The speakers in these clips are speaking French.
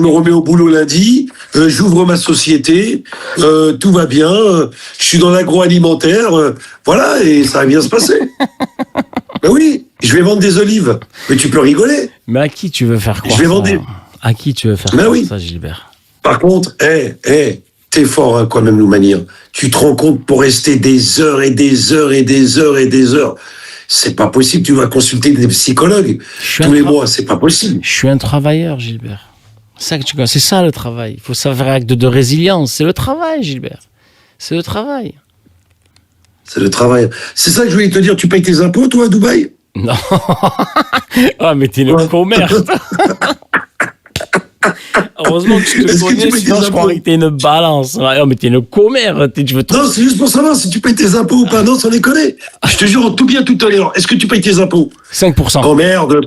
me remets au boulot lundi, j'ouvre ma société, tout va bien, je suis dans l'agroalimentaire, voilà, et ça va bien se passer. Ben oui, je vais vendre des olives. Mais tu peux rigoler. Mais à qui tu veux faire croire Je vais vendre ça À qui tu veux faire Ben croire oui. ça, Gilbert? Par contre, t'es fort, hein, quand même, Loumani. Tu te rends compte pour rester des heures et des heures et des heures et des heures. C'est pas possible, tu vas consulter des psychologues tous les mois, c'est pas possible. Je suis un travailleur, Gilbert. C'est ça le travail. Il faut savoir acte de résilience. C'est le travail, Gilbert. C'est le travail. C'est le travail. C'est ça que je voulais te dire, tu payes tes impôts, toi, à Dubaï? Non. Ah, mais t'es une commère. Heureusement que je te connais, sinon je croirais que t'es une balance. Oh, mais t'es une commère. Non, c'est juste pour savoir si tu payes tes impôts ou pas. Non, sans déconner. Je te jure, en tout bien, tout à l'heure. Est-ce que tu payes tes impôts? 5%. Oh merde.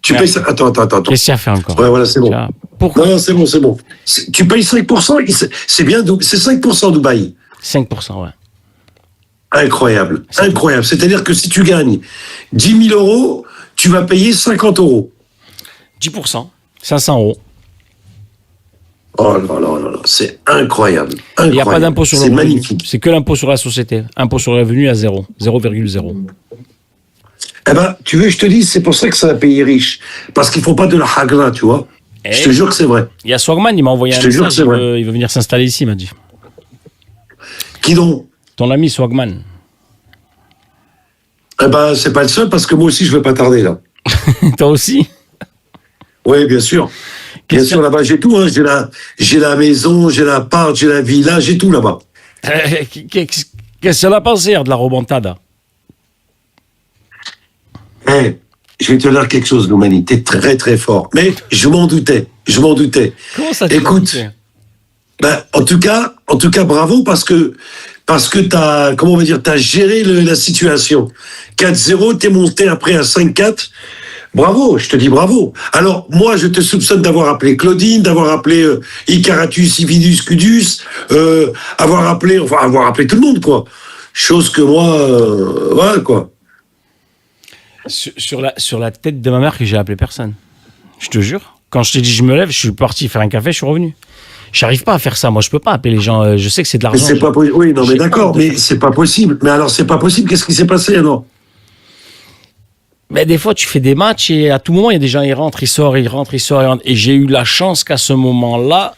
Tu payes ça. Attends. Qu'est-ce qu'il y a fait encore? Ouais, voilà, c'est bon. Pourquoi? Non, c'est bon. Tu payes 5%, c'est bien, c'est 5% Dubaï. 5%, ouais. Incroyable. C'est-à-dire que si tu gagnes 10 000 euros, tu vas payer 50 euros. 10%. 500 euros. Oh là, c'est incroyable. Il n'y a pas d'impôt sur le revenu. C'est magnifique. C'est que l'impôt sur la société. Impôt sur le revenu à 0,0. Eh ben, tu veux, je te dis, c'est pour ça que ça va payer riche. Parce qu'ils font pas de la hagra, tu vois. Je te jure que c'est vrai. Il y a Swagman, il m'a envoyé un message. Il veut venir s'installer ici, il m'a dit. Qui donc? Ton ami Swagman. Eh ben, c'est pas le seul, parce que moi aussi, je vais pas tarder, là. Toi aussi? Oui, bien sûr. Bien sûr, là-bas, j'ai tout. Hein. J'ai la maison, j'ai l'appart, j'ai la villa, j'ai tout là-bas. Qu'est-ce que cela pense de la remontada? Je vais te dire quelque chose, Loumani. T'es très, très fort. Mais je m'en doutais. Comment ça, écoute, en tout cas, bravo, parce que t'as, comment on va dire, t'as géré la situation. 4-0, t'es monté après à 5-4. Bravo, je te dis bravo. Alors, moi, je te soupçonne d'avoir appelé Claudine, d'avoir appelé Icaratus, Ividus, Cudus, avoir appelé tout le monde, quoi. Chose que moi, voilà, quoi. Sur la tête de ma mère que j'ai appelé personne. Je te jure. Quand je t'ai dit je me lève, je suis parti faire un café, je suis revenu. J'arrive pas à faire ça. Moi, je peux pas appeler les gens. Je sais que c'est de l'argent. Mais c'est pas possible. Oui, non, mais d'accord, mais c'est pas possible. Mais alors, c'est pas possible. Qu'est-ce qui s'est passé, alors? Mais des fois, tu fais des matchs et à tout moment, il y a des gens, ils rentrent, ils sortent. Et j'ai eu la chance qu'à ce moment-là,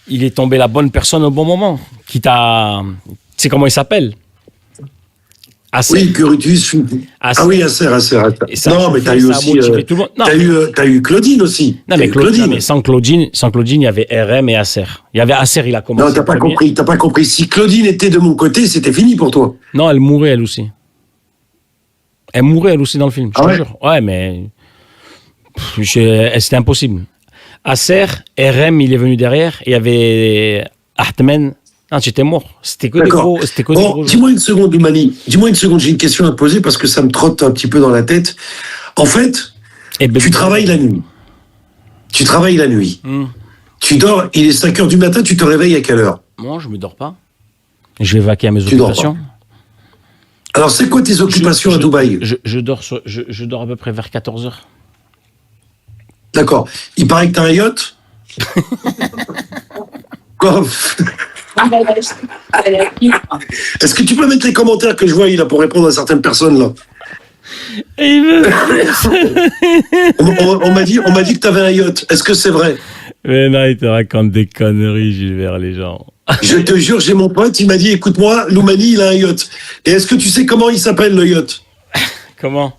il est tombé la bonne personne au bon moment. Qui t'a... Tu sais comment il s'appelle? Acer. Oui, Curitus. Ah oui, Acer. Non, mais t'as eu aussi... T'as eu Claudine aussi. Non, mais Claudine. Mais sans Claudine, il y avait RM et Acer. Il y avait Acer, il a commencé. Non, t'as pas compris. Si Claudine était de mon côté, c'était fini pour toi. Non, elle mourait, elle aussi. Elle mourait, elle aussi, dans le film, je te jure. Ouais, mais... C'était impossible. Acer, RM, il est venu derrière, et il y avait Ahmed. Non, tu étais mort. C'était que des gros... Dis-moi une seconde, Loumani. Dis-moi une seconde, j'ai une question à te poser, parce que ça me trotte un petit peu dans la tête. En fait, tu travailles la nuit. Tu dors, il est 5 heures du matin, tu te réveilles à quelle heure? Moi, je me dors pas. Je vais vaquer à mes occupations. Alors, c'est quoi tes occupations à Dubaï? Je dors à peu près vers 14 heures. D'accord. Il paraît que t'as un yacht? Quoi? Est-ce que tu peux mettre les commentaires que je vois là pour répondre à certaines personnes là? On m'a dit que t'avais un yacht. Est-ce que c'est vrai? Mais non, il te raconte des conneries, Gilbert, les gens. Je te jure, j'ai mon pote, il m'a dit, écoute-moi, Loumani, il a un yacht. Et est-ce que tu sais comment il s'appelle, le yacht? Comment?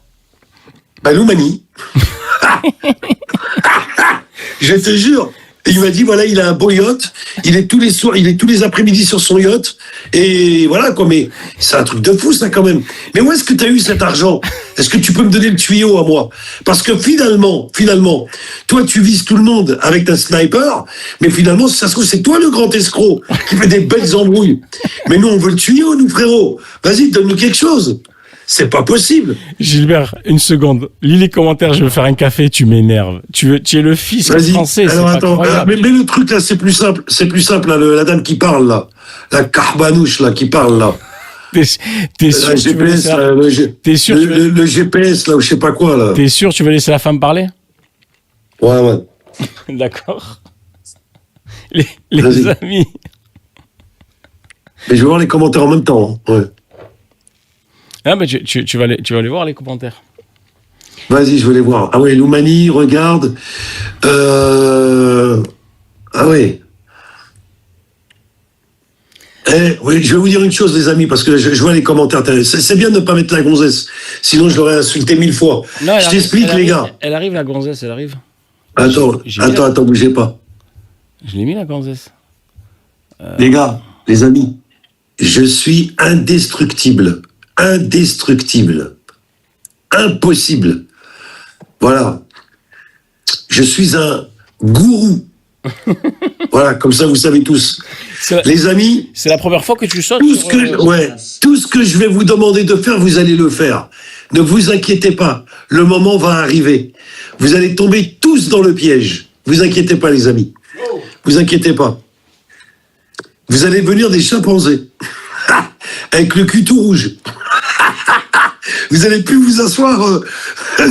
Loumani. Je te jure. Et il m'a dit, voilà, il a un beau yacht, il est tous les après-midi sur son yacht, et voilà, quoi, mais c'est un truc de fou, ça, quand même. Mais où est-ce que tu as eu cet argent? Est-ce que tu peux me donner le tuyau à moi? Parce que finalement, toi, tu vises tout le monde avec ta sniper, mais finalement, si ça se trouve, c'est toi le grand escroc qui fait des belles embrouilles. Mais nous, on veut le tuyau, nous, frérot. Vas-y, donne-nous quelque chose. C'est pas possible. Gilbert, une seconde. Lis les commentaires, je veux faire un café, tu m'énerves. Tu es le fils français, alors, c'est attends, mais le truc là, c'est plus simple, là, la dame qui parle là. La carbanouche là, qui parle là. T'es sûr, le GPS là, ou je sais pas quoi là. T'es sûr, tu veux laisser la femme parler? Ouais. D'accord. les Vas-y. amis. Mais je vais voir les commentaires en même temps. Hein. Ouais. Ah, mais tu vas les voir, les commentaires. Vas-y, je vais les voir. Ah ouais, Loumani, regarde. Ah ouais. Oui, je vais vous dire une chose, les amis, parce que je vois les commentaires. C'est bien de ne pas mettre la gonzesse. Sinon, je l'aurais insulté 1000 fois. Non, Je t'explique, les gars. Elle arrive, la gonzesse, elle arrive. Attends, bougez pas. Je l'ai mis, la gonzesse. Les gars, les amis, je suis indestructible. Indestructible. Impossible. Voilà. Je suis un gourou. Voilà, comme ça, vous savez tous. Les amis, c'est la première fois que tu sautes. tout ce que je vais vous demander de faire, vous allez le faire. Ne vous inquiétez pas, le moment va arriver. Vous allez tomber tous dans le piège. Vous inquiétez pas, les amis. Vous inquiétez pas. Vous allez venir des chimpanzés avec le cul tout rouge. Vous allez plus vous asseoir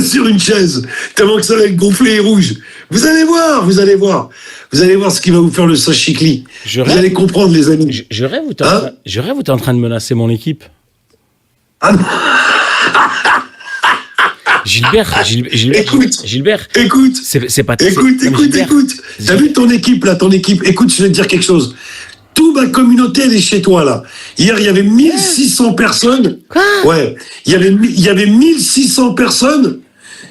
sur une chaise tellement que ça va être gonflé et rouge. Vous allez voir, vous allez voir. Vous allez voir ce qui va vous faire le sachikli. Vous allez comprendre, les amis. Je rêve où t'es en train de menacer mon équipe. Ah non. Gilbert. Écoute. C'est pas. Écoute. T'as vu ton équipe, là, ton équipe. Écoute, je vais te dire quelque chose. Toute ma communauté, elle est chez toi, là. Hier, il y avait 1600 personnes. Quoi? Ouais. Il y avait 1600 personnes.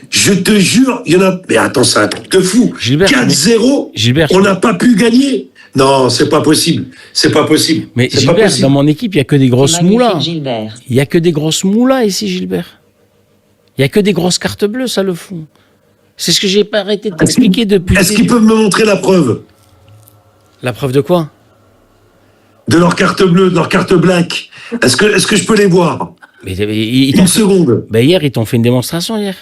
Je te jure, il y en a... Mais attends, c'est un truc de fou. 4-0, on n'a pas pu gagner. Non, c'est pas possible. C'est pas possible. Mais c'est Gilbert, pas possible. dans mon équipe, il n'y a que des grosses moulas. Il n'y a que des grosses moulas ici, Gilbert. Il n'y a que des grosses cartes bleues, ça le font. C'est ce que j'ai pas arrêté de t'expliquer depuis... Est-ce qu'ils peuvent me montrer la preuve? La preuve de quoi? De leur carte bleue, de leur carte black. Est-ce que je peux les voir? Une seconde. Ben hier, ils t'ont fait une démonstration, hier.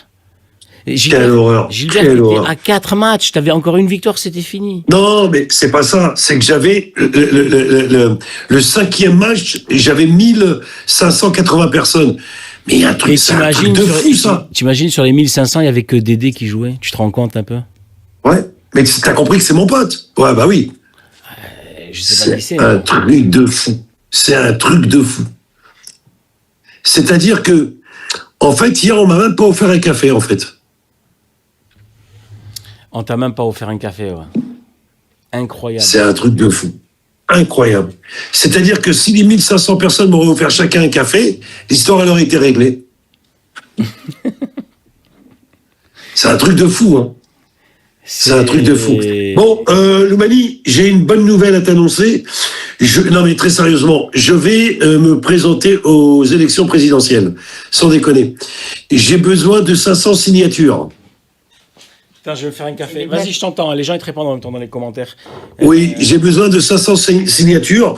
Quelle horreur. Gilbert, Quelle horreur. À 4 matchs, t'avais encore une victoire, c'était fini. Non, mais c'est pas ça. C'est que j'avais le 5e match, j'avais 1580 personnes. Mais il y a un truc, c'est un truc de fou, ça. T'imagines, sur les 1500, il y avait que Dédé qui jouait. Tu te rends compte un peu? Ouais. Mais t'as compris que c'est mon pote? Ouais, bah oui. Je sais pas qui c'est. C'est un truc de fou. C'est un truc de fou. C'est-à-dire que, en fait, hier, on m'a même pas offert un café, en fait. On t'a même pas offert un café, ouais. Incroyable. C'est un truc de fou. Incroyable. C'est-à-dire que si les 1500 personnes m'auraient offert chacun un café, l'histoire, elle aurait été réglée. C'est un truc de fou, hein. C'est un truc de fou. Bon, Loumani, j'ai une bonne nouvelle à t'annoncer. Non, mais très sérieusement, je vais me présenter aux élections présidentielles. Sans déconner. J'ai besoin de 500 signatures. Putain, je vais me faire un café. Vas-y, je t'entends. Les gens, ils te répondent en même temps dans les commentaires. Oui, j'ai besoin de 500 signatures.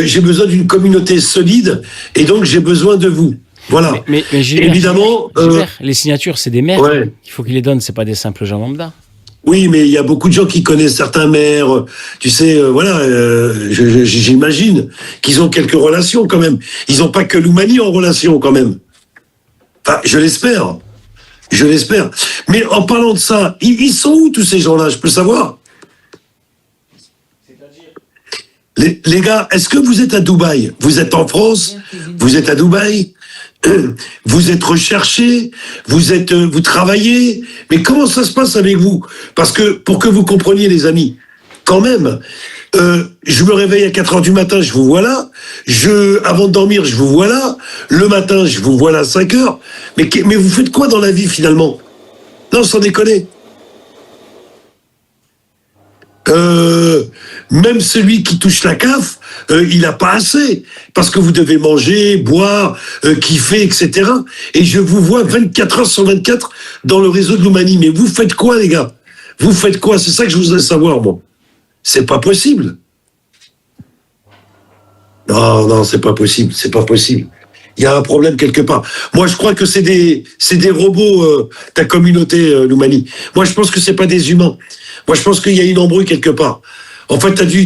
J'ai besoin d'une communauté solide. Et donc, j'ai besoin de vous. Voilà. Mais Gilbert, évidemment, les signatures, c'est des maires. Ouais. Il faut qu'ils les donnent. C'est pas des simples gens lambda. Oui, mais il y a beaucoup de gens qui connaissent certains maires. Tu sais, voilà, j'imagine qu'ils ont quelques relations quand même. Ils n'ont pas que Loumani en relation quand même. Enfin, je l'espère. Je l'espère. Mais en parlant de ça, ils sont où tous ces gens-là? Je peux savoir. Les gars, est-ce que vous êtes à Dubaï? Vous êtes en France? Vous êtes à Dubaï? Vous êtes recherché? Vous travaillez? Mais comment ça se passe avec vous? Parce que, pour que vous compreniez, les amis, quand même, je me réveille à 4 heures du matin, je vous vois là. Avant de dormir, je vous vois là. Le matin, je vous vois là à 5 heures. Mais vous faites quoi dans la vie, finalement? Non, sans déconner. Même celui qui touche la CAF, il n'a pas assez. Parce que vous devez manger, boire, kiffer, etc. Et je vous vois 24 heures sur 24 dans le réseau de Loumani. Mais vous faites quoi, les gars? Vous faites quoi? C'est ça que je voudrais savoir, moi. C'est pas possible. Non, c'est pas possible. C'est pas possible. Il y a un problème quelque part. Moi, je crois que c'est des robots, ta communauté, Loumani. Moi, je pense que c'est pas des humains. Moi, je pense qu'il y a une embrouille quelque part. En fait, t'as dû,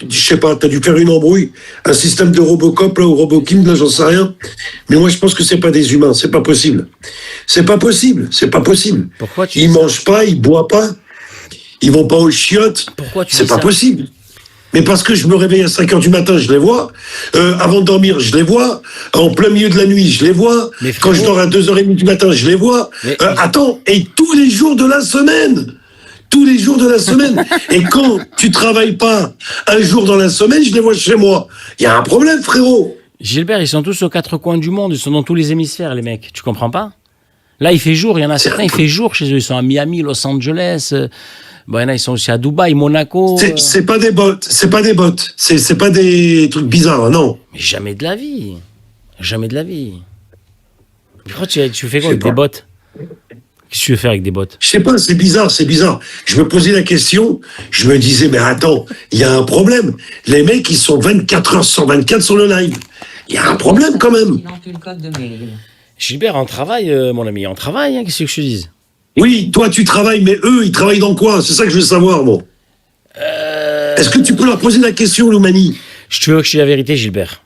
je sais pas, t'as dû faire une embrouille, un système de Robocop, là, ou Robokim, là, j'en sais rien. Mais moi, je pense que c'est pas des humains. C'est pas possible. C'est pas possible. C'est pas possible. Pourquoi ils mangent pas, ils boivent pas, ils vont pas aux chiottes. Pourquoi tu C'est pas possible. Mais parce que je me réveille à 5 heures du matin, je les vois. Avant de dormir, je les vois. En plein milieu de la nuit, je les vois. Mais Quand je frérot- dors à 2h30 du matin, je les vois. Mais- Attends, et tous les jours de la semaine. Tous les jours de la semaine. Et quand tu travailles pas un jour dans la semaine, je les vois chez moi. Il y a un problème, frérot. Gilbert, ils sont tous aux quatre coins du monde, ils sont dans tous les hémisphères, les mecs. Tu comprends pas? Là, il fait jour, il y en a certains, il fait jour chez eux. Ils sont à Miami, Los Angeles. Bon, il y en a, ils sont aussi à Dubaï, Monaco. C'est pas des bots, c'est pas des bots. C'est pas des trucs bizarres, non. Mais jamais de la vie. Jamais de la vie. Je crois que tu fais Je quoi sais avec des pas. bottes? Qu'est-ce que tu veux faire avec des bottes? Je sais pas, c'est bizarre, c'est bizarre. Je me posais la question, je me disais, mais attends, il y a un problème. Les mecs, ils sont 24 heures sur 24 sur le live. Il y a un problème quand même. Il encule le code de mail. Gilbert, on travaille, mon ami, on travaille, hein, qu'est-ce que je te dise? Oui, toi tu travailles, mais eux, ils travaillent dans quoi? C'est ça que je veux savoir, moi. Est-ce que tu peux leur poser la question, Loumani? Je te veux que je te dise la vérité, Gilbert.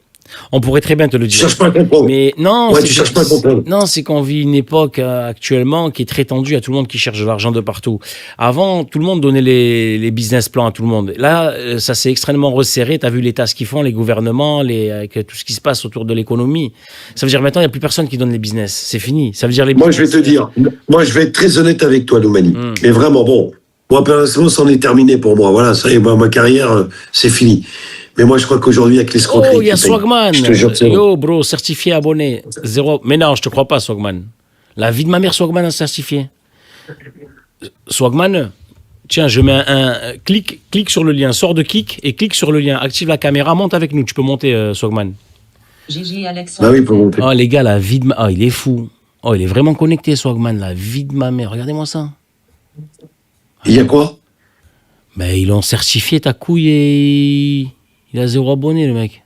On pourrait très bien te le Tu dire. cherches pas à comprendre. Mais non, Ouais, c'est tu cherches pas à comprendre. Non, c'est qu'on vit une époque actuellement qui est très tendue. Il y a tout le monde qui cherche de l'argent de partout. Avant, tout le monde donnait les business plans à tout le monde. Là, ça s'est extrêmement resserré. Tu as vu l'État, ce qu'ils font, les gouvernements, avec tout ce qui se passe autour de l'économie. Ça veut dire maintenant, il n'y a plus personne qui donne les business. C'est fini. Ça veut dire les Moi, je vais business, te dire, moi, je vais être très honnête avec toi, Loumani. Mais vraiment, bon, moi, personnellement, c'en est terminé pour moi. Voilà, ça y est, ma carrière, c'est fini. Mais moi, je crois qu'aujourd'hui, avec l'escroquerie... Oh, il y a qui paye, Swagman. je te jure que c'est bon. Yo, bro, certifié abonné. Zéro. Mais non, je te crois pas, Swagman. La vie de ma mère, Swagman a certifié. Swagman, tiens, je mets clique sur le lien, sors de Kik et clique sur le lien, active la caméra, monte avec nous. Tu peux monter, Swagman. Gigi Alexandre. Bah oui, pour monter. Oh, les gars, la vie de ma... Oh, il est fou. Oh, il est vraiment connecté, Swagman. La vie de ma mère. Regardez-moi ça. Il y a quoi? Mais ils l'ont certifié, ta couille, et... Il a 0 abonné, le mec.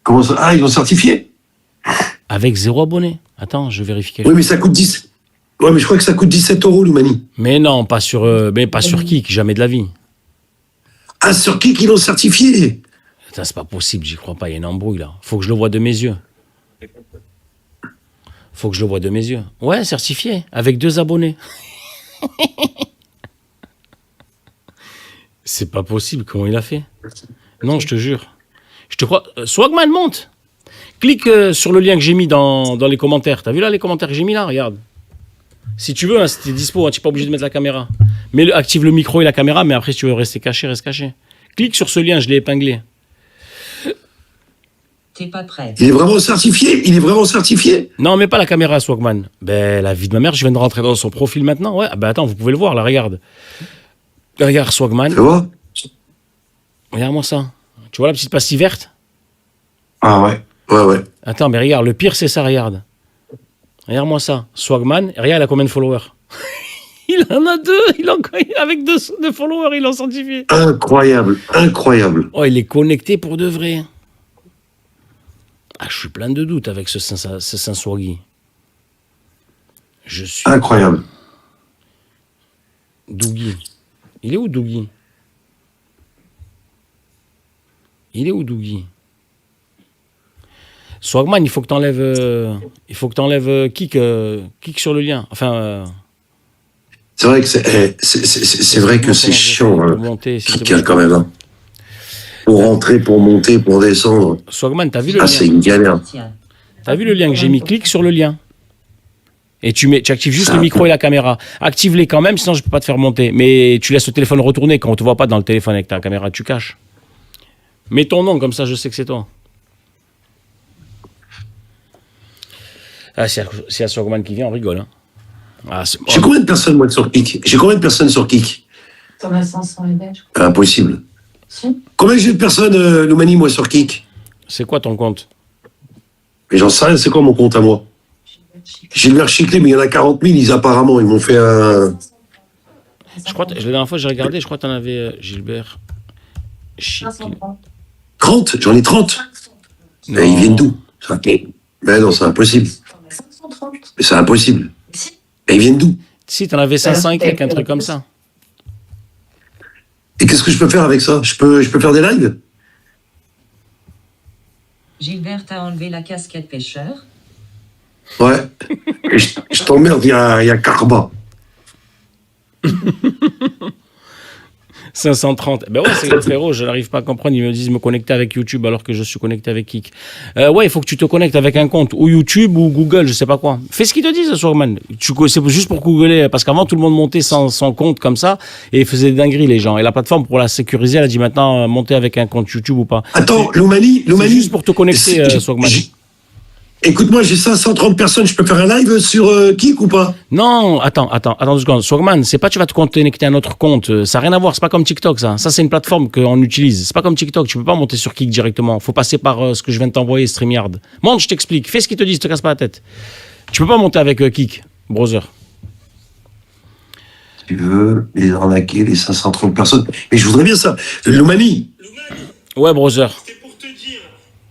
Comment ça? Ah, ils l'ont certifié? Avec 0 abonné. Attends, je vérifie quelque Oui, chose. mais ça coûte 10. Ouais, mais je crois que ça coûte 17 euros, Loumani. Mais non, pas sur Kik, jamais de la vie. Ah, sur qui qu'ils l'ont certifié? Ça, c'est pas possible, j'y crois pas, il y a une embrouille là. Faut que je le voie de mes yeux. Faut que je le voie de mes yeux. Ouais, certifié, avec 2 abonnés. C'est pas possible, comment il a fait? Non, je te jure. Je te crois. Swagman, monte! Clique sur le lien que j'ai mis dans les commentaires. T'as vu là les commentaires que j'ai mis là? Regarde. Si tu veux, hein, si t'es dispo, hein, tu n'es pas obligé de mettre la caméra. Mais active le micro et la caméra, mais après, si tu veux rester caché, reste caché. Clique sur ce lien, je l'ai épinglé. T'es pas prêt. Il est vraiment certifié? Il est vraiment certifié? Non, mais pas la caméra, Swagman. Ben, la vie de ma mère, je viens de rentrer dans son profil maintenant. Ouais, ah ben attends, vous pouvez le voir, là, regarde. Regarde, Swagman. Tu vois? Regarde-moi ça. Tu vois la petite pastille verte? Ah ouais. Ouais, ouais. Attends, mais regarde, le pire, c'est ça, regarde. Regarde-moi ça. Swagman, regarde, il a combien de followers? Il en a 2. Avec 2 followers, il en certifié. Incroyable, incroyable. Oh, il est connecté pour de vrai. Ah, je suis plein de doutes avec ce Saint-Swaggy. Je suis... Incroyable. Dougie. Il est où, Dougie? Il est où, Dougie? Swagman, il faut que t'enlèves Kik sur le lien. Enfin... C'est vrai que c'est vrai que c'est chiant, hein, Kik, quand même. Hein. Pour rentrer, pour monter, pour descendre. Swagman, t'as vu le Ah, lien? c'est une galère. Tiens. T'as vu le lien que j'ai mis? Clique sur le lien. Et tu actives juste Ça. le micro et la caméra. Active-les quand même, sinon je peux pas te faire monter. Mais tu laisses le téléphone retourner quand on te voit pas dans le téléphone avec ta caméra, tu caches. Mets ton nom, comme ça je sais que c'est toi. Ah, s'il y a Swagman qui vient, on rigole. Hein. Ah, J'ai combien de personnes, moi, sur Kik? J'ai combien de personnes sur Kik? T'en as 500 et belges, je crois. Impossible. Si. Combien j'ai de personnes, Loumani, moi, sur Kik? c'est quoi ton compte? Mais j'en sais rien, c'est quoi mon compte à moi? Gilbert Chiclé, mais il y en a 40 000, ils apparemment, ils m'ont fait un... Je crois, la dernière fois j'ai regardé, je crois que t'en avais Gilbert. 530. 30? J'en ai 30. Non. Et ils viennent d'où? Mais non, c'est impossible. 530. Mais c'est impossible. Si. Et ils viennent d'où? Si, t'en avais 500 et quelques, un truc comme ça. Et qu'est-ce que je peux faire avec ça? Je peux faire des lives? Gilbert a enlevé la casquette pêcheur. Ouais. Et je t'emmerde, il y a Carba. 530. Ben ouais, c'est frérot, je n'arrive pas à comprendre. Ils me disent me connecter avec YouTube alors que je suis connecté avec Kik. Ouais, il faut que tu te connectes avec un compte ou YouTube ou Google, je sais pas quoi. Fais ce qu'ils te disent, Swagman. C'est juste pour googler, parce qu'avant tout le monde montait sans compte comme ça et faisait des dingueries les gens. Et la plateforme pour la sécuriser, elle a dit maintenant monter avec un compte YouTube ou pas. Attends, Loumani, C'est juste pour te connecter, Swagman. Écoute-moi, j'ai 530 personnes, je peux faire un live sur Kik ou pas? Non, attends 2 secondes. Swagman, c'est pas tu vas te connecter à un autre compte. Ça n'a rien à voir, c'est pas comme TikTok ça. Ça, c'est une plateforme qu'on utilise. C'est pas comme TikTok, tu peux pas monter sur Kik directement. Faut passer par ce que je viens de t'envoyer, StreamYard. Monte, je t'explique. Fais ce qu'ils te disent, te casse pas la tête. Tu peux pas monter avec Kik, browser. Tu veux les arnaquer, les 530 personnes. Mais je voudrais bien ça. Loumani. Ouais, browser. C'est pour te dire,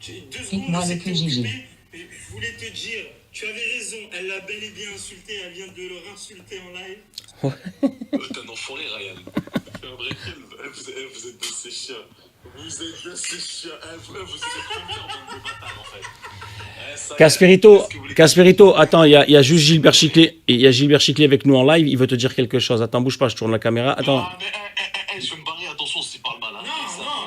2 Dites-moi secondes, le c'était QJJ. coupé, mais je voulais te dire, tu avais raison, elle l'a bel et bien insulté, elle vient de le insulter en live. T'es un enfoiré, Ryan. T'es un vrai film. Vous êtes de ces chiens. Vous êtes de ces chiens. Vous êtes combien de bâtards, en fait? Casperito, attends, il y a juste Gilbert Chiclet. Il y a Gilbert Chiclet avec nous en live, il veut te dire quelque chose. Attends, bouge pas, je tourne la caméra. Attends. Ah, mais je vais me barrer, attention s'il parle mal. Hein.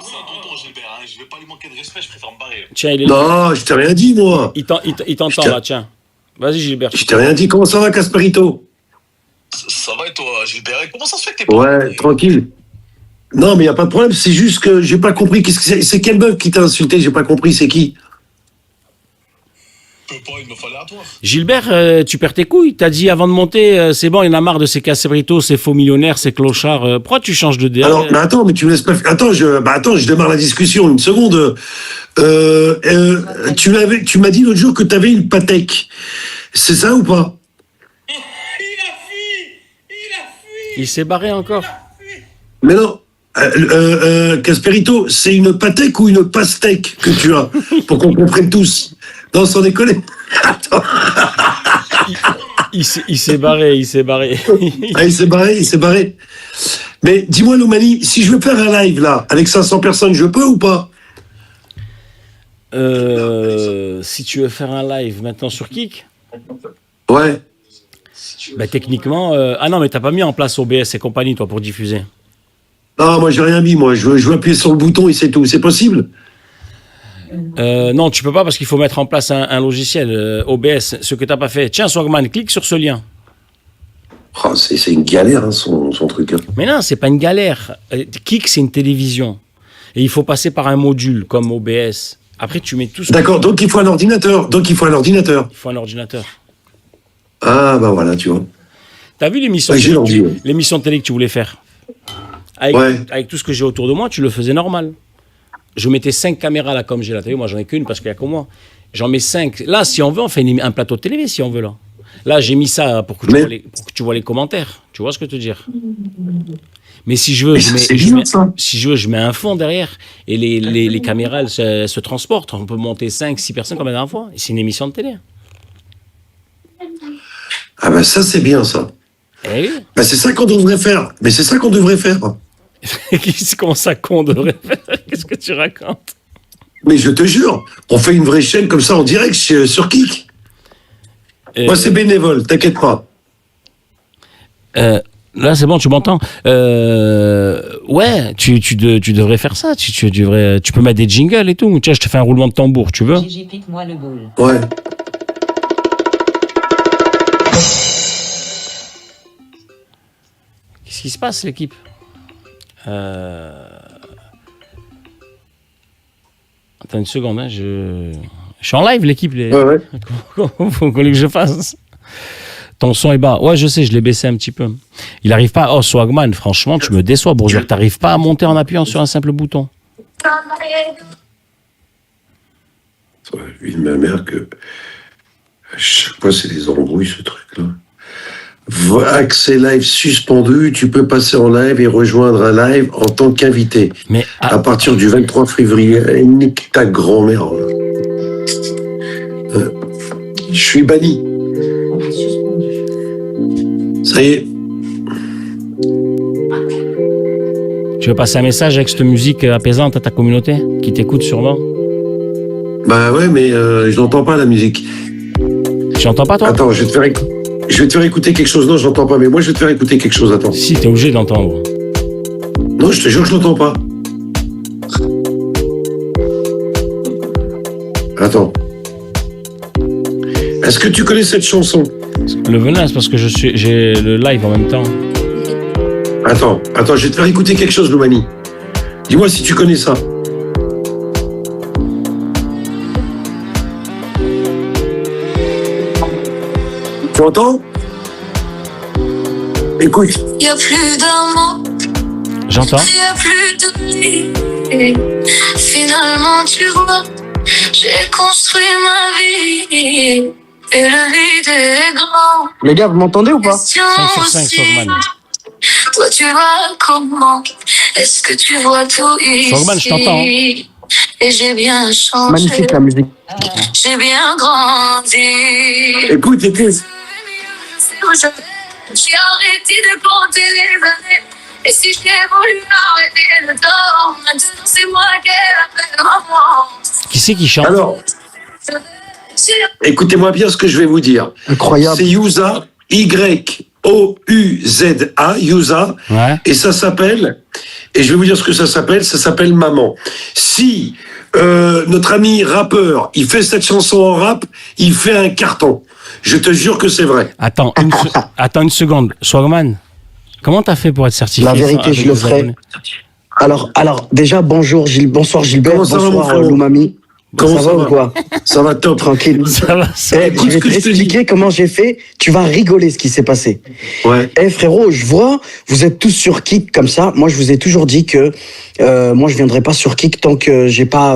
C'est un tonton, Gilbert. Hein. Je vais pas lui manquer de respect, je préfère me barrer. Tiens, il est là. Non, je t'ai rien dit, moi. Il t'entend là, tiens. Vas-y, Gilbert. Je t'ai rien dit. Comment ça va, Casperito? Ça va et toi, Gilbert? Comment ça se fait que t'es pas Ouais, tranquille. Non, mais il n'y a pas de problème. C'est juste que j'ai pas compris. Qu'est-ce que c'est quelle meuf qui t'a insulté? J'ai pas compris. C'est qui? Pas une meuf aléatoire. Gilbert, tu perds tes couilles. T'as dit avant de monter, c'est bon, il y en a marre de ces Casperito, ces faux millionnaires, ces clochards. Pourquoi tu changes de DA? Alors, mais attends, mais tu me laisses pas. Attends, je démarre la discussion. Une seconde. Tu m'as dit l'autre jour que tu avais une Patek. C'est ça ou pas? Il s'est barré encore. Mais non. Casperito, c'est une Patek ou une pastèque que tu as? Pour qu'on comprenne tous. Non, sans déconner. Attends. Il s'est barré. Ah, il s'est barré. Mais dis-moi, Loumani, si je veux faire un live là, avec 500 personnes, je peux ou pas? Si tu veux faire un live maintenant sur Kik, Ouais. bah techniquement, ah non, mais t'as pas mis en place OBS et compagnie toi pour diffuser. Non, moi j'ai rien mis, moi. Je veux appuyer sur le bouton et c'est tout. C'est possible? Non, tu peux pas parce qu'il faut mettre en place un logiciel OBS. Ce que t'as pas fait. Tiens, Swagman, clique sur ce lien. Oh, c'est une galère, hein, son truc. Hein. Mais non, c'est pas une galère. Kik, c'est une télévision. Et il faut passer par un module comme OBS. Après, tu mets tout ce D'accord, donc il faut un ordinateur. Il faut un ordinateur. Ah, bah voilà, tu vois. T'as vu l'émission Ouais, j'ai l'ordi, ouais. l'émission de télé que tu voulais faire avec tout ce que j'ai autour de moi, tu le faisais normal. Je mettais 5 caméras là comme j'ai là. T'as vu, moi j'en ai qu'une parce qu'il y a que moi. J'en mets 5. Là, si on veut, on fait un plateau de télé si on veut là. Là, j'ai mis ça pour que tu vois les commentaires. Tu vois ce que je veux te dire? Mais si je veux, je mets un fond derrière et les caméras elles se transportent. On peut monter 5-6 personnes comme la dernière fois. Et c'est une émission de télé. Ah bah ça c'est bien ça. Eh oui. Bah c'est ça qu'on devrait faire. Mais c'est ça qu'on devrait faire. Comment ça qu'on devrait faire? Qu'est-ce que tu racontes? Mais je te jure, on fait une vraie chaîne comme ça en direct sur Kik. Moi c'est bénévole, t'inquiète pas. Là c'est bon, tu m'entends? Ouais, tu devrais faire ça. Tu peux mettre des jingles et tout. Tiens, je te fais un roulement de tambour, tu veux? Gigi, pique-moi le boule. Ouais. Qu'est-ce qui se passe, l'équipe? Attends une seconde, hein, je suis en live, l'équipe. Ouais. Faut que je fasse. Ton son est bas. Ouais, je sais, je l'ai baissé un petit peu. Il arrive pas. Oh, Swagman, franchement, tu me déçois, Bourgeois. T'arrives pas à monter en appuyant sur un simple bouton. Lui de ma mère que à chaque fois c'est des embrouilles ce truc-là. Accès live suspendu, tu peux passer en live et rejoindre un live en tant qu'invité. Mais à partir du 23 février, nique ta grand-mère. Je suis banni. Ça y est. Tu veux passer un message avec cette musique apaisante à ta communauté qui t'écoute sûrement? Bah ouais, mais je n'entends pas la musique. Tu n'entends pas, toi? Attends, je vais te faire écouter quelque chose. Non, je n'entends pas, mais moi je vais te faire écouter quelque chose. Attends. Si, t'es obligé d'entendre. Non, je te jure que je l'entends pas. Attends. Est-ce que tu connais cette chanson? Le venin, c'est parce que j'ai le live en même temps. Attends, je vais te faire écouter quelque chose, Loumani. Dis-moi si tu connais ça. Tu entends? Écoute. Y a plus d'amour, J'entends. y a plus de nuit. Finalement, tu vois, j'ai construit ma vie. Et le vide est grand. Les gars, vous m'entendez ou pas? 5 sur 5, Swagman. Toi, tu vois comment? Est-ce que tu vois tout ici? Swagman, je t'entends. Et j'ai bien changé. Magnifique la musique. J'ai bien grandi. Écoute. J'ai arrêté de compter les années. Et si j'ai voulu arrêter le temps, maintenant c'est moi qui ai la maman. Qui c'est qui chante? Alors, écoutez-moi bien ce que je vais vous dire. Incroyable. C'est Youza, Y-O-U-Z-A, Youza, Ouais. et ça s'appelle, et je vais vous dire ce que ça s'appelle Maman. Si notre ami rappeur, il fait cette chanson en rap, il fait un carton. Je te jure que c'est vrai. Attends une seconde. Swagman, comment t'as fait pour être certifié? La vérité, avec je le les ferai. abonnés? Alors, déjà, bonsoir Gilbert, Comment ça va, mon bonsoir frérot? Loumami. Comment ça ou va? quoi? Ça va top. Tranquille. Ça va, ça va. Eh, écoute je ce vais que je te t'expliquer comment j'ai fait. Tu vas rigoler ce qui s'est passé. Ouais. Eh frérot, je vois, vous êtes tous sur Kik comme ça. Moi, je vous ai toujours dit que moi, je viendrai pas sur Kik tant que j'ai pas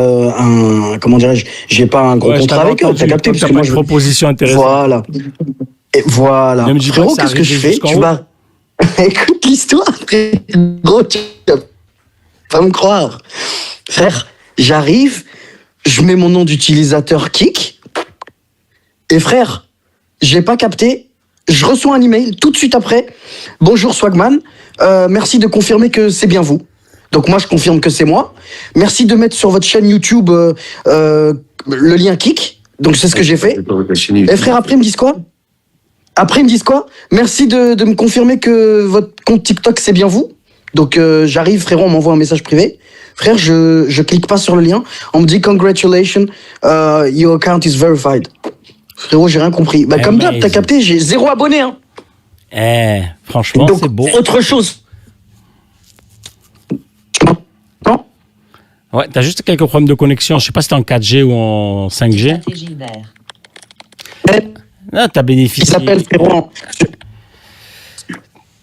j'ai pas un gros Ouais, je contrat t'avais avec eux. entendu, T'as capté? t'as Parce que pas moi, de je proposition intéressante. Voilà. Et voilà. Ne me dis pas Frérot, que ça qu'est-ce que je arrive fais? jusqu'en Tu haut. vas. Écoute l'histoire, frérot. Tu vas pas me croire. Frère, j'arrive, je mets mon nom d'utilisateur Kik. Et frère, j'ai pas capté. Je reçois un email tout de suite après. Bonjour Swagman, merci de confirmer que c'est bien vous. Donc moi je confirme que c'est moi. Merci de mettre sur votre chaîne YouTube le lien Kik. Donc c'est ce que j'ai fait. Et frère, après ils me disent quoi? Merci de me confirmer que votre compte TikTok c'est bien vous. Donc j'arrive, frérot, on m'envoie un message privé. Frère, je clique pas sur le lien. On me dit congratulations, your account is verified. Frérot, j'ai rien compris. Bah comme d'hab, t'as capté, j'ai 0 abonné. Hein. Franchement, Donc c'est beau. autre chose. Non. Ouais, t'as juste quelques problèmes de connexion. Je sais pas si t'es en 4G ou en 5G. Stratégie Gilbert. Non, t'as Il bénéficié. s'appelle frérot.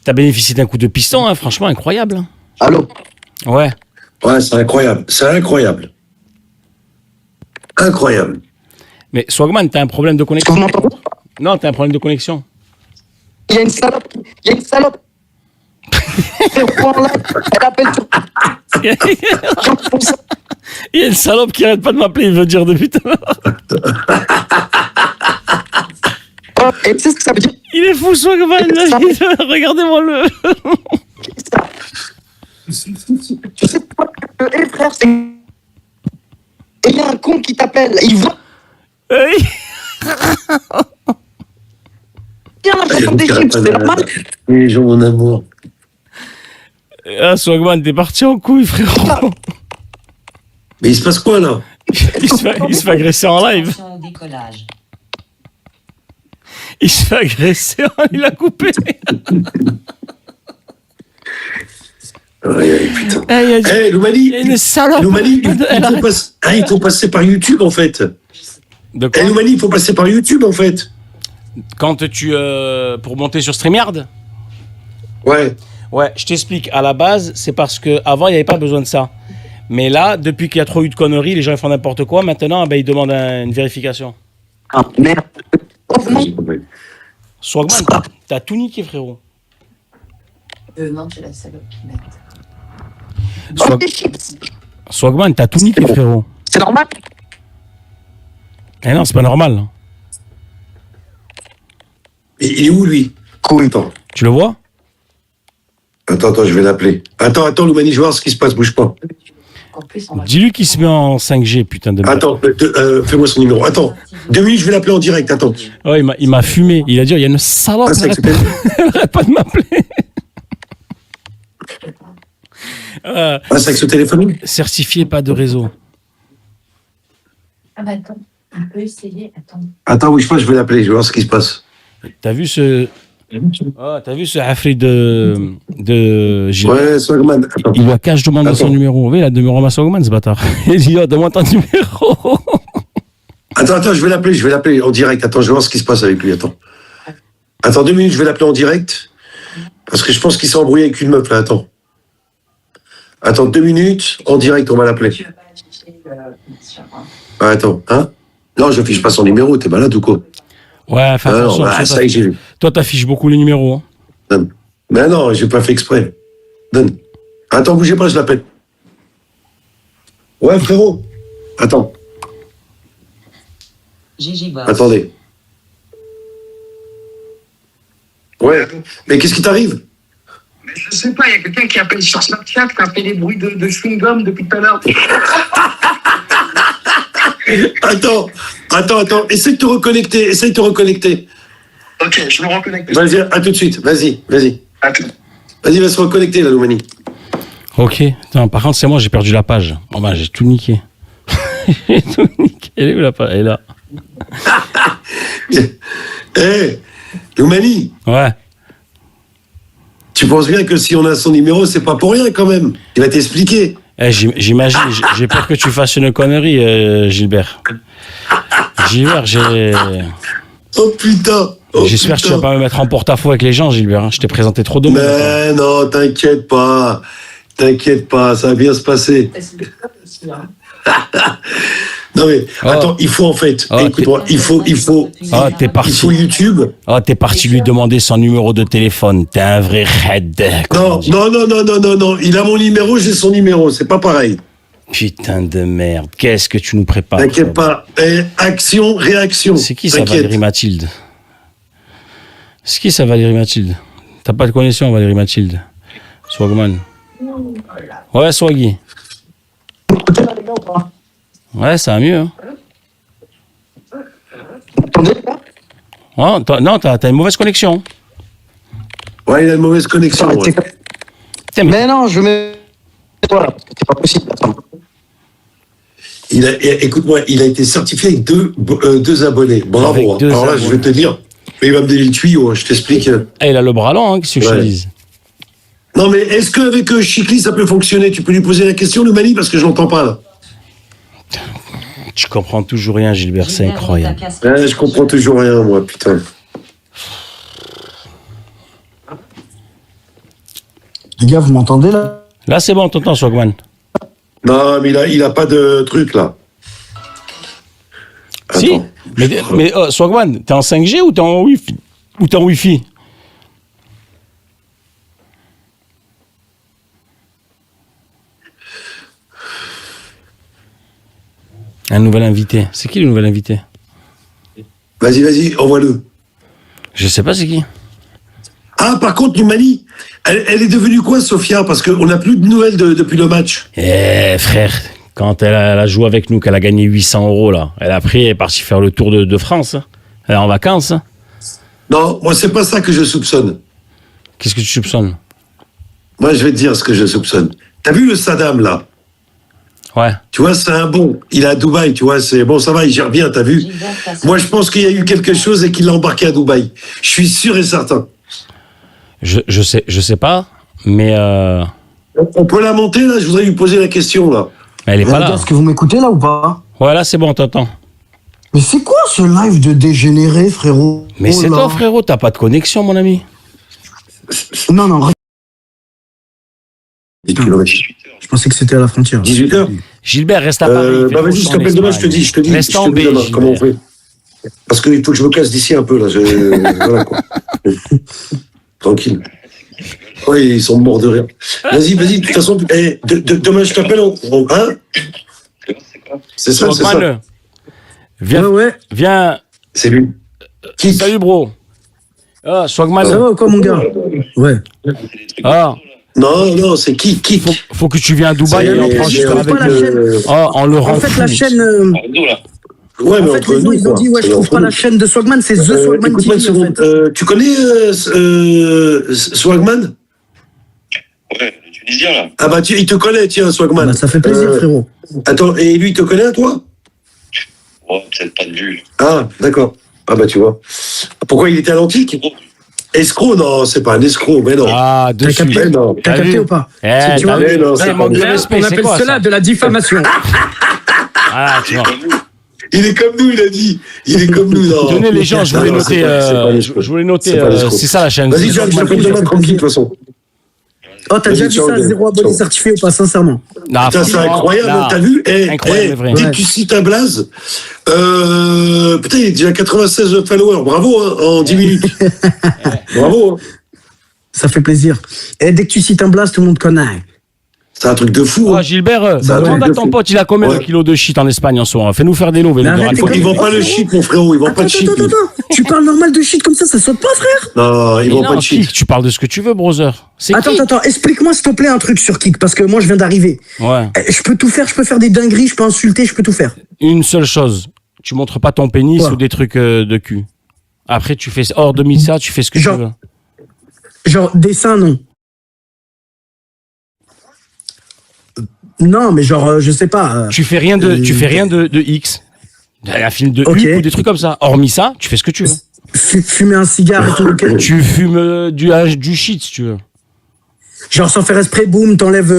T'as bénéficié d'un coup de piston, hein, franchement incroyable. hein. Allô. Ouais. Ouais, c'est incroyable. Incroyable. Mais Swagman, t'as un problème de Est-ce que connexion? vous m'entendez? Non, t'as un problème de connexion. Il y a une salope. Frérot, là, elle appelle sur. Il y a une salope qui arrête pas de m'appeler, il veut dire depuis tout à l'heure. Et tu sais ce que ça veut dire? Il est fou, Swagman. Regardez-moi le. Tu sais quoi? Eh frère, c'est. Et il y a un con qui t'appelle. Il voit bien la chanson des chips, c'est normal. Les gens, mon amour. Ah, Swagman, t'es parti en couille, frérot. Mais il se passe quoi, là? Il se fait agresser en live. Attention au décollage. Il se fait agresser, il a coupé. Ouais, putain. Ah, il y a Eh, Loumani, il y a une salope. Loumani, Elle arrête. il faut passer par YouTube, en fait. De quoi? Eh, Loumani, il faut passer par YouTube, en fait. Quand tu pour monter sur StreamYard. Ouais. Ouais, je t'explique. À la base, c'est parce que avant il n'y avait pas besoin de ça. Mais là, depuis qu'il y a trop eu de conneries, les gens ils font n'importe quoi. Maintenant, ils demandent une vérification. Ah, merde. Swagman, t'as tout niqué, frérot. Non, c'est la salope qui m'aide. Swagman, t'as tout niqué, frérot. C'est normal. Eh non, c'est pas normal. hein. Il est où, lui? Cool. Attends. Tu le vois? Attends, je vais l'appeler. Attends, Loumani, je vais voir ce qui se passe, bouge pas. En plus, on va. Dis-lui qu'il se met en 5G, putain de merde. Attends, fais-moi son numéro. Attends, 2 minutes, je vais l'appeler en direct, attends. Ouais, il m'a fumé. Il a dit, il y a une salope. Ah, c'est elle arrête pas de m'appeler. Ah, c'est avec ce téléphone? Certifié, pas de réseau. Ah bah attends, on peut essayer. Attends. Attends, bouge pas, je vais l'appeler, je vais voir ce qui se passe. T'as vu ce Afri de Gilbert? Ouais, Swagman. Attends. Il lui a qu'à je demande son Attends. numéro. Oui, il a le numéro à Swagman, ce bâtard. Il dit, oh, donne-moi ton numéro. Attends, je vais l'appeler en direct. Attends, je vais voir ce qui se passe avec lui, attends. Attends 2 minutes, je vais l'appeler en direct. Parce que je pense qu'il s'est embrouillé avec une meuf, là, attends. Attends 2 minutes, en direct, on va l'appeler. Tu veux pas afficher sur Ah, attends, hein? Non, je fiche pas son numéro, t'es malade ou quoi? Ouais, fais Ah non, attention. bah, toi, ça y est, j'ai vu. toi, t'affiches beaucoup les numéros. Hein. Donne. Mais non, j'ai pas fait exprès. Donne. Attends, bougez pas, je l'appelle. Ouais, frérot. Attends, Gigi Boss. attendez. Ouais, mais qu'est-ce qui t'arrive? Mais je sais pas, il y a quelqu'un qui appelle sur Snapchat, qui a fait des bruits de chewing-gum depuis tout à l'heure. Attends, essaye de te reconnecter, Ok, je me reconnecte. Vas-y, à tout de suite, vas-y. Attends. Vas-y, va se reconnecter, la Loumani. Ok. Attends, par contre, c'est moi, j'ai perdu la page. Oh, bah, j'ai tout niqué. J'ai tout niqué. Elle est où la page? Elle est là. Eh, Loumani, Ouais. tu penses bien que si on a son numéro, c'est pas pour rien quand même. Il va t'expliquer. Eh, j'imagine, j'ai peur que tu fasses une connerie, Gilbert. Gilbert, Oh putain. j'espère que tu vas pas me mettre en porte-à-faux avec les gens, Gilbert. Hein. Je t'ai présenté trop de monde. Mais non, t'inquiète pas, ça va bien se passer. Non mais, Oh. attends, il faut en fait, Oh, écoute-moi, il faut Ah, t'es parti. YouTube. Oh, t'es parti lui demander son numéro de téléphone. T'es un vrai raid. Non, il a mon numéro, j'ai son numéro, c'est pas pareil. Putain de merde. Qu'est-ce que tu nous prépares? T'inquiète pas. Action, réaction. C'est qui ça, T'inquiète. Valérie Mathilde? C'est qui ça, Valérie Mathilde? T'as pas de connexion, Valérie Mathilde? Swagman. Ouais, Swaggy. Ouais, ça va mieux. Hein. Oh, non, t'as une mauvaise connexion. Ouais, il a une mauvaise connexion. Ouais. Putain, mais Mais non, je mets. Voilà, parce que c'est pas possible. Attends. Écoute-moi, il a été certifié avec deux abonnés. Bravo. Avec Hein. deux Alors là, je vais abonnés. te dire. Mais il va me donner le tuyau, hein, je t'explique. eh, il a le bras long, hein, qu'est-ce que je te Ouais. dise? Non, mais est-ce qu'avec Chikli, ça peut fonctionner? Tu peux lui poser la question, le Mani, parce que je l'entends pas, là. Tu comprends toujours rien, Gilbert, c'est Gilbert, incroyable. ta casquette Ouais, je comprends toujours rien, moi, putain. Les gars, vous m'entendez là? Là, c'est bon, t'entends, Swagman. Non, mais il a pas de truc, là. Si, Attends. mais Swagman, t'es en 5G ou t'es en Wi-Fi? Ou t'es en Wi-Fi? Un nouvel invité. C'est qui le nouvel invité? Vas-y, envoie-le. Je sais pas c'est qui. Ah, par contre, Numani, elle est devenue quoi, Sofia? Parce qu'on n'a plus de nouvelles depuis le match. Eh frère, quand elle a joué avec nous, qu'elle a gagné 800 € là, elle est partie faire le tour de France. Hein. Elle est en vacances. Hein. Non, moi, c'est pas ça que je soupçonne. Qu'est-ce que tu soupçonnes? Moi, je vais te dire ce que je soupçonne. T'as vu le Saddam, là? Ouais. Tu vois, c'est un bon. Il est à Dubaï, tu vois, c'est bon, ça va, il gère bien, t'as vu? Gilbert, ta Moi, je pense qu'il y a eu quelque chose et qu'il l'a embarqué à Dubaï. Je suis sûr et certain. Je sais pas, mais On peut la monter, là? Je voudrais lui poser la question, là. elle est Les pas gars, là. est-ce que vous m'écoutez là ou pas? Ouais, là c'est bon, t'entends. Mais c'est quoi ce live de dégénéré, frérot? Mais Oh c'est là. toi, frérot, t'as pas de connexion, mon ami. Non, Et puis, je pensais que c'était à la frontière. 18h. Gilbert, reste à Paris. Bah vas-y, je t'appelle demain, je te dis. Reste je en te dis B, demain comment on Gilbert. fait. Parce qu'il faut que je me casse d'ici un peu, là. Voilà, quoi. Tranquille. Oui, ils sont morts de rire. Vas-y, de toute façon, demain, je t'appelle, hein? C'est ça, c'est ça. Swagman, viens, ouais. viens. C'est lui. Qui? Salut, bro. Ah, Swagman. Ça va ou quoi, mon gars? Ouais. Ah, Non, c'est qui? faut que tu viennes à Dubaï et on prend je juste trouve avec pas la le... Oh, on le rend En fait, fou. la chaîne. Ouais, En mais fait, entre les gens, nous, ils ont quoi. dit, ouais, je trouve pas la chaîne de Swagman, c'est The Swagman Écoute-moi une TV, en seconde. fait. Tu connais Swagman? Ouais, le Il vient là. Ah bah tiens, il te connaît, tiens, Swagman. Bah, ça fait plaisir, frérot. Attends, et lui, il te connaît à toi? Oh, peut-être pas de vue. Ah, d'accord. Ah bah tu vois. Pourquoi il était à l'antique? Escroc, non, c'est pas un escroc, mais non. Ah, T'as dessus. capté, non. t'as capté ou pas? Eh, Tu t'as vois, vu non, C'est c'est manque de pas respect, On c'est appelle quoi cela ça? de la diffamation. Ah, tu vois. Il est comme nous, il a dit. Il est comme nous, non. Donnez les gens, je voulais Non, noter. c'est pas Je l'escroc. voulais noter. C'est pas l'escroc. C'est ça la chaîne. Vas-y, Jack, je t'appelle demain tranquille, de toute façon. Oh, t'as déjà Vas-y, vu ça, ciao, 0 abonné ciao. certifié ou pas, sincèrement? Non, Putain, c'est franchement, incroyable, là, t'as vu? incroyable, vrai. Dès Ouais. que tu cites un blaze, putain, il est déjà 96 followers. Bravo, hein, en 10 minutes. Bravo. Hein. Ça fait plaisir. Et dès que tu cites un blast, tout le monde connaît. C'est un truc de fou. Oh, Hein. Gilbert, Ça va, demande à de ton fou. pote, il a combien de Ouais. kilos de shit en Espagne en ce moment? Fais-nous faire des nouvelles. Mais arrête, Il vend pas le shit, mon frérot. Il vend pas Attends, de shit. attends, lui. attends. Tu parles normal de shit comme ça saute pas, frère? Non, il vend pas de shit. Kik, tu parles de ce que tu veux, brother. C'est Attends, Kik. attends, explique-moi s'il te plaît un truc sur Kik, parce que moi je viens d'arriver. Ouais. Je peux tout faire, je peux faire des dingueries, je peux insulter, je peux tout faire. Une seule chose. Tu montres pas ton pénis Quoi ou des trucs de cul. Après, tu fais hors de ça, tu fais ce que Genre- tu veux. Genre, dessin, non. Non, mais genre, je sais pas. Tu fais rien de X. Un film de Ok. Hulk ou des trucs comme ça. Hormis ça, tu fais ce que tu veux. Fumer un cigare et tout. ok. Tu fumes du shit, si tu veux. Genre, sans faire esprit, boum, t'enlèves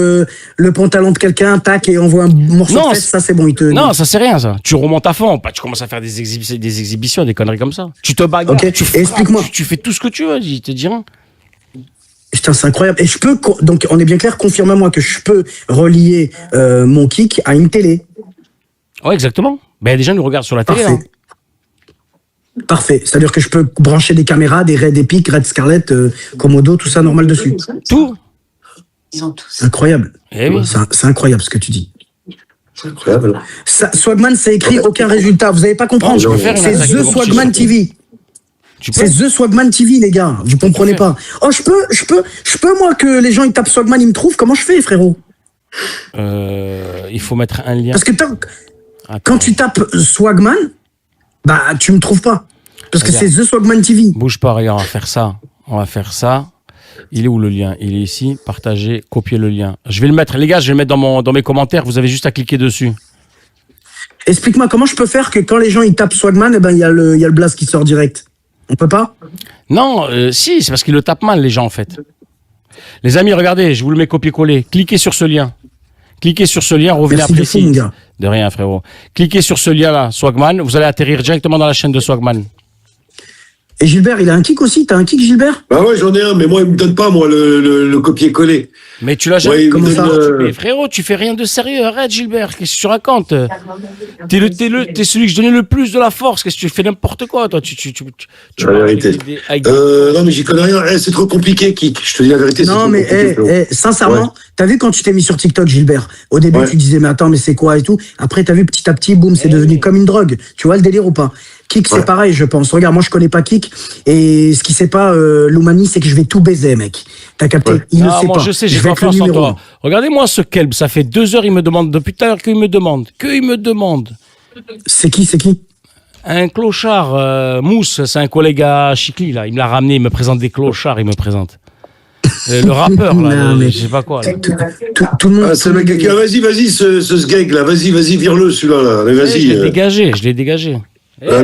le pantalon de quelqu'un, tac, et envoie un morceau Non, de fesse, ça c'est bon, il te. Non, ça c'est rien, ça. Tu remontes à fond. Pas, tu commences à faire des exhibitions, des conneries comme ça. Tu te bagarres. Ok, Tu et frappes, explique-moi. tu fais tout ce que tu veux, je te dis rien. Putain, c'est incroyable. Et je peux, donc on est bien clair, confirme-moi que je peux relier mon Kik à une télé. Ouais, exactement. Ben, déjà, nous regarde sur la télé. Parfait. Hein. Parfait. C'est-à-dire que je peux brancher des caméras, des Red Epic, Red Scarlett, Komodo, tout ça normal dessus. Tout. Ils ont tous. Incroyable. Eh oui. C'est incroyable ce que tu dis. C'est incroyable. Swagman, c'est écrit aucun résultat. Vous n'allez pas comprendre. Non, je peux faire une C'est attaque de The boxe Swagman sur- TV. Tu peux. C'est The Swagman TV, les gars. Vous comprenez pas. Oh, je peux, moi, que les gens, ils tapent Swagman, ils me trouvent. Comment je fais, frérot? Il faut mettre un lien. Parce que Attends. quand tu tapes Swagman, bah, tu me trouves pas. Parce que Regarde. c'est The Swagman TV. Bouge pas, regarde, on va faire ça. On va faire ça. Il est où le lien? Il est ici. Partager, copier le lien. Je vais le mettre, les gars, je vais le mettre dans mes commentaires. Vous avez juste à cliquer dessus. Explique-moi comment je peux faire que quand les gens, ils tapent Swagman, eh ben, il y a le blast qui sort direct. On peut pas? Non, si, c'est parce qu'ils le tapent mal, les gens, en fait. Les amis, regardez, je vous le mets copier-coller. Cliquez sur ce lien. Cliquez sur ce lien, revenez Merci après de fou, ici. mon gars. De rien, frérot. Cliquez sur ce lien-là, Swagman. Vous allez atterrir directement dans la chaîne de Swagman. Et Gilbert, il a un Kik aussi? T'as un Kik, Gilbert? Bah ouais, j'en ai un, mais moi, il me donne pas, moi, le copier-coller. Mais tu l'as jamais. Ouais, il Comment me ça donne, Mais frérot, tu fais rien de sérieux. Arrête, Gilbert. Qu'est-ce que tu racontes? T'es celui que je donnais le plus de la force. Qu'est-ce que tu fais n'importe quoi, toi? Tu La vérité. Non, mais j'y connais rien. C'est trop compliqué, Kik. Je te dis la vérité, c'est Non, trop mais compliqué. frérot. sincèrement, t'as vu quand tu t'es mis sur TikTok, Gilbert? Au début, Ouais. tu disais, mais attends, mais c'est quoi et tout. Après, t'as vu petit à petit, boum, c'est devenu comme une drogue. Tu vois le délire ou pas? Kik, c'est Ouais. pareil, je pense. Regarde, moi, je connais pas Kik. Et ce qui sait pas, Loumani, c'est que je vais tout baiser, mec. T'as capté? Ouais. Il le Ah, sait moi, pas. je sais, j'ai vais être le confiance en numéro toi. Regardez-moi ce kelb. Ça fait 2 heures, il me demande. Depuis tout à l'heure qu'il me demande. Qu'il me demande. 1. C'est qui? Un clochard, Mousse, c'est un collègue à Chicli, là. Il me l'a ramené, il me présente des clochards, il me présente. Le rappeur, là, Non, mais- je sais pas quoi. Là. Tout le monde. Ah, c'est le mec qui a, vas-y, ce sgeg, là. Vas-y, vire-le, celui-là, là. Allez, Je vas-y. l'ai dégagé, je l'ai dégagé.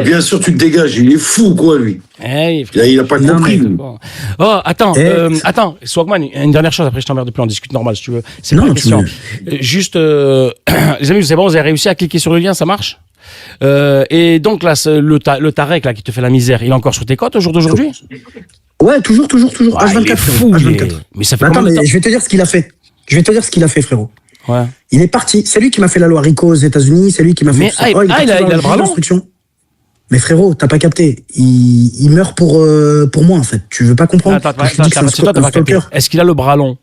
Bien sûr, tu te dégages. Il est fou, quoi, lui. Il a pas Non, compris, mais- lui. Oh, attends, Eh. attends, Swagman, une dernière chose, après je t'emmerde plus, on discute normal si tu veux. C'est Non, pas une tu question. veux. Juste, les amis, c'est bon, vous avez réussi à cliquer sur le lien, ça marche? Et donc là, le Tarek là qui te fait la misère, il est encore sur tes côtes au jour d'aujourd'hui? Ouais, toujours. Ah, il est H24. fou, frérot, il H24. est- mais ça fait Attends, combien de mais temps? je vais te dire ce qu'il a fait. Frérot. Ouais. Il est parti. C'est lui qui m'a fait la loi RICO aux États-Unis. C'est lui qui m'a fait. Mais, tout ça. ah, est il parti a voir le juge bras long. d'instruction. Mais frérot, t'as pas capté. Il meurt pour moi en fait. Tu veux pas comprendre? Attends, Quand je te dis que c'est un c'est toi, t'as pas capté. stalker. Est-ce qu'il a le bras long?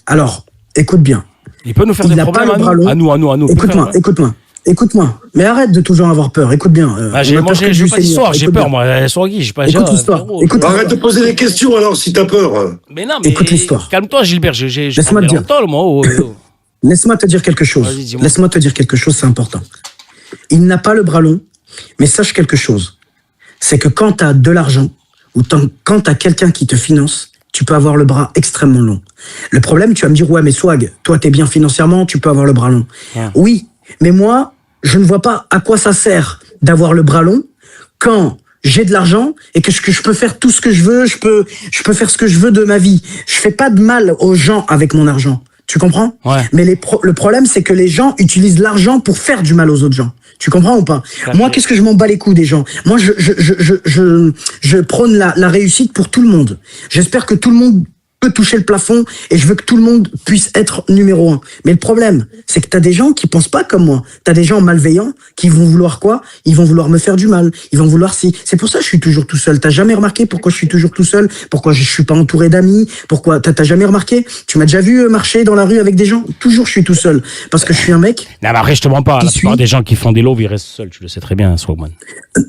Alors, écoute bien. Il peut nous faire Il des n'a pas problèmes le bras long. à nous. Écoute-moi. Mais arrête de toujours avoir peur. Écoute bien. Ah, j'ai on a peur mangé, que je veux du pas Seigneur. d'histoire, j'ai Écoute peur, bien. moi. Sois Guy, j'ai pas Écoute l'histoire. frérot. Écoute Arrête de poser des questions, alors, si t'as peur. Mais non, mais. Écoute l'histoire. Calme-toi, Gilbert, j'ai Laisse-moi te dire. longtemps, moi. Laisse-moi te dire quelque chose. Vas-y, dis-moi. Laisse-moi te dire quelque chose, c'est important. Il n'a pas le bras long, mais sache quelque chose. C'est que quand tu as de l'argent, ou quand tu as quelqu'un qui te finance, tu peux avoir le bras extrêmement long. Le problème, tu vas me dire, ouais, mais Swag, toi, t'es bien financièrement, tu peux avoir le bras long. Ouais. Oui, mais moi, je ne vois pas à quoi ça sert d'avoir le bras long quand j'ai de l'argent et que je peux faire tout ce que je veux, je peux faire ce que je veux de ma vie. Je fais pas de mal aux gens avec mon argent. Tu comprends? Ouais. Mais le problème, c'est que les gens utilisent l'argent pour faire du mal aux autres gens. Tu comprends ou pas? Moi, qu'est-ce que je m'en bats les couilles des gens? Moi, je prône la réussite pour tout le monde. J'espère que tout le monde peut toucher le plafond et je veux que tout le monde puisse être numéro 1. Mais le problème, c'est que t'as des gens qui pensent pas comme moi. T'as des gens malveillants qui vont vouloir quoi? Ils vont vouloir me faire du mal. Ils vont vouloir si. C'est pour ça que je suis toujours tout seul. T'as jamais remarqué pourquoi je suis toujours tout seul? Pourquoi je suis pas entouré d'amis? Pourquoi? T'as jamais remarqué? Tu m'as déjà vu marcher dans la rue avec des gens? Toujours je suis tout seul. Parce que je suis un mec. Non, mais après, je te mens pas. Qui La plupart suis- des gens qui font des loves, ils restent seuls. Tu le sais très bien, Swagman.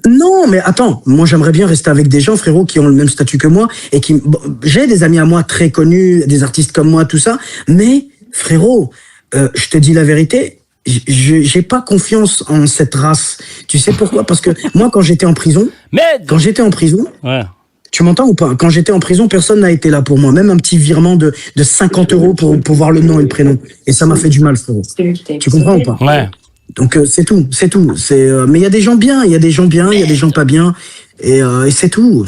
Non, mais attends, moi j'aimerais bien rester avec des gens, frérot, qui ont le même statut que moi et qui. Bon, j'ai des amis à moi très connus, des artistes comme moi, tout ça, mais frérot, je te dis la vérité, j'ai pas confiance en cette race. Tu sais pourquoi? Parce que moi, quand j'étais en prison, Ouais. tu m'entends ou pas? Quand j'étais en prison, personne n'a été là pour moi, même un petit virement de 50 € pour voir le nom et le prénom, et ça m'a fait du mal, frérot. Tu comprends ou pas? Ouais. Donc c'est tout. Mais il y a des gens bien, il y a des gens pas bien, et c'est tout,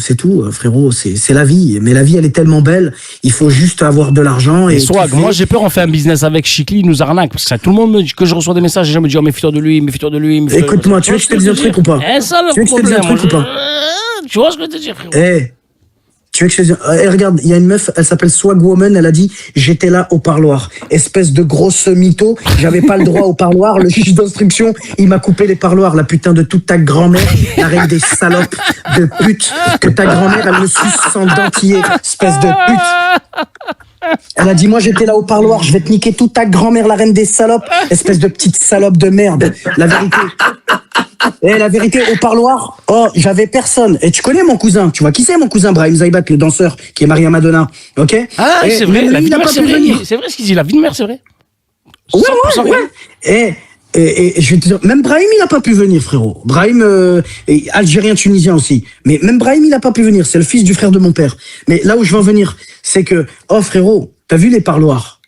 frérot. C'est la vie. Mais la vie, elle est tellement belle. Il faut juste avoir de l'argent et. Et Swag, moi j'ai peur, on fait un business avec Chicli, il nous arnaque. Parce que ça, tout le monde me dit que je reçois des messages, les gens me disent oh, méfie-toi de lui, méfie-toi de lui. Écoute-moi, tu veux que je te dise un truc ou pas? Ça, le Tu veux que je te dise un problème, truc ou pas? Tu vois ce que je veux te dire, frérot? Tu veux que je te dise... regarde, il y a une meuf, elle s'appelle Swag Woman, elle a dit « J'étais là au parloir. » Espèce de grosse mytho, j'avais pas le droit au parloir, le juge d'instruction, il m'a coupé les parloirs, la putain de toute ta grand-mère, la reine des salopes de pute, que ta grand-mère, elle me suce sans dentier, espèce de pute. Elle a dit, moi j'étais là au parloir, je vais te niquer toute ta grand-mère, la reine des salopes, espèce de petite salope de merde. La vérité. Et la vérité, au parloir, oh, j'avais personne. Et tu connais mon cousin, tu vois qui c'est mon cousin Brahim Zaibat, le danseur, qui est marié à Madonna, ok? Ah, et c'est vrai, la vie de il a mère, pas c'est pu vrai. venir. C'est vrai ce qu'il dit, la vie de mère, c'est vrai. Ouais, 100% vrai. Et je vais te dire, même Brahim, il a pas pu venir, frérot. Brahim, algérien, tunisien aussi. Mais même Brahim, il a pas pu venir. C'est le fils du frère de mon père. Mais là où je veux en venir, c'est que, oh, frérot, t'as vu les parloirs?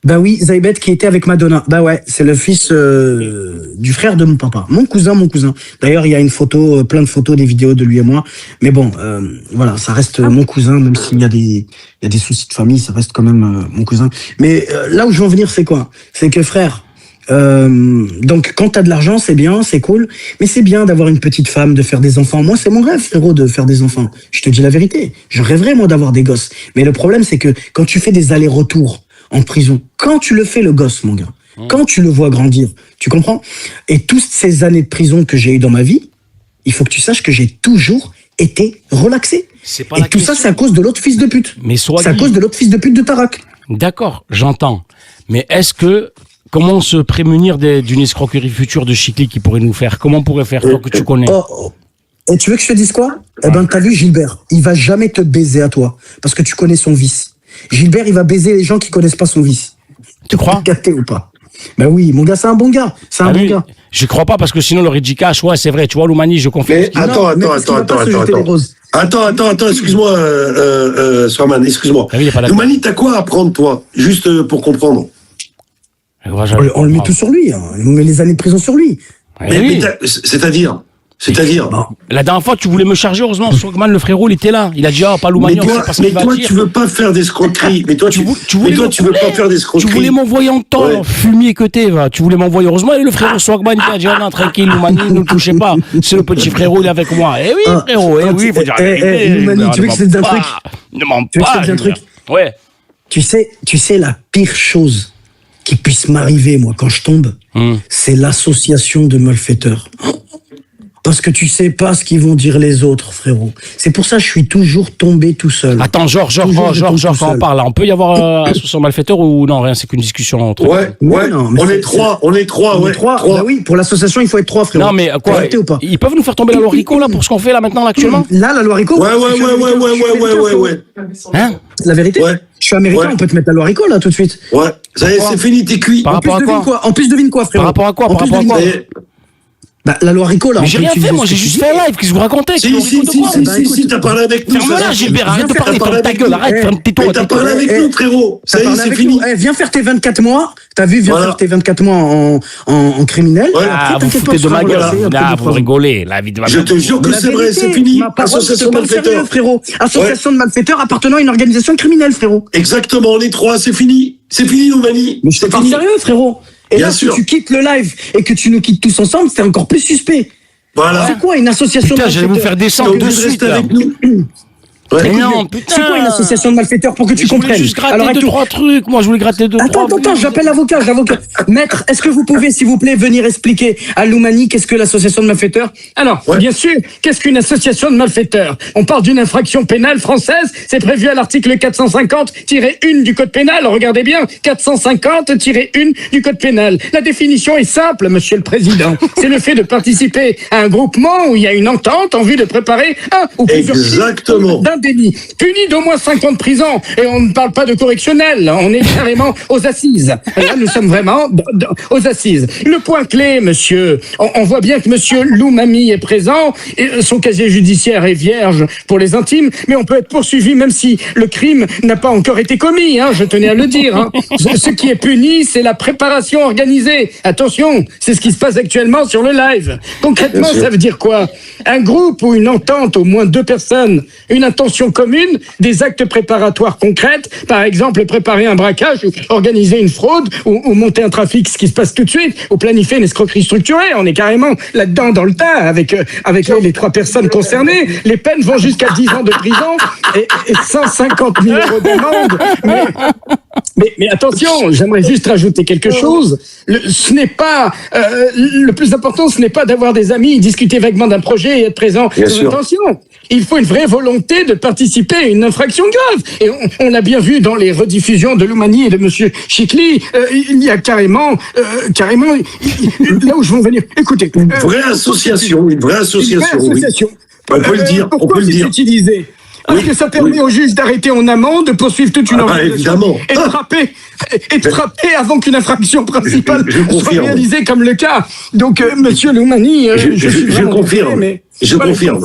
Bah oui, Zaybet qui était avec Madonna. Bah ouais, c'est le fils du frère de mon papa. Mon cousin. D'ailleurs, il y a une photo, plein de photos, des vidéos de lui et moi. Mais bon, voilà, ça reste mon cousin, même s'il y a des soucis de famille, ça reste quand même mon cousin. Mais là où je veux en venir, c'est quoi? C'est que frère, donc quand t'as de l'argent, c'est bien, c'est cool, mais c'est bien d'avoir une petite femme, de faire des enfants. Moi, c'est mon rêve, frérot, de faire des enfants. Je te dis la vérité. Je rêverais, moi, d'avoir des gosses. Mais le problème, c'est que quand tu fais des allers-retours en prison, quand tu le fais, le gosse, mon gars, quand tu le vois grandir, tu comprends? Et toutes ces années de prison que j'ai eues dans ma vie, il faut que tu saches que j'ai toujours été relaxé. C'est pas Et la tout ça, question. c'est à cause de l'autre fils de pute. Mais C'est à cause de l'autre fils de pute de Tarak. D'accord, j'entends. Mais comment se prémunir d'une escroquerie future de Chicli qui pourrait nous faire? Comment on pourrait faire, toi que tu connais? Et tu veux que je te dise quoi? Eh ben, t'as vu Gilbert, il va jamais te baiser à toi, parce que tu connais son vice. Gilbert, il va baiser les gens qui connaissent pas son vice. Tu crois? Capté ou pas? Ben oui, mon gars, c'est un bon gars. C'est un bon gars. Je crois pas parce que sinon, le Reggie Cash, ouais, c'est vrai, tu vois, Loumani, je confie. Mais attends, Swaman, excuse-moi. Loumani, t'as quoi à apprendre, toi? Juste pour comprendre. On le met tout sur lui, hein. On met les années de prison sur lui. C'est-à-dire La dernière fois, tu voulais me charger, heureusement, Swagman, le frérot, il était là. Il a dit, ah, pas Loumani, on sait pas ce qu'il va dire. tu veux pas faire d'escroquerie. Mais toi, tu veux pas faire d'escroquerie. Tu voulais m'envoyer en temps, fumier que t'es, va. Tu voulais m'envoyer, heureusement, et le frérot Swagman, il a dit, ah, non, tranquille, Loumani, ne le touchez pas. C'est le petit frérot, il est avec moi. Eh oui, frérot, il faut dire la vérité. Loumani, tu veux que je te dise un truc? Ne mens Tu veux que je pas. te dise un truc? Ouais. Tu sais, la pire chose qui puisse m'arriver, moi, quand je tombe, c'est l'association de malfaiteurs. Parce que tu sais pas ce qu'ils vont dire les autres, frérot. C'est pour ça que je suis toujours tombé tout seul. Attends, genre, quand on parle, là, on peut y avoir association malfaiteur ou non, rien, c'est qu'une discussion entre. Ouais, on est trois, ouais. Bah oui, pour l'association, il faut être trois, frérot. Non, mais quoi? Arrêtez ou pas? Ils peuvent nous faire tomber la loi RICO, là, pour ce qu'on fait, là, maintenant, là, actuellement? Là, la loi RICO? Ouais. Hein? La vérité? Ouais. Je suis américain, on peut te mettre la loi RICO, là, tout de suite. Ouais. Ça y est, c'est fini, t'es cuit. En plus, devine quoi, frérot? Par rapport à quoi? Bah, la loi RICO, là. Mais on j'ai peut rien utiliser fait, moi ce j'ai que tu juste dis. fait un live, qu'est-ce que vous racontez? Si, t'as parlé avec nous. Ferme-la, ça, Gilbert, arrête de Viens parler, faire ferme ta gueule, arrête, ferme tes Mais tours. t'as parlé avec nous, frérot. Ça y est, Parle c'est avec fini. nous. Viens faire tes 24 mois. T'as vu, viens Voilà. faire tes 24 mois en criminel. Ouais. Ah, Après, vous t'inquiète foutez pas, de on ma sera gueule. relancé après Ah, deux, vous trois jours. rigolez, la vie de ma Je te jure que La c'est vrai, vérité, c'est fini. ma parole, Association je de te parle sérieux, malfaiteurs. frérot. Association de malfaiteurs appartenant à une organisation criminelle, frérot. Exactement, les trois, c'est fini. C'est fini, Loumani. Mais je te C'est parle fini. sérieux, frérot. Et Bien là, sûr. si tu quittes le live et que tu nous quittes tous ensemble, c'est encore plus suspect. Voilà. C'est quoi une association Putain, de j'allais vous malfaiteurs faire descendre Donc, de vous suite, restez là. avec nous. Ouais. Mais non, putain. C'est quoi une association de malfaiteurs pour que tu Je voulais comprennes juste gratter Alors, deux, tout- trois trucs. Moi, je voulais gratter deux, trois. Attends, j'appelle l'avocat. Maître, est-ce que vous pouvez, s'il vous plaît, venir expliquer à Loumani qu'est-ce que l'association de malfaiteurs? Alors, Ouais. bien sûr, qu'est-ce qu'une association de malfaiteurs? On parle d'une infraction pénale française, c'est prévu à l'article 450-1 du Code pénal. Regardez bien, 450-1 du Code pénal. La définition est simple, Monsieur le Président. C'est le fait de participer à un groupement où il y a une entente en vue de préparer un ou plusieurs Exactement. crimes d'un délit, puni d'au moins 5 ans de prison. Et on ne parle pas de correctionnel, on est carrément aux assises. Là, nous sommes vraiment aux assises. Le point clé, monsieur, on voit bien que monsieur Loumani est présent, et son casier judiciaire est vierge pour les intimes, mais on peut être poursuivi même si le crime n'a pas encore été commis, hein, je tenais à le dire. Hein. Ce qui est puni, c'est la préparation organisée. Attention, c'est ce qui se passe actuellement sur le live. Concrètement, Bien sûr. ça veut dire quoi? Un groupe ou une entente, au moins 2 personnes, une intention commune, des actes préparatoires concrètes, par exemple préparer un braquage, ou organiser une fraude, ou monter un trafic, ce qui se passe tout de suite, ou planifier une escroquerie structurée. On est carrément là-dedans dans le tas avec les 3 personnes concernées. Les peines vont jusqu'à 10 ans de prison et 150 000 € d'amende. Mais attention, j'aimerais juste rajouter quelque chose. Le plus important, ce n'est pas d'avoir des amis, discuter vaguement d'un projet et être présent. Bien sûr. Attention, il faut une vraie volonté de participer à une infraction grave. Et on l'a bien vu dans les rediffusions de Loumani et de Monsieur Chikli. Il y a carrément, là où je veux en venir. Écoutez, Une vraie association, une vraie association. On peut le dire, on Pourquoi peut le c'est dire. utilisé? Parce Oui, que ça permet oui. au juge d'arrêter en amont, de poursuivre toute une Ah bah, organisation évidemment. et de frapper avant qu'une infraction principale Je soit confirme. réalisée comme le cas. Donc, Monsieur Loumani, Je suis vraiment confirme. désolé, mais Je voilà, confirme.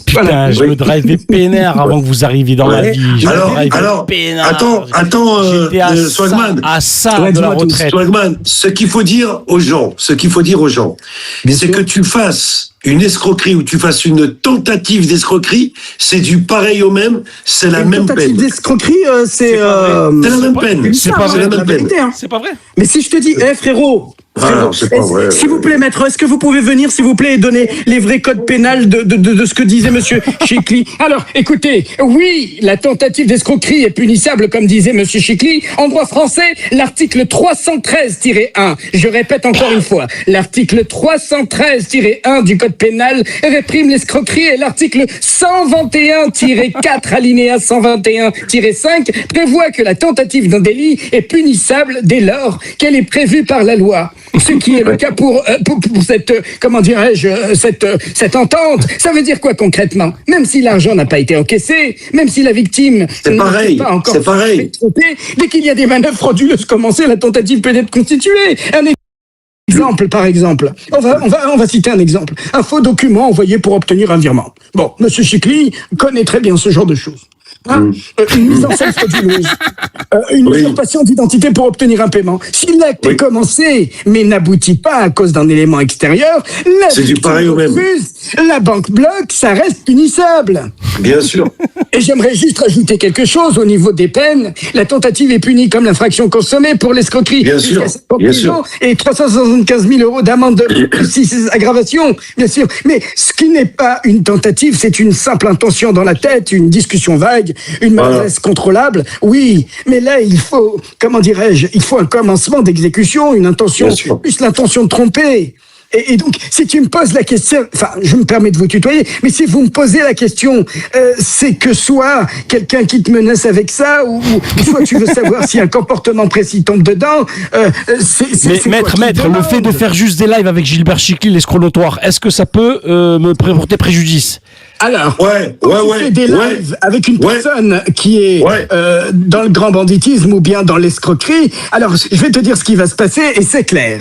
Putain, Voilà. je me drivais pénère avant que vous arriviez dans ma Ouais. vie. Je me drivais Alors, pénère. attends, J'étais à Swagman. ça Ouais, de la dis-moi tout. retraite. Swagman, ce qu'il faut dire aux gens, c'est que tu fasses une escroquerie ou tu fasses une tentative d'escroquerie, c'est du pareil au même, c'est la Une même tentative peine. d'escroquerie, c'est... C'est la même peine. C'est pas ça, vrai. C'est la même peine. vérité, hein. C'est pas vrai. Mais si je te dis, frérot, non, c'est pas vrai. s'il vous plaît, maître, est-ce que vous pouvez venir, s'il vous plaît, et donner les vrais codes pénals de ce que disait monsieur Chikli? Alors, écoutez, oui, la tentative d'escroquerie est punissable, comme disait Monsieur Chikli. En droit français, l'article 313-1, je répète encore une fois, l'article 313-1 du Code pénal réprime l'escroquerie et l'article 121-4, alinéa 121-5, prévoit que la tentative d'un délit est punissable dès lors qu'elle est prévue par la loi. Ce qui est le cas pour cette, comment dirais-je, cette entente. Ça veut dire quoi concrètement? Même si l'argent n'a pas été encaissé, même si la victime C'est pareil, n'a pas encore c'est pareil. été traitée, dès qu'il y a des manœuvres frauduleuses commencées, la tentative peut être constituée. Un exemple, par exemple. On va citer un exemple. Un faux document envoyé pour obtenir un virement. Bon, Monsieur Chikli connaît très bien ce genre de choses. Hein? Une mise en scène frauduleuse, une Oui. usurpation d'identité pour obtenir un paiement. Si l'acte est commencé, mais n'aboutit pas à cause d'un élément extérieur, la C'est du victime pareil au même. refuse, la banque bloque, ça reste punissable. Bien sûr. Et j'aimerais juste rajouter quelque chose au niveau des peines. La tentative est punie comme l'infraction consommée pour l'escroquerie. Bien sûr, Jusqu'à 50 bien 000 sûr. euros Et 375 000 € d'amende de si c'est aggravation, bien sûr. Mais ce qui n'est pas une tentative, c'est une simple intention dans la tête, une discussion vague, une maladresse contrôlable. Oui, mais là, il faut, comment dirais-je, il faut un commencement d'exécution, une intention, Bien sûr. plus l'intention de tromper. Et donc, si tu me poses la question, enfin, je me permets de vous tutoyer, mais si vous me posez la question, c'est que soit quelqu'un qui te menace avec ça, ou soit tu veux savoir si un comportement précis tombe dedans. Mais maître, le fait de faire juste des lives avec Gilbert Chikli, l'escroc notoire, est-ce que ça peut me porter préjudice? Alors, Ouais, quand ouais, tu ouais. fais des ouais. lives avec une Ouais. personne qui est Ouais. dans le grand banditisme ou bien dans l'escroquerie, alors je vais te dire ce qui va se passer et c'est clair.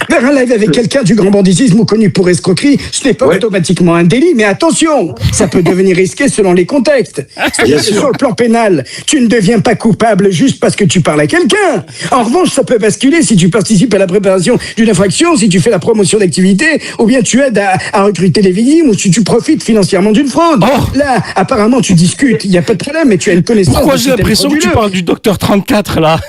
Faire un live avec quelqu'un du grand banditisme ou connu pour escroquerie, ce n'est pas Ouais. automatiquement un délit, mais attention, ça peut devenir risqué selon les contextes. C'est-à-dire que sûr. sur le plan pénal, tu ne deviens pas coupable juste parce que tu parles à quelqu'un. En revanche, ça peut basculer si tu participes à la préparation d'une infraction, si tu fais la promotion d'activités, ou bien tu aides à recruter les victimes, ou si tu profites financièrement d'une fraude. Oh. Là, apparemment, tu discutes, il n'y a pas de problème, mais tu as une connaissance. Pourquoi du j'ai système l'impression que tu frauduleux. parles du docteur 34 là?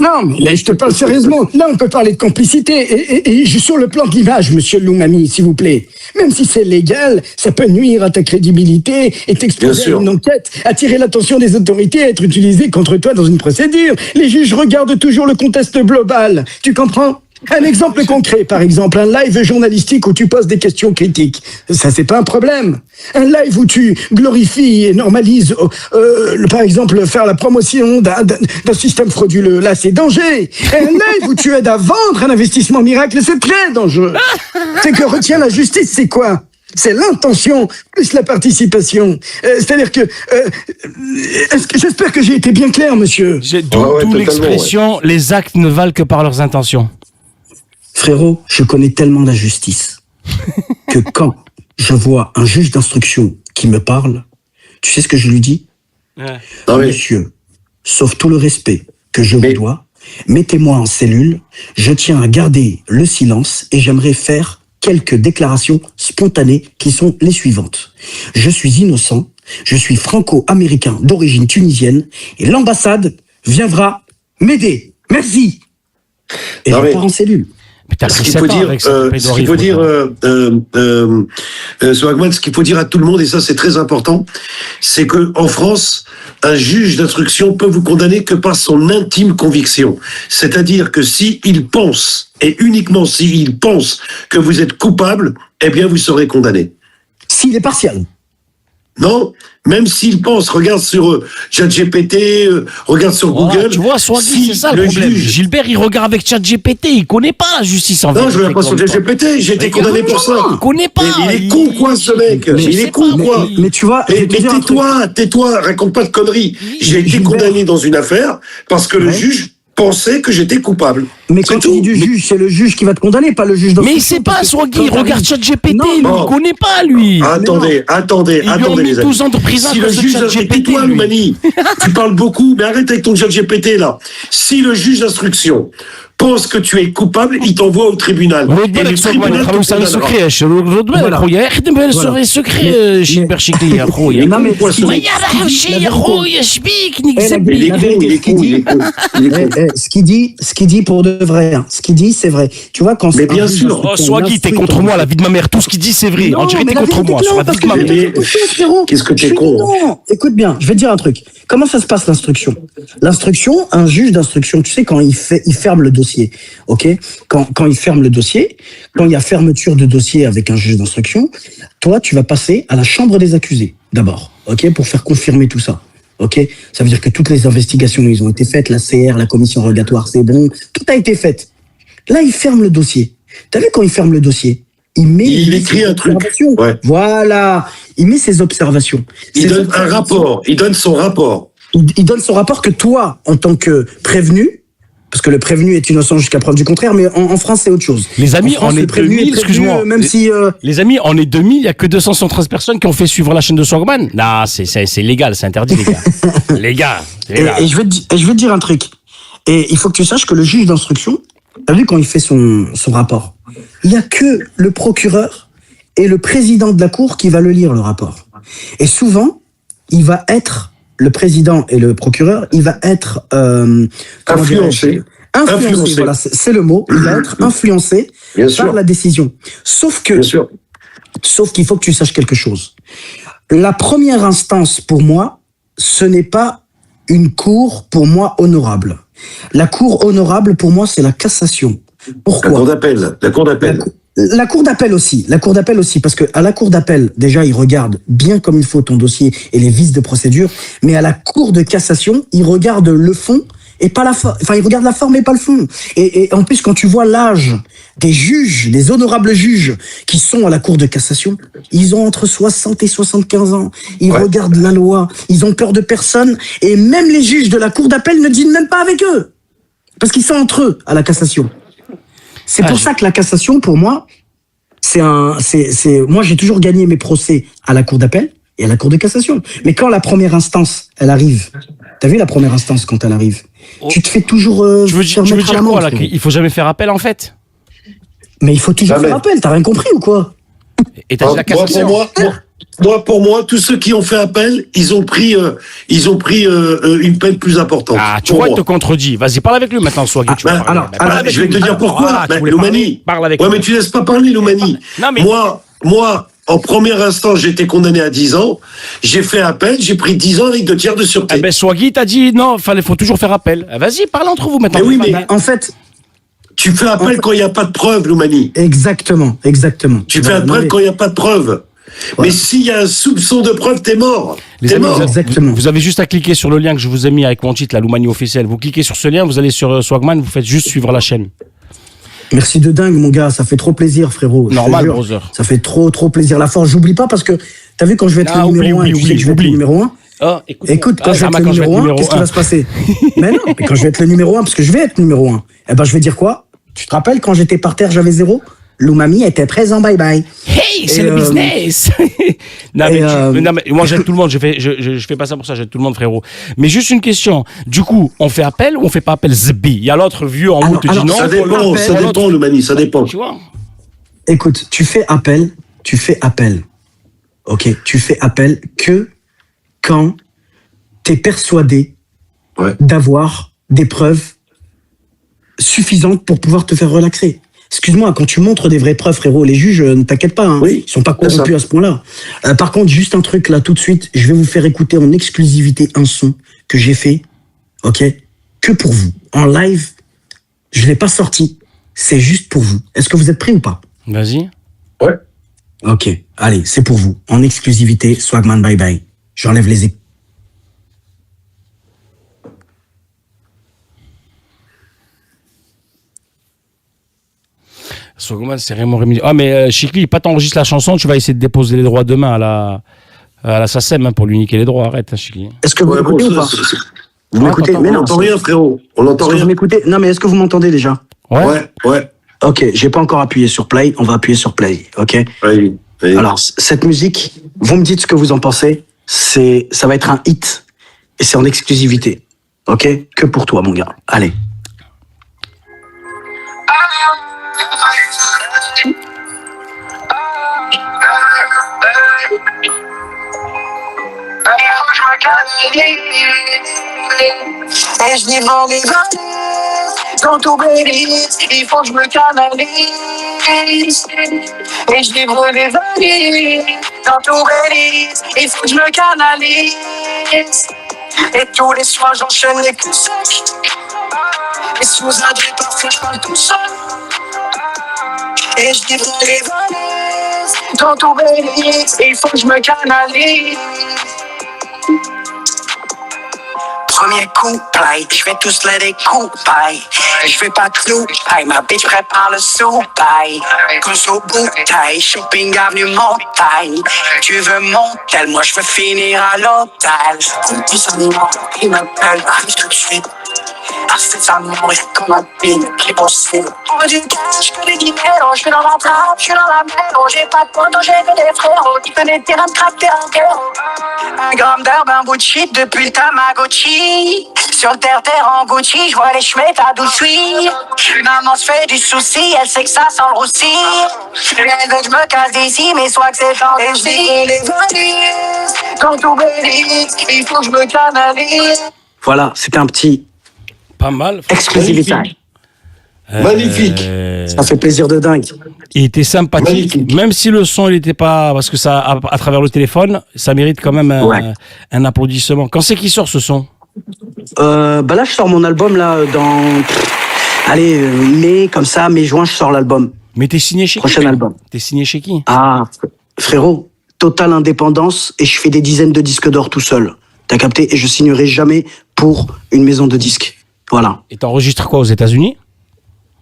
Non, mais là, je te parle sérieusement. Là, on peut parler de complicité. Et sur le plan de l'image, monsieur Loumami, s'il vous plaît, même si c'est légal, ça peut nuire à ta crédibilité et Bien t'exposer à sûr. une enquête, attirer l'attention des autorités, être utilisé contre toi dans une procédure. Les juges regardent toujours le contexte global. Tu comprends? Un exemple concret, par exemple, un live journalistique où tu poses des questions critiques. Ça, c'est pas un problème. Un live où tu glorifies et normalises, par exemple, faire la promotion d'un système frauduleux. Là, c'est danger. Et un live où tu aides à vendre un investissement miracle, c'est très dangereux. C'est que retient la justice, c'est quoi? C'est l'intention plus la participation. C'est-à-dire que... j'espère que j'ai été bien clair, monsieur. D'où totalement, l'expression les actes ne valent que par leurs intentions. Frérot, je connais tellement la justice que quand je vois un juge d'instruction qui me parle, tu sais ce que je lui dis? Non, mais- Monsieur, sauf tout le respect que je vous Mais- dois, mettez-moi en cellule, je tiens à garder le silence et j'aimerais faire quelques déclarations spontanées qui sont les suivantes. Je suis innocent, je suis franco-américain d'origine tunisienne et l'ambassade viendra m'aider. Merci. Et Non, je mais- pars en cellule. Mais t'as Ce pris qu'il 7 faut ans dire, avec cette ce pédorie, qu'il faut dire, frère. Swagman, ce qu'il faut dire à tout le monde, et ça c'est très important, c'est que en France, un juge d'instruction peut vous condamner que par son intime conviction. C'est-à-dire que s'il pense, et uniquement s'il pense que vous êtes coupable, eh bien vous serez condamné. S'il est partial. Non, même s'il pense, regarde sur ChatGPT, regarde sur Voilà, Google. tu vois, Swaggy, si c'est ça le problème. juge- Gilbert, il regarde avec ChatGPT, il connaît pas la justice en Non, vérité je ne regarde pas sur comme toi. ChatGPT, j'ai été Mais condamné pour ça. Il connaît pas. Mais il est con quoi ce mec? Mais Il je est sais con pas, quoi? Mais tu vois, je vais Mais te dire un truc. tais-toi, raconte pas de conneries. J'ai été Gilbert. condamné dans une affaire parce que le Ouais. juge pensait que j'étais coupable. Mais C'est quand tu tout. dis du juge, c'est le juge qui va te condamner, pas le juge Mais il d'instruction. sait pas, parce que Swaggy, quand il regarde t'arrives- ChatGPT, Non, lui, non. il connaît pas, lui. Attendez, Ils lui ont mis les amis. 12 ans de prison Si à le cause de juge, ChatGPT, tais-toi, lui. Loumani, tu parles beaucoup, mais arrête avec ton ChatGPT là. Si le juge d'instruction pense que tu es coupable, il t'envoie au tribunal. رد Et le بالك سوغمان tribunal يخلو te يسوي condamnera. سكري رد بالك Voilà. خويا يخدم Voilà. سكري شيبر شكلي يا خويا Non, mais Pourquoi ce ce mec يا راه شي يا خويا شبيك Eh, la نكذب Il est La con, vérité, il est ce qu'il con, dit- il est con. Il est con. ce qu'il dit pour de vrai. Hein. Ce qu'il dit, c'est vrai. Tu vois, quand Mais un bien juge sûr. d'instruction Oh, Swaggy, t'es l'instruit contre comme- moi, la vie de ma mère. Tout ce qu'il dit, c'est vrai. Non, On dirait que mais t'es la contre vérité, moi non, sur la vie parce de ma que mère. Mais- écoute-moi, frérot. Qu'est-ce que t'es Je suis con, dedans. Écoute bien, je vais te dire un truc. Comment ça se passe l'instruction? L'instruction, un juge d'instruction, tu sais, quand il ferme le dossier, ok? Quand il ferme le dossier, quand il y a fermeture de dossier avec un juge d'instruction, toi, tu vas passer à la chambre des accusés, d'abord, ok? Pour faire confirmer tout ça. Ok, ça veut dire que toutes les investigations, ils ont été faites, la CR, la commission rogatoire, c'est bon, tout a été fait. Là, il ferme le dossier. T'as vu quand il ferme le dossier? Il Il met écrit ses un truc. observations. Ouais. Voilà, il met ses observations. Il Ses donne un observations. rapport. Il donne son rapport. Il donne son rapport que toi, en tant que prévenu, parce que le prévenu est innocent jusqu'à preuve du contraire, mais en France, c'est autre chose. Les amis, En France, on est le prévenu 2000, prévenu, excuse-moi. Même si... Les amis, on est 2000, il y a que 273 personnes qui ont fait suivre la chaîne de Swagman. Non, c'est légal, c'est interdit, les gars. Les gars, c'est légal. Et je vais te dire un truc. Et il faut que tu saches que le juge d'instruction, t'as vu quand il fait son rapport, il y a que le procureur et le président de la cour qui va le lire, le rapport. Et souvent, il va être, le président et le procureur, il va être... comment Influencé. dirais-je Influencé, Influencé. voilà, c'est le mot. Il va être influencé Bien par sûr. la décision. Sauf Bien sûr. qu'il faut que tu saches quelque chose. La première instance, pour moi, ce n'est pas une cour, pour moi, honorable. La cour honorable, pour moi, c'est la cassation. La Pourquoi cour d'appel. La cour d'appel. La cour d'appel aussi. La cour d'appel aussi, parce que à la cour d'appel, déjà, ils regardent bien comme il faut ton dossier et les vices de procédure, mais à la cour de cassation, ils regardent le fond et pas la forme. Enfin, ils regardent la forme et pas le fond. Et en plus, quand tu vois l'âge des juges, des honorables juges qui sont à la Cour de cassation, ils ont entre 60 et 75 ans. Ils regardent la loi. Ils ont peur de personne. Et même les juges de la Cour d'appel ne dînent même pas avec eux. Parce qu'ils sont entre eux à la cassation. C'est pour ça que la cassation, pour moi, moi, j'ai toujours gagné mes procès à la Cour d'appel et à la Cour de cassation. Mais quand la première instance, elle arrive, t'as vu la première instance quand elle arrive, tu te fais toujours tu veux dire quoi, là, qu'il faut jamais faire appel, en fait? Mais il faut toujours faire appel, t'as rien compris ou quoi? Et t'as dit la cassation. Pour moi, tous ceux qui ont fait appel, ils ont pris une peine plus importante. Ah, tu vois, il te contredit. Vas-y, parle avec lui maintenant, Swaggy. Alors, je vais te dire pourquoi. Loumani. Parle avec lui. lui. Mais tu laisses pas parler, Loumani. Non, mais... Moi, en première instance, j'ai été condamné à 10 ans. J'ai fait appel, j'ai pris 10 ans avec 2 tiers de sûreté. Eh ben, Swaggy t'a dit non, faut toujours faire appel. Vas-y, parle entre vous maintenant. Mais oui, mais en fait, tu fais appel quand il n'y a pas de preuve, Loumani. Exactement. Tu fais appel quand il n'y a pas de preuve. Mais s'il y a un soupçon de preuve, t'es mort. Les amis, exactement. Vous avez juste à cliquer sur le lien que je vous ai mis avec mon titre, la Loumani officielle. Vous cliquez sur ce lien, vous allez sur Swagman, vous faites juste suivre la chaîne. Merci de dingue, mon gars. Ça fait trop plaisir, frérot. Normal, brother. Ça fait trop plaisir. La force, j'oublie pas parce que t'as vu quand je vais être le numéro 1, tu sais que je vais être le numéro 1. Oh, écoute, quand je vais être le numéro 1, qu'est-ce qui va se passer? Mais non, mais quand je vais être le numéro 1, parce que je vais être numéro 1, eh ben, je vais dire quoi? Tu te rappelles quand j'étais par terre, j'avais 0? Loumami était présent, bye bye. Hey, c'est le business. non, mais moi j'aide tout le monde. Je fais pas ça pour ça. J'aide tout le monde, frérot. Mais juste une question. Du coup, on fait appel ou on fait pas appel Zbi? Il y a l'autre vieux en haut qui te dit non. Ça dépend, Loumani, ça dépend. Tu vois? Écoute, tu fais appel. Ok, tu fais appel que quand t'es persuadé d'avoir des preuves suffisantes pour pouvoir te faire relaxer. Excuse-moi, quand tu montres des vraies preuves, frérot, les juges, ne t'inquiète pas, hein, ils sont pas corrompus à ce point-là. Par contre, juste un truc là, tout de suite, je vais vous faire écouter en exclusivité un son que j'ai fait, ok, que pour vous, en live. Je l'ai pas sorti, c'est juste pour vous. Est-ce que vous êtes prêts ou pas? Vas-y. Ouais. Ok, allez, c'est pour vous, en exclusivité, Swagman, bye bye. J'enlève les écouteurs. C'est Raymond Rémy. Ah, mais Chikli, pas t'enregistres la chanson, tu vas essayer de déposer les droits demain à la SACEM hein, pour lui niquer les droits. Arrête, hein, Chikli. Est-ce que vous m'écoutez ou pas? Vous m'écoutez? Mais on n'entend rien, frérot. On n'entend rien. Vous m'écoutez? Non, mais est-ce que vous m'entendez déjà? Ouais. Ok, j'ai pas encore appuyé sur play, on va appuyer sur play, ok? Oui. Alors, cette musique, vous me dites ce que vous en pensez, ça va être un hit, et c'est en exclusivité, ok? Que pour toi, mon gars. Allez. Et je livre les valises, quand tout brise, il faut que je me canalise. Et je livre les valises, quand tout brise, il faut que je me canalise. Et tous les soirs j'enchaîne les coups secs. Et sous un drap parfois je parle tout seul. Et je livre les valises, quand tout brise, il faut que je me canalise. Premier coup, play, je fais tous les découpailles. Je fais pas de clou, ma bitch prépare le soupaille. Course au bouteille, shopping avenue montagne. Tu veux mon tel, moi je veux finir à l'hôtel. Tout ça il m'appelle, arrive tout de suite. Assez ça mourir comme un pin, qui est possible. On veut du cash, que des dinero. Je suis dans la trappe, je suis dans la mélo. J'ai pas de potes, j'ai que des frérots. Qui fait des terrains de crack, terrain terreau. Un gramme d'herbe, un bout de shit depuis le Tamagotchi. Sur le terre-terre en Gucci, je vois les chemins à d'où je suis. Maman se fait du souci, elle sait que ça sent le roussi. Elle veut que je me casse d'ici, mais soit que c'est dans les vies. Les valises, quand tout brise, il faut que je me canalise. Voilà, c'était un petit... Pas mal. Exclusivité. Magnifique. Ça fait plaisir de dingue. Il était sympathique. Magnifique. Même si le son, il n'était pas... Parce que ça, à travers le téléphone, ça mérite quand même un applaudissement. Quand c'est qu'il sort ce son? Bah là, je sors mon album là dans... Allez, mai, comme ça, mai-juin, je sors l'album. Mais t'es signé chez Prochain qui? album. T'es signé chez qui? Ah, frérot, totale indépendance et je fais des dizaines de disques d'or tout seul. T'as capté? Et je signerai jamais pour une maison de disques. Voilà. Et t'enregistres quoi aux États-Unis?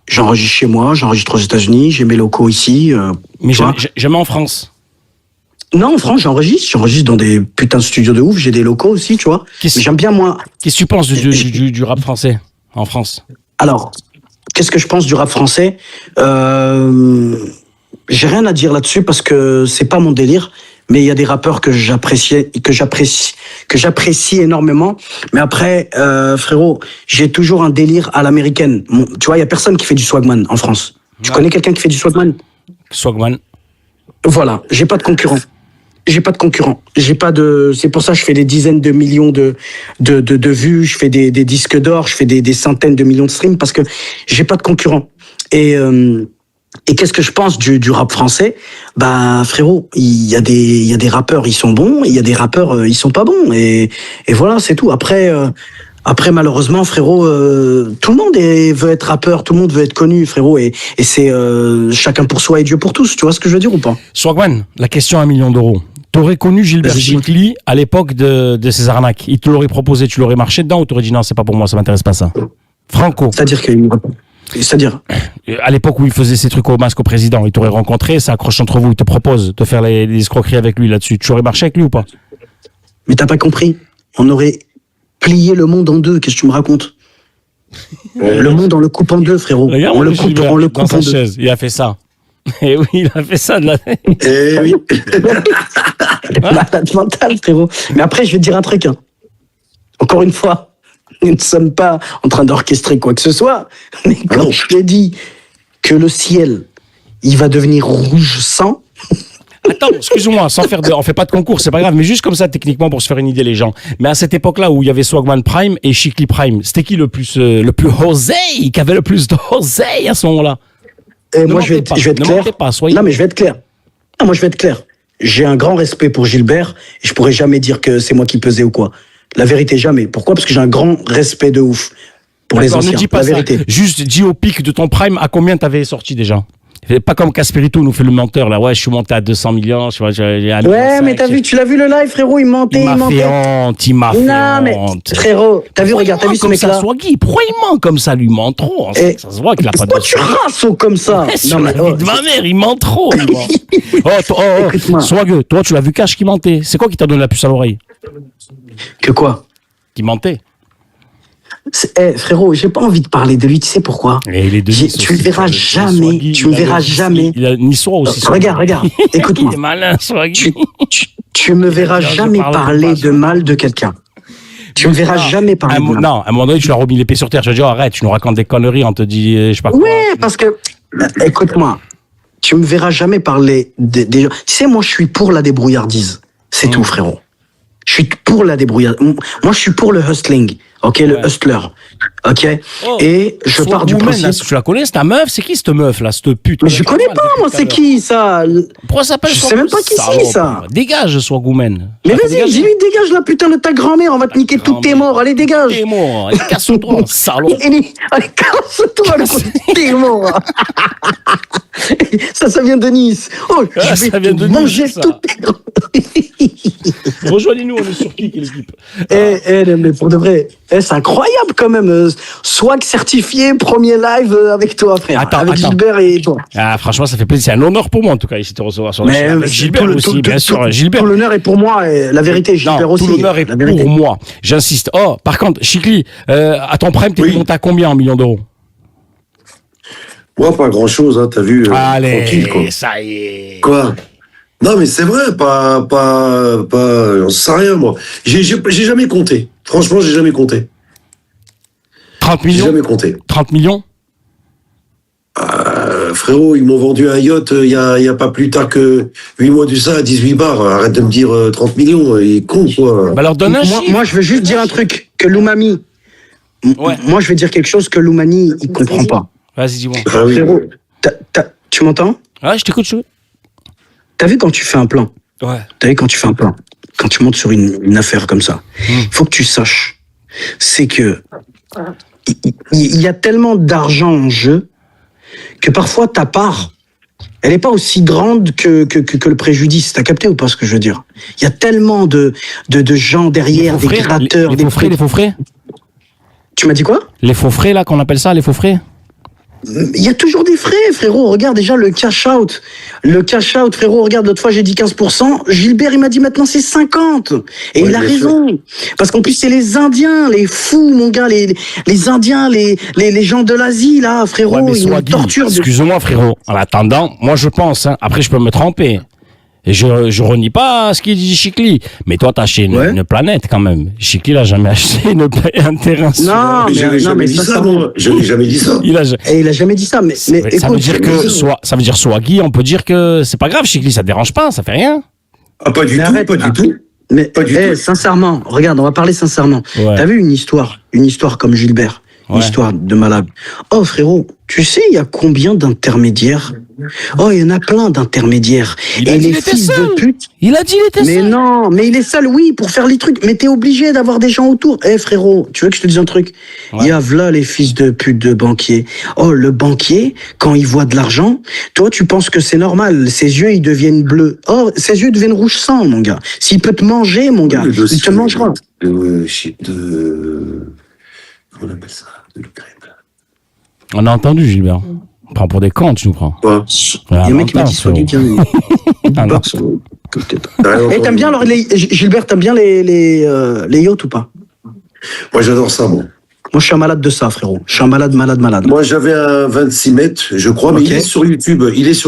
J'enregistre chez moi, j'enregistre aux États-Unis, j'ai mes locaux ici. Mais tu vois. jamais en France. Non, en France, j'enregistre dans des putains de studios de ouf, j'ai des locaux aussi, tu vois. Mais j'aime bien, moi. Qu'est-ce que tu penses du rap français en France? Alors, qu'est-ce que je pense du rap français? J'ai rien à dire là-dessus parce que c'est pas mon délire. Mais il y a des rappeurs que j'apprécie énormément. Mais après, frérot, j'ai toujours un délire à l'américaine. Tu vois, il y a personne qui fait du swagman en France. Tu connais quelqu'un qui fait du swagman? Swagman. Voilà, j'ai pas de concurrent. C'est pour ça que je fais des dizaines de millions de vues, je fais des disques d'or, je fais des centaines de millions de streams parce que j'ai pas de concurrent. Et qu'est-ce que je pense du rap français? Bah, frérot, il y a des rappeurs, ils sont bons, il y a des rappeurs, ils sont pas bons. Et voilà, c'est tout. Après, malheureusement, frérot, tout le monde veut être rappeur, tout le monde veut être connu, frérot. Et c'est chacun pour soi et Dieu pour tous. Tu vois ce que je veux dire ou pas? Swagman, la question à 1 million d'euros. T'aurais connu Gilbert Chicli à l'époque de ses arnaques. Il te l'aurait proposé, tu l'aurais marché dedans ou t'aurais dit non, c'est pas pour moi, ça m'intéresse pas ça. Franco. C'est-à-dire à l'époque où il faisait ses trucs au masque au président, il t'aurait rencontré, ça accroche entre vous, il te propose de faire les escroqueries avec lui là-dessus. Tu aurais marché avec lui ou pas? Mais t'as pas compris. On aurait plié le monde en deux. Qu'est-ce que tu me racontes? Le monde, on le coupe en deux, frérot. Regarde, on le coupe dans en sa deux. chaise. Il a fait ça. Et oui, il a fait ça de la... Eh oui. Malade mental, frérot. Mais après, je vais te dire un truc. Hein. Encore une fois, nous ne sommes pas en train d'orchestrer quoi que ce soit. Mais quand je t'ai dit que le ciel, il va devenir rouge sang. Attends, excuse-moi, on fait pas de concours, c'est pas grave, mais juste comme ça, techniquement, pour se faire une idée, les gens. Mais à cette époque-là, où il y avait Swagman Prime et Chicli Prime, c'était qui le plus oseille, qui avait le plus d'oseille à ce moment-là? Moi, je vais être clair. Non, mais je vais être clair. Non, moi, je vais être clair. J'ai un grand respect pour Gilbert et je pourrais jamais dire que c'est moi qui pesais ou quoi. La vérité, jamais. Pourquoi? Parce que j'ai un grand respect de ouf pour les anciens. Ne dis pas la ça. vérité. Juste dis au pic de ton Prime, à combien t'avais sorti déjà? Pas comme Casperitou nous fait le menteur là. Ouais, je suis monté à 200 millions. Tu vois, ouais, mais t'as vu, tu l'as vu le live, frérot, il mentait. Il m'a fait honte. Frérot, t'as vu, regarde, t'as vu ce mec-là? Pourquoi il ment comme ça? Lui, il ment trop. Ça se voit qu'il a pas de. Pourquoi tu rases comme ça? Non, mais de ma mère, il ment trop. Swagueux, toi, tu l'as vu Cash qui mentait. C'est quoi qui t'a donné la puce à l'oreille? Que quoi? Qui mentait. Frérot, j'ai pas envie de parler de lui, tu sais pourquoi? Tu le verras jamais, tu me verras jamais. Il a Niçois aussi. Regarde, écoute-moi. Il est malin, Swaggy. Tu me verras jamais parler de mal de quelqu'un. Tu me verras jamais parler de mal. Non, à un moment donné, tu lui as remis l'épée sur terre. Je dis, arrête, tu nous racontes des conneries, on te dit, je sais pas quoi. Ouais, parce que, écoute-moi, tu me verras jamais parler des gens. Tu sais, moi, je suis pour la débrouillardise. C'est tout, frérot. Je suis pour la débrouillardise. Moi, je suis pour le hustling. Ok, le hustler. Ok. Et je pars du principe. Tu la connais, c'est ta meuf? C'est qui cette meuf là, cette pute? Mais je connais pas, moi, c'est qui ça? Pourquoi ça s'appelle? Je sais même pas qui c'est ça. Dégage, Swagoumen. Mais vas-y, dis-lui, dégage la putain de ta grand-mère, on va te niquer toutes tes morts. Allez, dégage. T'es mort, allez, casse-toi, salaud. Allez, casse-toi, t'es mort. Ça vient de Nice. Oh, je vais te manger toutes tes... Rejoignez-nous, on est sur qui, quelle équipe? Mais pour de vrai, c'est incroyable quand même. Swag certifié, premier live avec toi, frère. Avec Gilbert et toi. Ah, franchement, ça fait plaisir. C'est un honneur pour moi, en tout cas, ici, de te recevoir sur la chaîne. Avec Gilbert aussi, bien sûr. Gilbert. Tout l'honneur est pour moi, et la vérité, Gilbert aussi. Tout l'honneur est pour moi. J'insiste. Oh, par contre, Chicli, à ton prime, t'es monté à combien en millions d'euros? Moi, pas grand-chose, hein, t'as vu. Allez, tranquille, quoi. Ça y est. Quoi? Non, mais c'est vrai, j'en sais rien, moi. J'ai jamais compté. Franchement, j'ai jamais compté. 30 millions? J'ai jamais compté. 30 millions? Frérot, ils m'ont vendu un yacht il y a pas plus tard que 8 mois de ça à 18 bars. Arrête de me dire 30 millions, il est con, quoi. Bah alors donne un chiffre. Moi, je veux juste dire un truc, que Loumami... Ouais. Moi, je vais dire quelque chose que Loumani, il comprend pas. Vas-y, dis-moi. Ah oui. Frérot, tu m'entends? Ouais, je t'écoute, T'as vu quand tu fais un plan? Ouais. T'as vu quand tu fais un plan? Quand tu montes sur une affaire comme ça, faut que tu saches, c'est que il y a tellement d'argent en jeu que parfois ta part, elle n'est pas aussi grande que le préjudice. T'as capté ou pas ce que je veux dire? Il y a tellement de gens derrière, des gratteurs, les faux frais. Tu m'as dit quoi? Les faux frais, là, qu'on appelle ça, les faux frais? Il y a toujours des frais, frérot. Regarde déjà le cash out. Le cash out, frérot, regarde, l'autre fois j'ai dit 15%. Gilbert, il m'a dit maintenant c'est 50. Et Ouais, il a bien raison. Parce qu'en plus, c'est les Indiens, les fous, mon gars, les Indiens, les gens de l'Asie, là, frérot, Ouais, mais ils nous Swaggy, torturent. excuse-moi, frérot. En attendant, moi, je pense, hein, après, je peux me tromper. Et je renie pas ce qu'il dit Chikli. Mais toi, t'as acheté une planète, quand même. Chikli, il a jamais acheté un terrain. Non, Mais j'avais jamais dit ça, moi. J'avais jamais dit ça. Il a, Et il a jamais dit ça, mais ça veut écoute, dire que, ça veut dire Swaggy, on peut dire que c'est pas grave, Chikli, ça te dérange pas, ça fait rien. Ah, pas du Mais tout, arrête, pas du tout. Mais Pas du tout. sincèrement, regarde, on va parler sincèrement. Ouais. T'as vu une histoire comme Gilbert, une Ouais. histoire de malade. Oh frérot, tu sais il y a combien d'intermédiaires? Oh, il y en a plein d'intermédiaires. Il a Et dit les qu'il était fils seul. de pute. Il a dit il était Mais seul. non, mais il est seul, oui, pour faire les trucs. Mais t'es obligé d'avoir des gens autour. Eh frérot, tu veux que je te dise un truc? Il y a v'là les fils de pute de banquiers. Oh, le banquier, quand il voit de l'argent, toi tu penses que c'est normal. Ses yeux, ils deviennent bleus. Oh, ses yeux deviennent rouge sang, mon gars. S'il peut te manger, mon gars, il te mangera. Comment on appelle ça? De l'Ukraine. On a entendu, Gilbert. On prend pour des cons, tu nous prends. Quoi? Il y a un mec qui m'a dit frérot. Swaggy, Ah, non. Eh, t'aimes bien, Gilbert, t'aimes bien les yachts ou pas? Moi, j'adore ça, moi. Moi, je suis un malade de ça, frérot. Je suis un malade. Moi, j'avais un 26 mètres, je crois, mais Ok. il est sur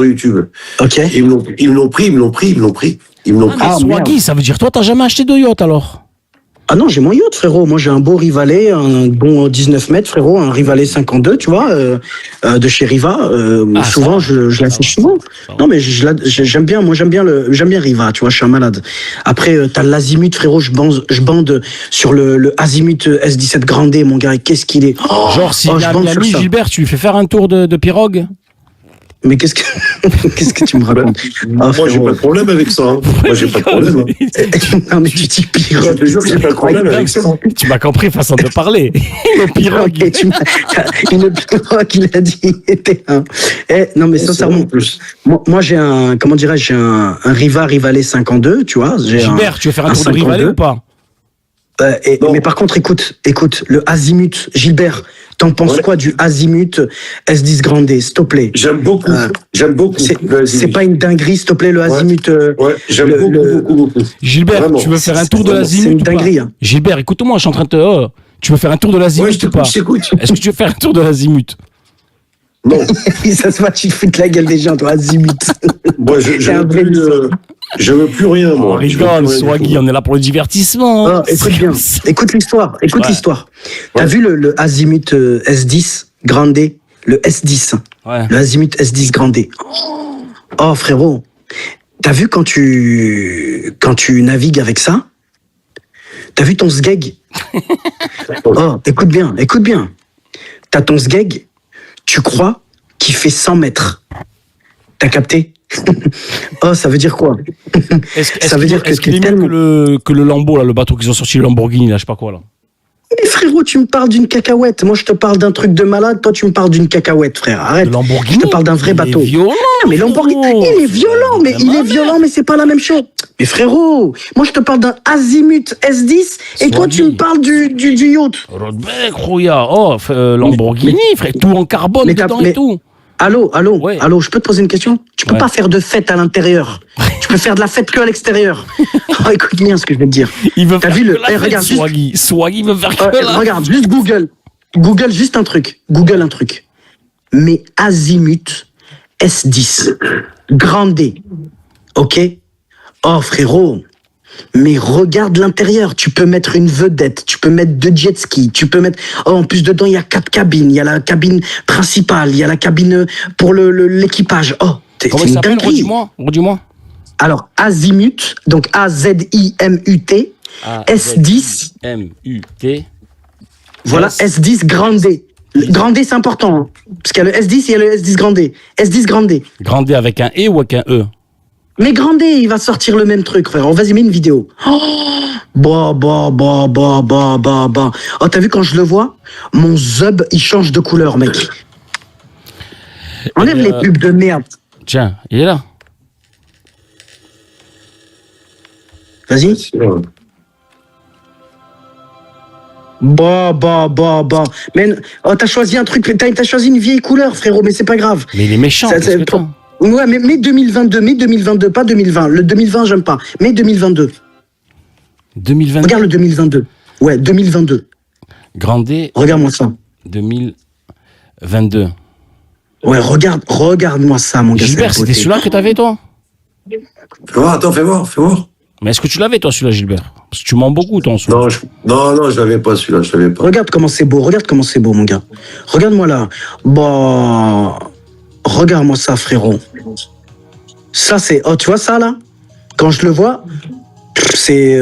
YouTube. Ok. Ils me l'ont pris. Ah, Swaggy, ça veut dire toi, t'as jamais acheté de yacht, alors? Ah non, j'ai mon yacht, frérot. Moi, j'ai un beau Rivalet, un bon 19 mètres, frérot, un Rivalet 52, tu vois, de chez Riva. Souvent, je l'affiche souvent. Non, mais j'aime bien. Moi, j'aime bien Riva, tu vois. Je suis un malade. Après, t'as l'Azimut, frérot. Je bande sur le Azimut S17 Grandé, mon gars. Et qu'est-ce qu'il est Genre, si je bande sur l'ami ça. Gilbert, tu lui fais faire un tour de pirogue? Mais qu'est-ce que tu me racontes? Moi, j'ai pas de problème avec ça. Hein. Moi, j'ai pas de problème. Hein. Non, mais tu dis Je pirogue. te jure que j'ai pas de problème avec ça. Tu m'as compris, façon de parler. Le pirogue. Ok, une pirogue, il a dit, était un. Non, mais sincèrement, moi j'ai un, comment dirais-je, j'ai un Rivalet 52, tu vois. Gilbert, tu veux faire un tour de 52. Rivalet ou pas? Mais par contre, écoute, le Azimut, Gilbert, t'en penses quoi du Azimut S10 Grandé, s'il te plaît? J'aime beaucoup. C'est pas une dinguerie, s'il te plaît, le Azimut. Ouais, j'aime beaucoup. Gilbert, Vraiment. tu veux faire un tour de l'Azimut? C'est une ou pas dinguerie, hein. Gilbert, écoute-moi, je suis en train de te. Oh, tu veux faire un tour de l'Azimut ou pas? Je t'écoute. Est-ce que tu veux faire un tour de l'Azimut? Non. Ça se voit, tu te fous de la gueule des gens, toi, Azimut. Moi, je veux plus rien, moi. On rigole, Swaggy, on est là pour le divertissement. Ah, écoute bien, écoute l'histoire, l'histoire. T'as vu le Azimut S10 Grandé, le S10, Ouais. le Azimut S10 Grandé. Oh frérot, t'as vu quand tu navigues avec ça? T'as vu ton sgeg? Oh, écoute bien. T'as ton sgeg, tu crois qu'il fait 100 mètres. T'as capté? Oh, ça veut dire quoi? Ça veut dire que est-ce qu'il est mieux que le Lambo, là, le bateau qu'ils ont sorti, le Lamborghini, là, je sais pas quoi, là. Mais frérot, tu me parles d'une cacahuète. Moi, je te parle d'un truc de malade. Toi, tu me parles d'une cacahuète, frère. Arrête. Le Lamborghini. Je te parle d'un vrai bateau. Il est violent. Mais Lamborghini, il est violent, mais il est violent, mais c'est pas la même chose. Mais frérot, moi, je te parle d'un Azimut S10 et toi, tu me parles du yacht. Rodbeck, Rouya. Oh, Lamborghini, frère. Tout en carbone Mais dedans mais- et tout. Allô, Ouais. je peux te poser une question? Tu peux Ouais. pas faire de fête à l'intérieur. Tu peux faire de la fête que à l'extérieur. Oh, écoute bien ce que je vais te dire. Il veut T'as faire vu que le- la eh, fête, regarde, juste- Swaggy. Swaggy veut faire que la Regarde, juste Google. Google juste un truc. Google un truc. Mais Azimut S10. Grandé. Ok? Oh frérot. Mais regarde l'intérieur. Tu peux mettre une vedette. Tu peux mettre 2 jet skis. Tu peux mettre. Oh, en plus, dedans, il y a 4 cabines. Il y a la cabine principale. Il y a la cabine pour l'équipage. Oh, c'est Comment il une s'appelle? dinguerie. Redis-moi. Alors, Azimut. Donc A-Z-I-M-U-T. S10. M-U-T. Voilà, Yes. S10 Grandé. Le Grandé, c'est important. Hein, parce qu'il y a le S10 et il y a le S10 Grandé. S10 Grandé. Grandé avec un E ou avec un E? Mais Grandé, il va sortir le même truc, frère. Vas-y, mets une vidéo. Oh, bah. Oh, t'as vu quand je le vois? Mon zub, il change de couleur, mec. Enlève les pubs de merde. Tiens, il est là. Vas-y. Bah. Mais oh, t'as choisi un truc, t'as choisi une vieille couleur, frérot, mais c'est pas grave. Mais il est méchant. qu'est-ce que t'as Ouais, mais mai 2022, pas 2020. Le 2020, j'aime pas. Mai 2022. 2022. Regarde le 2022. Ouais, 2022. Grandet. Regarde-moi ça. 2022. Ouais, regarde-moi ça, mon gars. Gilbert, c'était celui-là que t'avais, toi? Fais voir, attends, fais voir. Mais est-ce que tu l'avais, toi, celui-là, Gilbert? Parce que tu mens beaucoup, toi, en ce moment. Non, je l'avais pas, celui-là, je l'avais pas. Regarde comment c'est beau, mon gars. Regarde-moi là. Bah. Regarde-moi ça, frérot. Ça, c'est. Oh, tu vois ça, là? Quand je le vois, c'est.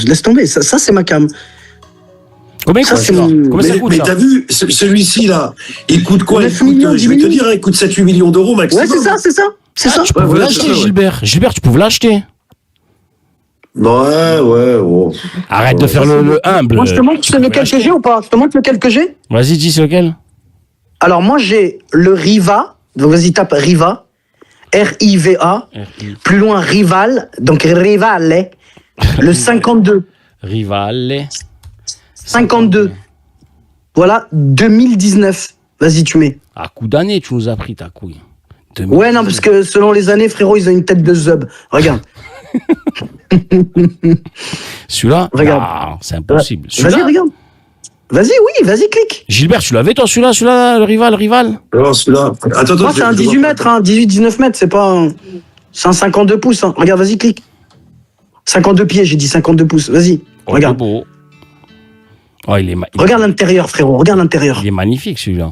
Laisse tomber. Ça c'est ma cam. Combien ça, ça coûte, mais ça? t'as vu, celui-ci, là, il coûte quoi? 9 millions, je vais te dire, il coûte 7-8 millions d'euros maximum. Ouais, c'est ça. Tu pouvais l'acheter, Gilbert. Gilbert, tu pouvais l'acheter. Ouais. Oh. Arrête de faire le humble. Moi, je te montre lequel que j'ai ou pas? Je te montre lequel que j'ai? Vas-y, dis, c'est lequel? Alors, moi, j'ai le Riva. Donc, vas-y, tape Riva. R-I-V-A. Plus loin, Rival. Donc, Rivale. Le 52. Rivale. 52. Voilà, 2019. Vas-y, tu mets. À coup d'année, tu nous as pris ta couille. 2019. Ouais, non, parce que selon les années, frérot, ils ont une tête de zub. Regarde. Celui-là, regarde. c'est impossible. Vas-y, regarde. Vas-y, clique. Gilbert, tu l'avais, toi, celui-là, le rival? Alors, celui-là. Attends. Moi, c'est un 18 mètres, hein, 18-19 mètres, c'est pas un... C'est un 52 pouces. Hein. Regarde, vas-y, clique. 52 pieds, j'ai dit 52 pouces. Vas-y, regarde. Il est beau. Oh, regarde l'intérieur, frérot, regarde l'intérieur. Il est magnifique, celui-là.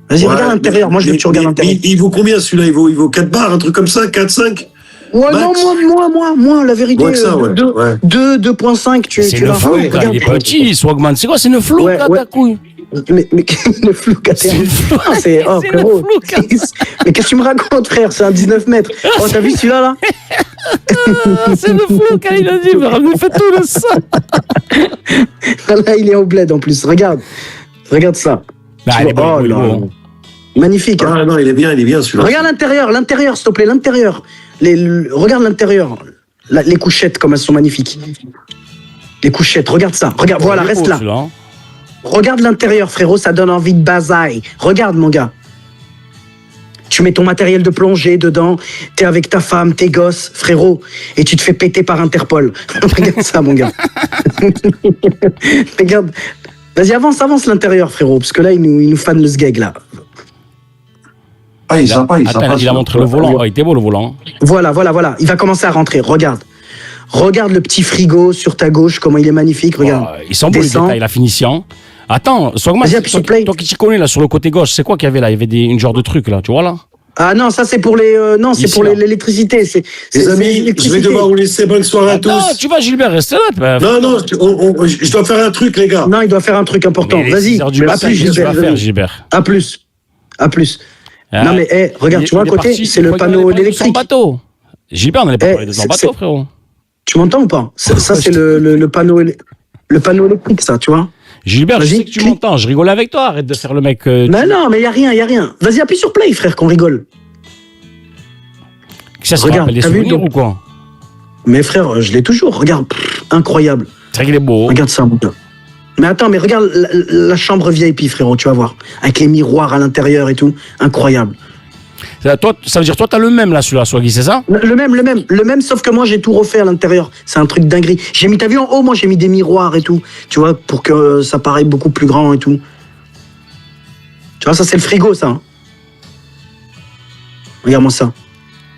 Vas-y, regarde l'intérieur. Moi, je veux que tu regardes l'intérieur. Il vaut combien, celui-là? Il vaut 4 bars, un truc comme ça? 4, 5? Ouais, max. Non, moins, la vérité. Moins que ça, ouais. 2.5, tu c'est une flou, il est petit, Swagman. C'est quoi, c'est une flou, ta couille? Mais une flou, c'est oh, frérot. Mais qu'est-ce que tu me racontes, frère? C'est un 19 mètres. Oh, t'as vu celui-là, là? C'est le flou, quand il a dit, mais fais tout le ça. Là, il est au bled, en plus. Regarde ça. Bah, il est beau. Magnifique. Ah, non, il est bien, celui-là. Regarde l'intérieur, s'il te plaît, l'intérieur. Regarde l'intérieur. Les couchettes, comme elles sont magnifiques. Les couchettes, regarde ça. Regarde, voilà, reste là. Regarde l'intérieur, frérot, ça donne envie de basaille. Regarde, mon gars. Tu mets ton matériel de plongée dedans, t'es avec ta femme, tes gosses, frérot, et tu te fais péter par Interpol. Regarde ça, mon gars. Regarde. Vas-y, avance l'intérieur, frérot, parce que là, il nous fan le sgeg, là. Ah, il est sympa, il a montré le volant. Oh, il était beau, le volant. Voilà. Il va commencer à rentrer. Regarde le petit frigo sur ta gauche, comment il est magnifique. Regarde. Oh, ils sont beaux, les détails, la finition. Attends, Swagman, toi qui t'y connais, là, sur le côté gauche, c'est quoi qu'il y avait là? Il y avait une genre de truc, là, tu vois, là? Ah non, ça c'est pour les, pour l'électricité. Les amis, je vais devoir vous laisser. Bonne soirée à tous. Non, tu vas, Gilbert, reste là. Non, je dois faire un truc, les gars. Non, il doit faire un truc important. Vas-y, à plus, Gilbert. À plus. Non mais, regarde, tu vois à côté, c'est le panneau électrique. Gilbert, on n'allait pas parler de son bateau, frérot. Tu m'entends ou pas? Ça c'est le panneau électrique, ça, tu vois. Gilbert, je sais que tu m'entends, je rigole avec toi, arrête de faire le mec... Non, mais y a rien. Vas-y, appuie sur play, frère, qu'on rigole. Ça se rappelle des souvenirs ou quoi? Mais frère, je l'ai toujours, regarde, incroyable. C'est vrai qu'il est beau. Regarde ça, mon gars. Mais attends, mais regarde la chambre VIP, frérot, tu vas voir. Avec les miroirs à l'intérieur et tout, incroyable. Ça veut dire, toi, t'as le même, là, celui-là, Swaggy, c'est ça? Le même, sauf que moi, j'ai tout refait à l'intérieur. C'est un truc dinguerie. T'as vu en haut, moi, j'ai mis des miroirs et tout. Tu vois, pour que ça paraisse beaucoup plus grand et tout. Tu vois, ça, c'est le frigo, ça. Hein. Regarde-moi ça.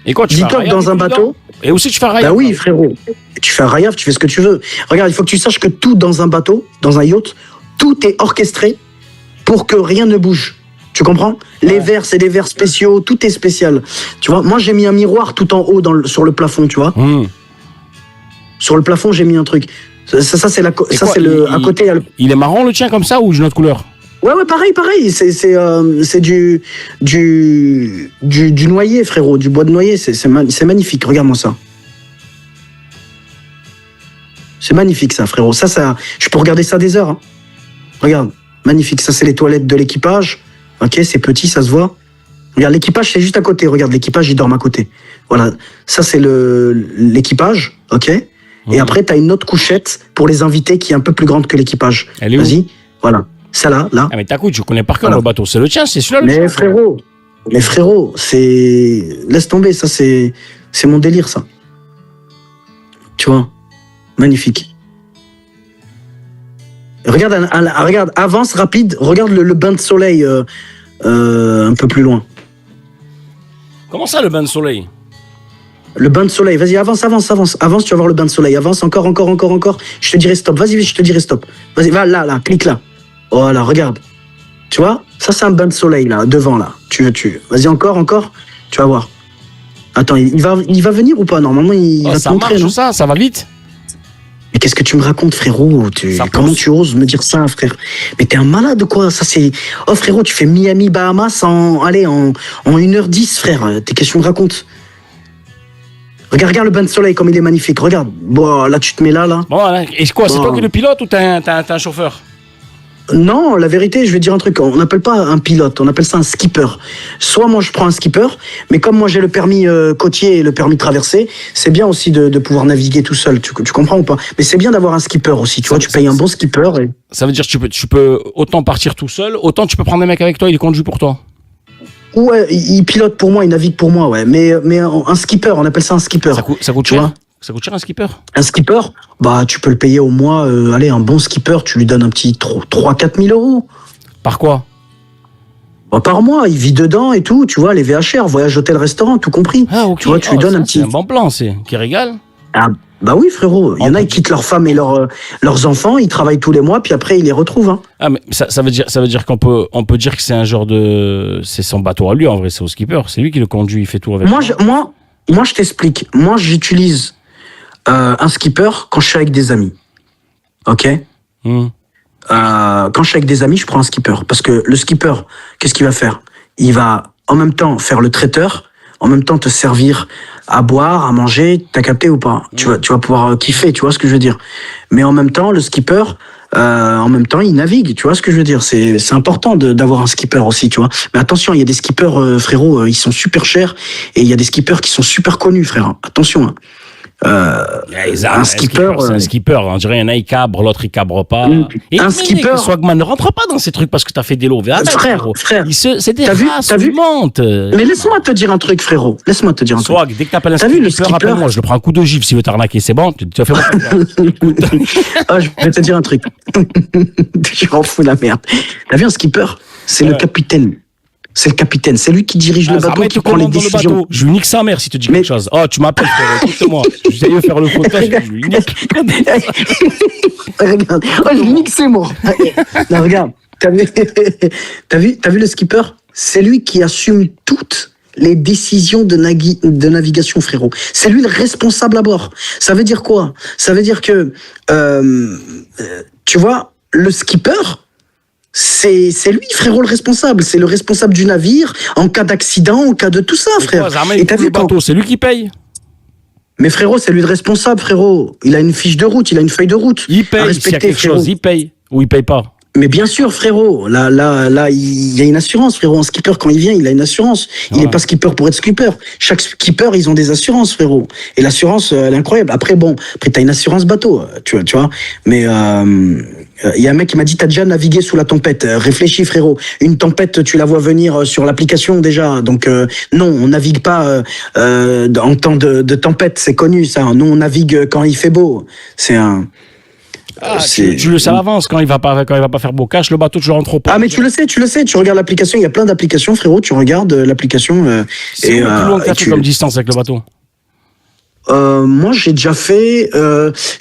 Et quoi, tu fais un dans un bateau. Et aussi, tu fais un rayaf. Bah oui, frérot. Tu fais un rayaf, tu fais ce que tu veux. Regarde, il faut que tu saches que tout dans un bateau, dans un yacht, tout est orchestré pour que rien ne bouge. Tu comprends? Les verres, c'est des verres spéciaux, tout est spécial. Tu vois, moi j'ai mis un miroir tout en haut sur le plafond, tu vois. Sur le plafond, j'ai mis un truc. Ça c'est à côté. Il est marron le tien comme ça ou une autre couleur? Ouais, pareil. C'est du noyer, frérot, du bois de noyer. C'est magnifique. Regarde-moi ça. C'est magnifique ça, frérot. Ça, je peux regarder ça des heures. Hein. Regarde, magnifique. Ça, c'est les toilettes de l'équipage. Ok, c'est petit, ça se voit. Regarde, l'équipage, c'est juste à côté. Regarde, l'équipage, il dort à côté. Voilà, ça, c'est l'équipage, ok. Et après, t'as une autre couchette pour les invités qui est un peu plus grande que l'équipage. Elle est où? Vas-y, voilà. Celle-là, là. Ah, mais t'écoutes, je connais par cœur Voilà. le bateau. C'est le tien, c'est celui-là le tien. Mais frérot, c'est... Laisse tomber, ça, c'est mon délire, ça. Tu vois? Magnifique. Regarde, regarde, avance rapide, regarde le bain de soleil un peu plus loin. Comment ça, le bain de soleil? Le bain de soleil, vas-y, avance, tu vas voir le bain de soleil, avance, encore. Je te dirai stop, vas-y, je te dirai stop. Vas-y, va là, clique là. Voilà, regarde. Tu vois? Ça, c'est un bain de soleil, là, devant, là. Vas-y, encore, tu vas voir. Attends, il va venir ou pas? Normalement, il va te montrer, non? Ça va vite. Mais qu'est-ce que tu me racontes, frérot? Comment tu oses me dire ça, frère? Mais t'es un malade, quoi? Ça, c'est... Oh, frérot, tu fais Miami-Bahamas en 1h10, frère. Qu'est-ce que tu me racontes? Regarde le bain de soleil, comme il est magnifique. Regarde. Bon, là, tu te mets là. Bon, voilà. Et quoi, c'est toi qui es le pilote ou t'as un chauffeur? Non, la vérité, je vais dire un truc. On n'appelle pas un pilote, on appelle ça un skipper. Soit moi, je prends un skipper, mais comme moi, j'ai le permis côtier et le permis traversée, c'est bien aussi de pouvoir naviguer tout seul. Tu comprends ou pas? Mais c'est bien d'avoir un skipper aussi. Tu vois, tu payes un bon skipper. Ça veut dire que tu peux autant partir tout seul, autant tu peux prendre un mec avec toi, il conduit pour toi. Ouais, il pilote pour moi, il navigue pour moi, ouais. Mais un skipper, on appelle ça un skipper. Ça coûte cher? Ça coûte cher un skipper? Un skipper, bah tu peux le payer au mois. Un bon skipper, tu lui donnes un petit 3-4 000 euros. Par quoi? Bah, par mois, il vit dedans et tout, tu vois, les VHR, voyage, hôtel, restaurant, tout compris. Ah, ok. Tu vois, tu lui donnes un petit... C'est un bon plan, qui régale. Ah, bah oui, frérot. Il y en a, ils quittent leur femme et leurs enfants, ils travaillent tous les mois, puis après, ils les retrouvent. Hein. Ah, mais ça veut dire qu'on peut dire que c'est un genre de... C'est son bateau à lui, en vrai, c'est au skipper. C'est lui qui le conduit, il fait tout avec. Moi, je t'explique. Moi, j'utilise un skipper quand je suis avec des amis. Ok? Quand je suis avec des amis, je prends un skipper. Parce que le skipper, qu'est-ce qu'il va faire? Il va en même temps faire le traiteur, en même temps te servir à boire, à manger, t'as capté ou pas? Tu vas pouvoir kiffer, tu vois ce que je veux dire? Mais en même temps, le skipper, en même temps, il navigue, tu vois ce que je veux dire? C'est important d'avoir un skipper aussi, tu vois. Mais attention, il y a des skippers, frérot, ils sont super chers, et il y a des skippers qui sont super connus, frère. Attention, hein. Un skipper, c'est un skipper. On dirait il y en a il cabre, l'autre il cabre pas. Et un skipper. Swagman ne rentre pas dans ces trucs parce que t'as fait des lots. Frère. C'est des races, t'as vu montent. Mais laisse-moi te dire un truc, frérot. Laisse-moi te dire un truc. Swag, dès que t'appelles un T'as vu le skipper, skipper? rappelle-moi, je le prends un coup de gifle s'il veut t'arnaquer. C'est bon, tu as fait Ah, je vais te dire un truc. Je m'en fous de la merde. T'as vu un skipper? C'est le capitaine. C'est le capitaine, c'est lui qui dirige le bateau, qui prend les décisions. Je lui nique sa mère si tu dis quelque chose. Oh, tu m'appelles, écoute-moi. Je vais faire le foutage, je lui nique. Regarde, je lui nique ses mots. Non, regarde, t'as vu le skipper? C'est lui qui assume toutes les décisions de navigation, frérot. C'est lui le responsable à bord. Ça veut dire quoi? Ça veut dire que, tu vois, le skipper, c'est lui, frérot, le responsable. C'est le responsable du navire en cas d'accident, en cas de tout ça, frère. Et t'as vu le bateau, c'est lui qui paye. Mais frérot, c'est lui le responsable, frérot. Il a une fiche de route, il a une feuille de route. Il paye, s'il y a quelque chose, il paye. Ou il paye pas. Mais bien sûr, frérot. Là, il y a une assurance, frérot. Un skipper, quand il vient, il a une assurance. Il n'est pas skipper pour être skipper. Chaque skipper, ils ont des assurances, frérot. Et l'assurance, elle est incroyable. Après, t'as une assurance bateau, tu vois. Mais il y a un mec qui m'a dit, t'as déjà navigué sous la tempête. Réfléchis, frérot. Une tempête, tu la vois venir sur l'application déjà. Donc non, on navigue pas en temps de tempête. C'est connu, ça. Nous, on navigue quand il fait beau. C'est un... tu le sais à l'avance, quand il va pas faire beau cash, le bateau tu rentres au port. Ah mais tu le sais, tu regardes l'application, il y a plein d'applications, frérot, tu regardes l'application c'est plus loin que tu comme distance avec le bateau. Moi j'ai déjà fait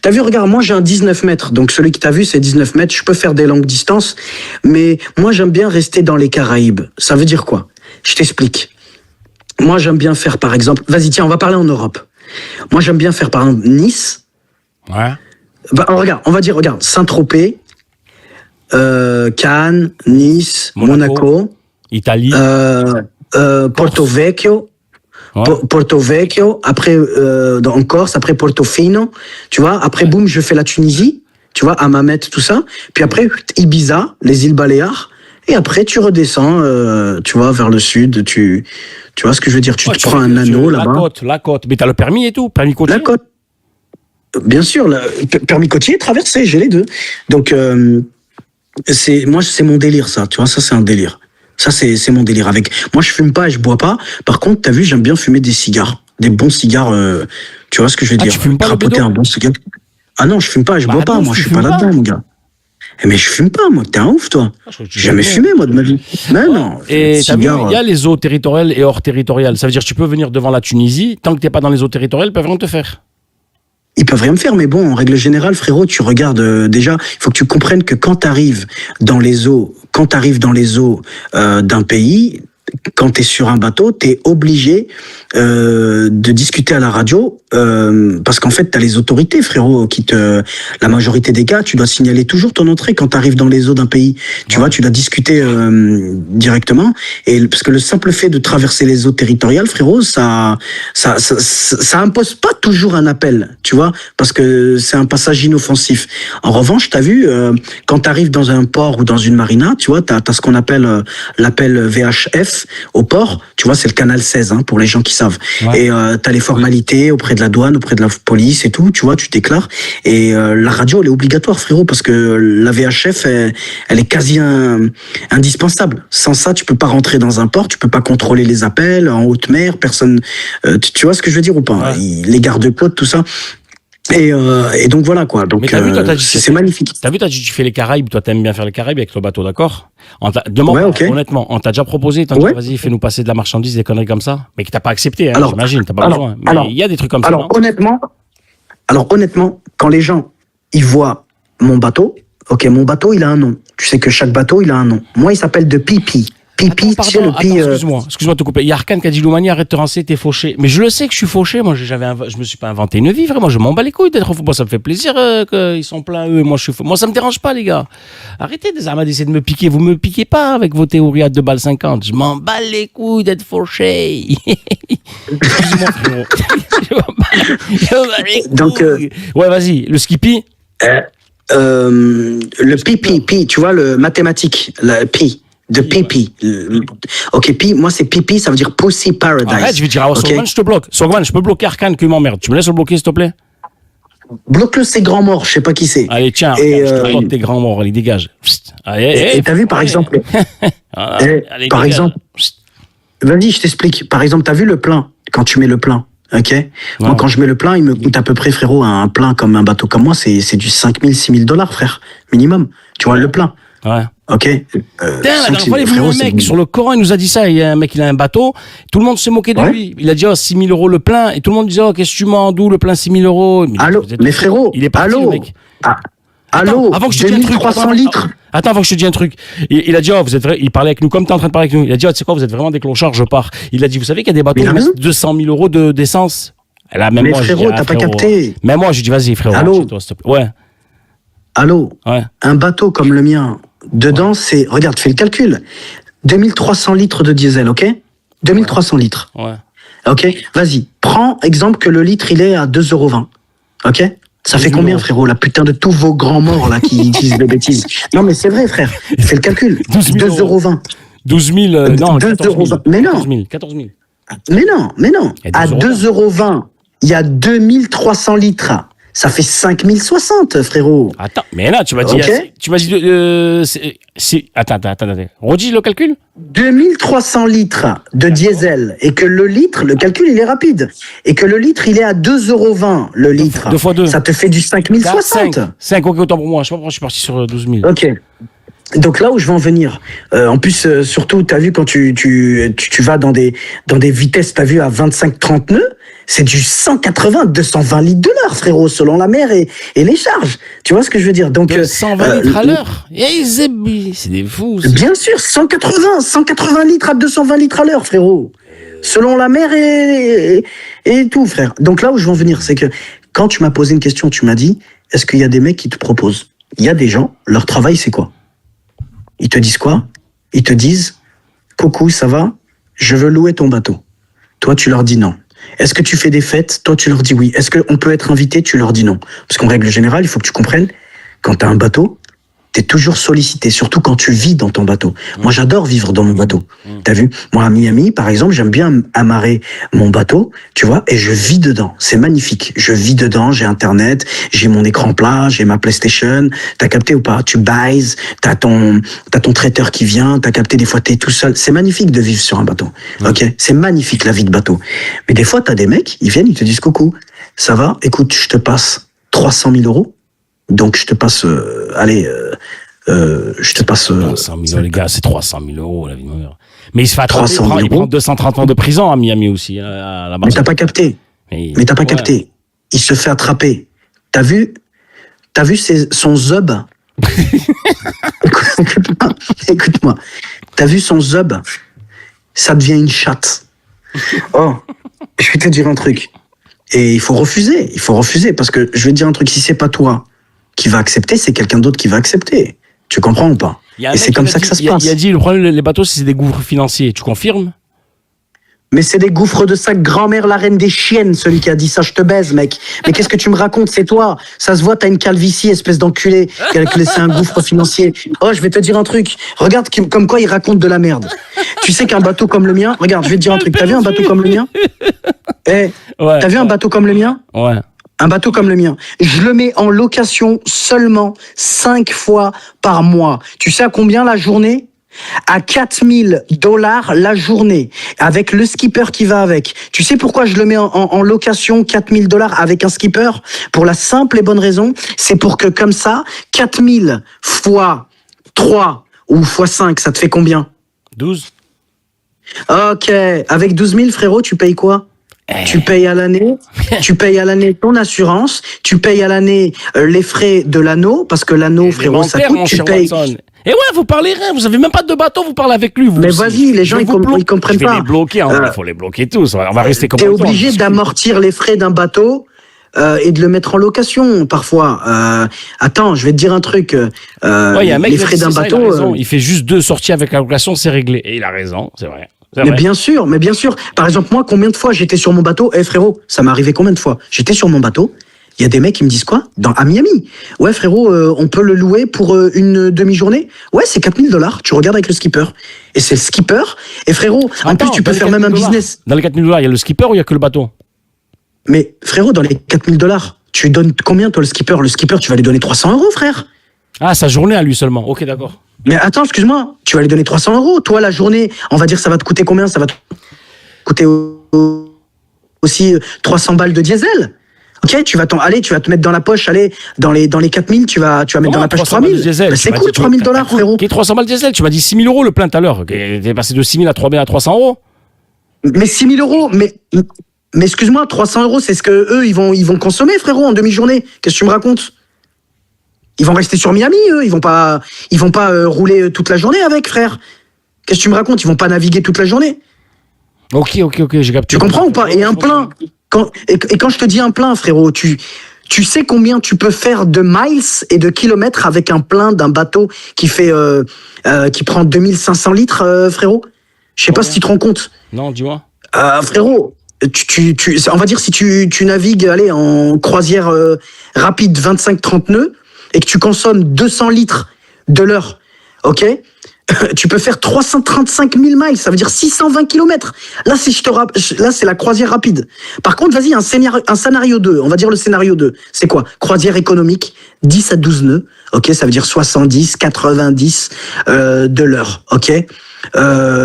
t'as vu, regarde, moi j'ai un 19 mètres, donc celui que t'as vu c'est 19 mètres, je peux faire des longues distances, mais moi j'aime bien rester dans les Caraïbes. Ça veut dire quoi? Je t'explique. Moi j'aime bien faire par exemple, vas-y tiens, on va parler en Europe. Moi j'aime bien faire par exemple Nice. Ouais. Bah, regarde, on va dire, Saint-Tropez, Cannes, Nice, Monaco, Italie, Porto Vecchio, Porto Vecchio, après en Corse, après Portofino, tu vois, après boum, je fais la Tunisie, tu vois, Hammamet, tout ça, puis après Ibiza, les îles Baléares, et après tu redescends, tu vois, vers le sud, tu vois ce que je veux dire, tu te prends un anneau là-bas. La côte, mais t'as le permis et tout, permis côtier. La côte. Bien sûr, permis côtier, traversée, j'ai les deux. Donc, c'est mon délire, ça. Tu vois, ça, c'est un délire. Ça, c'est mon délire. Moi, je fume pas et je bois pas. Par contre, t'as vu, j'aime bien fumer des cigares. Des bons cigares, tu vois ce que je veux dire? Tu fumes pas le Crapoter bédo? un bon cigare. Ah non, je fume pas et je bois pas. non, Moi, tu je suis pas fumes là-dedans, pas. mon gars. Mais je fume pas, moi. T'es un ouf, toi. Je crois que tu J'ai jamais fumais. fumé, moi, de ma vie. Mais non. Et t'as vu, cigare, il y a les eaux territoriales et hors territoriales. Ça veut dire que tu peux venir devant la Tunisie, tant que t'es pas dans les eaux territoriales, ils peuvent rien te faire. Ils peuvent rien me faire, mais bon, en règle générale, frérot, tu regardes déjà. Il faut que tu comprennes que quand t'arrives dans les eaux, d'un pays, quand t'es sur un bateau, t'es obligé de discuter à la radio, parce qu'en fait, t'as les autorités, frérot, la majorité des cas, tu dois signaler toujours ton entrée quand t'arrives dans les eaux d'un pays. Tu vois, tu dois discuter directement, et parce que le simple fait de traverser les eaux territoriales, frérot, ça impose pas toujours un appel, tu vois, parce que c'est un passage inoffensif. En revanche, t'as vu, quand t'arrives dans un port ou dans une marina, tu vois, t'as ce qu'on appelle l'appel VHF au port, tu vois, c'est le canal 16, hein, pour les gens qui savent. Ouais. Et t'as les formalités auprès de la douane, auprès de la police et tout, tu vois, tu déclares. Et la radio, elle est obligatoire, frérot, parce que la VHF, elle est quasi indispensable. Sans ça, tu peux pas rentrer dans un port, tu peux pas contrôler les appels en haute mer, personne... tu vois ce que je veux dire ou pas? Ouais. Les gardes-côtes, tout ça. Et donc voilà quoi. Donc c'est magnifique. T'as vu, tu fais les Caraïbes, toi t'aimes bien faire les Caraïbes avec ton bateau, d'accord? Demande, okay. Honnêtement, on t'a déjà proposé, t'as dit vas-y, fais-nous passer de la marchandise, des conneries comme ça, mais que t'as pas accepté, hein, j'imagine, t'as pas besoin. Mais il y a des trucs comme ça. Alors honnêtement, quand les gens ils voient mon bateau, ok, mon bateau il a un nom. Tu sais que chaque bateau il a un nom. Moi il s'appelle de Pipi. Pipi, tu sais, le pi. Excuse-moi de te couper. Il y a Arcane qui a dit Loumani, arrête de te rancer, t'es fauché. Mais je le sais que je suis fauché. Moi, je me suis pas inventé une vie, vraiment. Je m'en bats les couilles d'être faux. Moi, ça me fait plaisir qu'ils sont pleins, eux, et moi, je suis faux. Moi, ça me dérange pas, les gars. Arrêtez d'essayer de me piquer. Vous me piquez pas avec vos théories à 2 balles 50. Je m'en bats les couilles d'être fauché. Excuse-moi, frérot. Donc, ouais, vas-y. Le skippy. Le pi, tu vois, le mathématique, le pi. De pipi. Ok, moi c'est pipi, ça veut dire Pussy Paradise. Arrête, je vais dire, Sogman, je te bloque. Sogman, je peux bloquer Arcane qui m'emmerde. Tu me laisses le bloquer, s'il te plaît? Bloque-le, c'est grand mort, je sais pas qui c'est. Allez, tiens, je te bloque tes grands morts, allez, dégage. Et t'as vu, par exemple, par exemple, vas-y, je t'explique. Par exemple, t'as vu le plein, quand tu mets le plein, ok? Moi, quand je mets le plein, il me coûte à peu près, frérot, un plein comme un bateau comme moi, c'est du 5 000, 6 000 $, frère, minimum. Tu vois, le plein. Ouais. Ok. La dernière fois, il y a un mec sur le Coran, il nous a dit ça. Il y a un mec, il a un bateau. Tout le monde s'est moqué de lui. Il a dit 6 000 € le plein. Et tout le monde disait qu'est-ce que tu m'en d'où le plein 6 000 €. Allô, mais frérot. Il est parti, le mec. Allô, avant que je te dise un truc. 300 litres. Attends, avant que je te dise un truc. Il a dit vous êtes vrai. Il parlait avec nous comme t'es en train de parler avec nous. Il a dit tu sais quoi, vous êtes vraiment des clochards, je pars. Il a dit vous savez qu'il y a des bateaux qui mettent 200 000 € d'essence. Là, même mais moi, frérot, t'as pas capté. Même moi, j'ai dit vas-y, frérot. Allô. Ouais. Allô. Ouais. Un bateau comme le mien. Dedans, c'est... Regarde, fais le calcul. 2300 litres de diesel, ok? 2300 litres. Ouais. Ok? Vas-y, prends exemple que le litre, il est à 2,20 €. Ok? Ça fait combien, frérot? La putain de tous vos grands morts, là, qui disent des bêtises. Non, mais c'est vrai, frère. Fais le calcul. 2,20 €. 12 000... non, 2,20 €. Mais non. 14 000. Mais non. À 2,20 €, il y a 2300 litres. Ça fait 5060, frérot. Attends, mais là, tu m'as dit... Okay. Tu m'as dit... Attends. Redis le calcul. 2300 litres de diesel. Et que le litre, le calcul, il est rapide. Et que le litre, il est à 2,20 € le litre. 2 fois 2. Ça te fait du 5060. 5, ok, autant pour moi. Je sais pas pourquoi je suis parti sur 12 000. Ok. Donc là où je vais en venir, en plus, surtout, t'as vu quand tu vas dans des vitesses, t'as vu à 25-30 nœuds, c'est du 180-220 litres de l'heure, frérot, selon la mer et les charges. Tu vois ce que je veux dire? Donc 120 litres à l'heure. C'est des fous. Bien sûr, 180 litres à 220 litres à l'heure, frérot. Selon la mer et tout, frère. Donc là où je veux en venir, c'est que quand tu m'as posé une question, tu m'as dit, est-ce qu'il y a des mecs qui te proposent? Il y a des gens, leur travail, c'est quoi? Ils te disent quoi? Ils te disent, coucou, ça va? Je veux louer ton bateau. Toi, tu leur dis non. Est-ce que tu fais des fêtes? Toi, tu leur dis oui. Est-ce qu'on peut être invité? Tu leur dis non. Parce qu'en règle générale, il faut que tu comprennes, quand tu as un bateau, T'es toujours sollicité, surtout quand tu vis dans ton bateau. Moi, j'adore vivre dans mon bateau. T'as vu? Moi, à Miami, par exemple, j'aime bien amarrer mon bateau, tu vois, et je vis dedans. C'est magnifique. Je vis dedans, j'ai Internet, j'ai mon écran plat, j'ai ma PlayStation. T'as capté ou pas? Tu baises, t'as ton traiteur qui vient, t'as capté, des fois, t'es tout seul. C'est magnifique de vivre sur un bateau. Ok? C'est magnifique, la vie de bateau. Mais des fois, t'as des mecs, ils viennent, ils te disent, coucou, ça va? Écoute, je te passe 300 000 euros. Donc, je te passe, je te passe... 300 000 les gars, c'est 300 000 euros, la vie de ma mère. Mais il se fait attraper, 300 000 il prend 230 ans de prison à Miami aussi. À la Mais t'as pas capté. Mais t'as pas capté. Il se fait attraper. T'as vu son zub? Écoute-moi. T'as vu son zub? Ça devient une chatte. Oh, je vais te dire un truc. Et il faut refuser, parce que je vais te dire un truc, si c'est pas toi qui va accepter, c'est quelqu'un d'autre qui va accepter. Tu comprends ou pas? Et c'est comme ça que ça se passe. Il a dit, le problème des bateaux, c'est des gouffres financiers. Tu confirmes? Mais c'est des gouffres de sa grand-mère, la reine des chiennes, celui qui a dit ça. Je te baise, mec. Mais qu'est-ce que tu me racontes? C'est toi. Ça se voit, t'as une calvitie, espèce d'enculé, qui a laissé un gouffre financier. Oh, je vais te dire un truc. Regarde comme quoi il raconte de la merde. Tu sais qu'un bateau comme le mien, regarde, je vais te dire un truc. T'as vu un bateau comme le mien? T'as vu un bateau comme le mien? Ouais. Un bateau comme le mien. Je le mets en location seulement 5 fois par mois. Tu sais à combien la journée? À $4 000 la journée, avec le skipper qui va avec. Tu sais pourquoi je le mets en location $4 000 avec un skipper? Pour la simple et bonne raison, c'est pour que comme ça, 4 000 fois 3 ou fois 5, ça te fait combien? 12. Ok, avec 12 000 frérot, tu payes quoi? Tu payes à l'année ton assurance, tu payes à l'année les frais de l'anneau, parce que l'anneau, frérot, ça coûte, tu payes. Et ouais, vous parlez rien, vous avez même pas de bateau, vous parlez avec lui. Vous mais aussi. vas-y, les gens, ils comprennent pas. Je vais pas. les bloquer, il faut les bloquer tous, on va rester comme ça. T'es obligé d'amortir les frais d'un bateau et de le mettre en location, parfois. Attends, je vais te dire un truc. Il y a un mec les frais d'un bateau... il fait juste 2 sorties avec la location, c'est réglé. Et il a raison, c'est vrai. Mais bien sûr. Par exemple, moi, combien de fois j'étais sur mon bateau? Frérot, ça m'est arrivé combien de fois? J'étais sur mon bateau, il y a des mecs qui me disent quoi? À Miami. Ouais, frérot, on peut le louer pour une demi-journée? Ouais, c'est $4 000. Tu regardes avec le skipper. Et c'est le skipper. Et frérot, en plus, tu peux faire même un business. Dans les $4 000, il y a le skipper ou il y a que le bateau? Mais frérot, dans les $4 000, tu lui donnes combien, toi, le skipper? Le skipper, tu vas lui donner 300 €, frère. Ah, sa journée à lui seulement. Ok, d'accord. Mais attends, excuse-moi, tu vas lui donner 300 €. Toi, la journée, on va dire, ça va te coûter combien? Ça va te coûter aussi 300 balles de diesel. Ok, tu vas te mettre dans la poche, allez, dans les 4 000, tu vas mettre dans la poche 3 000. C'est cool, $3 000, frérot. Qui est 300 balles de diesel? Tu m'as dit 6 000 € le plein tout à l'heure. T'es passé de 6 000 à 3 000 à 300 €. Mais 6 000 €, mais excuse-moi, 300 €, c'est ce que eux, ils vont consommer, frérot, en demi-journée. Qu'est-ce que tu me racontes? Ils vont rester sur Miami, eux. Ils vont pas rouler toute la journée avec, frère. Qu'est-ce que tu me racontes? Ils vont pas naviguer toute la journée. Ok, j'ai capté. Tu comprends ou pas? Et un plein. Quand je te dis un plein, frérot, tu sais combien tu peux faire de miles et de kilomètres avec un plein d'un bateau qui prend 2500 litres, frérot? Je sais pas si tu te rends compte. Non, dis-moi. Frérot, on va dire si tu navigues, allez, en croisière rapide 25-30 nœuds et que tu consommes 200 litres de l'heure, ok? Tu peux faire 335 000 miles, ça veut dire 620 km. Là, là, c'est la croisière rapide. Par contre, vas-y, un scénario 2, on va dire le scénario 2. C'est quoi? Croisière économique, 10 à 12 nœuds, ok? Ça veut dire 70, 90 de l'heure, ok?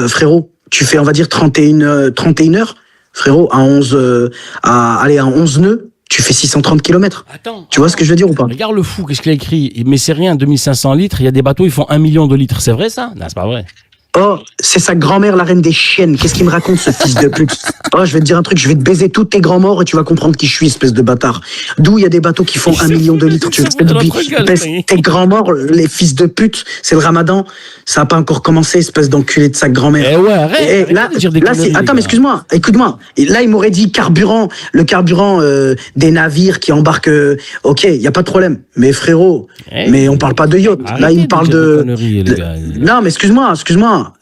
Frérot, tu fais, on va dire, 31 heures. Frérot, à 11 nœuds, tu fais 630 km. Attends. Tu vois ce que je veux dire ou pas? Regarde le fou, qu'est-ce qu'il a écrit? Mais c'est rien, 2500 litres, il y a des bateaux, ils font 1 million de litres. C'est vrai ça? Non, c'est pas vrai. Oh, c'est sa grand-mère, la reine des chiennes. Qu'est-ce qu'il me raconte, ce fils de pute? Oh, je vais te dire un truc, je vais te baiser tous tes grands morts et tu vas comprendre qui je suis, espèce de bâtard. D'où il y a des bateaux qui font 1 million de litres. Tu baisses tes grands morts, les fils de pute. C'est le ramadan. Ça n'a pas encore commencé, espèce d'enculé de sa grand-mère. Eh ouais, arrête de dire des conneries, attends, mais excuse-moi, écoute-moi. Et là, il m'aurait dit le carburant des navires qui embarquent. Ok, il y a pas de problème. Mais frérot, mais on parle pas de yacht. Là, il me parle de. Non, mais excuse-moi.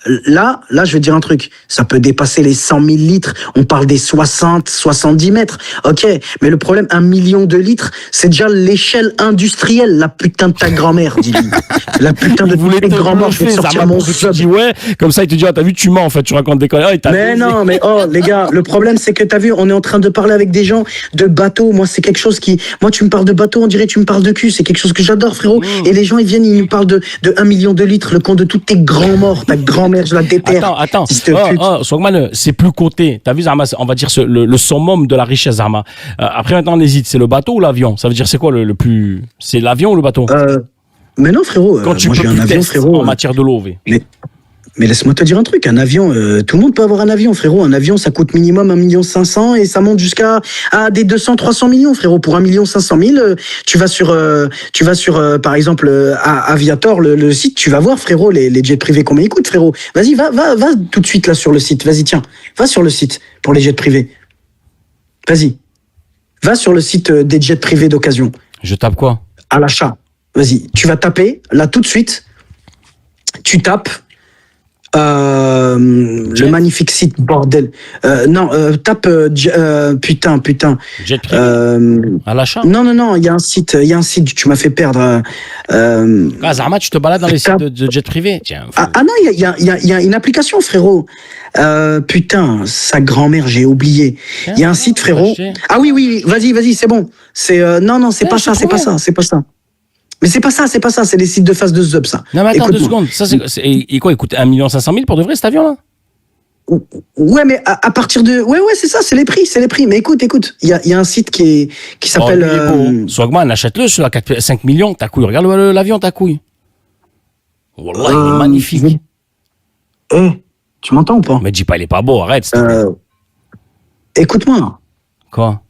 écoute-moi. Là, je vais te dire un truc. Ça peut dépasser les 100 000 litres. On parle des 60, 70 mètres. Ok. Mais le problème, 1 million de litres, c'est déjà l'échelle industrielle. La putain de ta grand-mère, dis-lui. La putain de tes grands-morts. Je vais te sortir mon Tu dis ouais, comme ça il te dit, ah, t'as vu, tu mens en fait, tu racontes des conneries. Mais non, mais oh, les gars, le problème, c'est que t'as vu, on est en train de parler avec des gens de bateau. Moi, c'est quelque chose moi, tu me parles de bateau, on dirait tu me parles de cul. C'est quelque chose que j'adore, frérot. Et les gens, ils viennent, ils nous parlent de 1 million de litres, le compte de tous tes grands morts, ta grand-mère, je la déterre. Attends. Swagman, c'est plus coté. T'as vu, Zarma, on va dire le summum de la richesse, Zarma. Après, maintenant, on hésite. C'est le bateau ou l'avion? Ça veut dire, c'est quoi le plus. C'est l'avion ou le bateau? Mais non, frérot. Quand tu moi, peux j'ai un avion, frérot. En matière de l'eau, Mais laisse-moi te dire un truc, un avion, tout le monde peut avoir un avion, frérot. Un avion, ça coûte minimum 1,5 million et ça monte jusqu'à des 200-300 millions, frérot. Pour 1,5 million, tu vas sur par exemple, Aviator, le site, tu vas voir, frérot, les jets privés, combien ils coûtent, frérot. Vas-y, va tout de suite là sur le site. Vas-y, tiens, va sur le site pour les jets privés. Vas-y, va sur le site des jets privés d'occasion. Je tape quoi? À l'achat. Vas-y, tu vas taper, là, tout de suite, tu tapes le magnifique site, bordel. Tape, putain. Jet privé à l'achat? Non, il y a un site, tu m'as fait perdre. Zarma, tu te balades dans les sites de jet privé? Tiens. Non, il y a une application, frérot. Putain, sa grand-mère, j'ai oublié. Il y a un site, frérot. Ah oui, vas-y, c'est bon. Non, c'est pas ça. Mais c'est pas ça, c'est les sites de face de Zub, ça. Non, mais attends, 2 secondes. Ça, et quoi, il coûte 1 500 000 pour de vrai, cet avion-là? Ouais, mais à partir de. Ouais, c'est ça, c'est les prix. Mais écoute, il y a un site qui s'appelle. Swagman, achète-le sur la 5 millions, ta couille. Regarde l'avion, ta couille. Wallah, il est magnifique. Tu m'entends ou pas? Mais dis pas, il est pas beau, arrête. Écoute-moi. Quoi?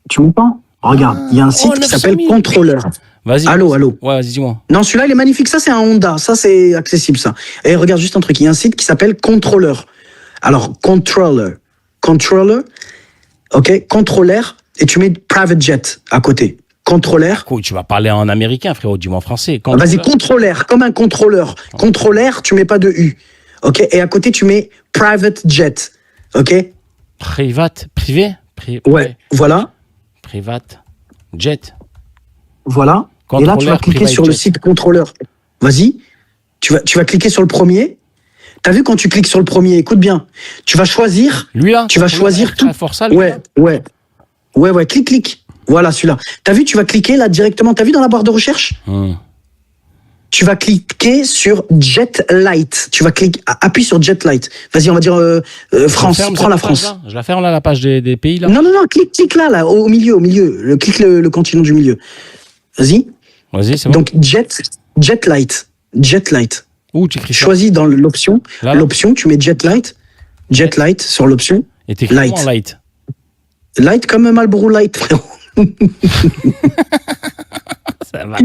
Tu m'entends? Regarde, il y a un site qui s'appelle Controller. Vas-y. Allô. Ouais, vas-y, dis-moi. Non, celui-là, il est magnifique. Ça, c'est un Honda. Ça, c'est accessible, ça. Et regarde juste un truc. Il y a un site qui s'appelle Controller. Alors, Controller. OK? Controller. Et tu mets Private Jet à côté. Controller. Cool, tu vas parler en américain, frérot. Dis-moi en français. Vas-y, Controller. Comme un contrôleur. Controller, tu mets pas de U. OK? Et à côté, tu mets Private Jet. OK? Privé? Ouais, voilà. Private Jet. Voilà. Et là, tu vas cliquer sur le site contrôleur. Vas-y. Tu vas cliquer sur le premier. T'as vu quand tu cliques sur le premier, écoute bien. Tu vas choisir. Lui là. Tu vas choisir tout. Ouais. Clique. Voilà celui-là. T'as vu, tu vas cliquer là directement. T'as vu dans la barre de recherche? Tu vas cliquer sur Jet Light. Appuie sur Jet Light. Vas-y, on va dire France. Prends la France. Je la ferme là, la page des pays là. Non. Clique là, au milieu. Clique le continent du milieu. Vas-y, c'est bon. Donc, Jet Light. Où tu écris ça? Choisis dans l'option. L'option, tu mets Jet Light sur l'option. Et t'écris comment Light? Light comme Marlboro Light, frérot. Ça va,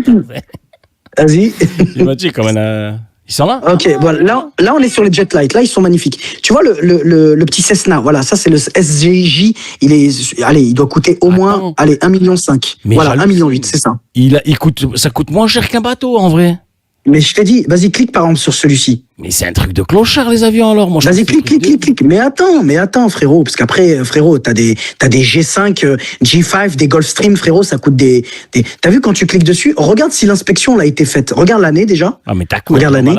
Vas-y. Il m'a dit comme Ils sont là? Ok, voilà. Là, on est sur les Jet Light. Là, ils sont magnifiques. Tu vois le petit Cessna. Voilà, ça, c'est le SGJ. Il doit coûter au moins, 1,5 million. Voilà, 1,8 million, c'est ça. Ça coûte moins cher qu'un bateau, en vrai. Mais je t'ai dit, vas-y, clique par exemple sur celui-ci. Mais c'est un truc de clochard, les avions, alors. Vas-y, clique. Mais attends, frérot. Parce qu'après, frérot, t'as des G5, G5, des Gulfstream, frérot, ça coûte des... T'as vu quand tu cliques dessus? Regarde si l'inspection l'a été faite. Regarde l'année, déjà. Ah, mais t'as quoi? Regarde l'année.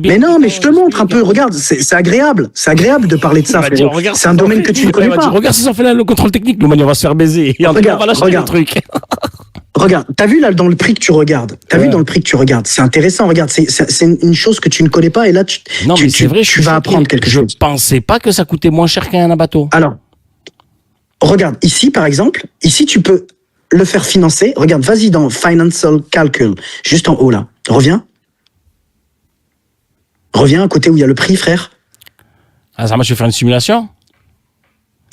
Mais non, mais je te montre un peu. Regarde, c'est agréable. C'est agréable de parler de ça, frérot. C'est un domaine que tu ne connais pas. Regarde si ça fait le contrôle technique. Nous, on va se faire baiser. Et on va lâcher le truc. Regarde, t'as vu là dans le prix que tu regardes? C'est intéressant, regarde, c'est une chose que tu ne connais pas et là tu vas apprendre quelque chose. Je pensais pas que ça coûtait moins cher qu'un bateau. Alors, regarde, ici par exemple, tu peux le faire financer. Regarde, vas-y dans Financial Calcul, juste en haut là. Reviens à côté où il y a le prix, frère. Ah, ça, moi je vais faire une simulation?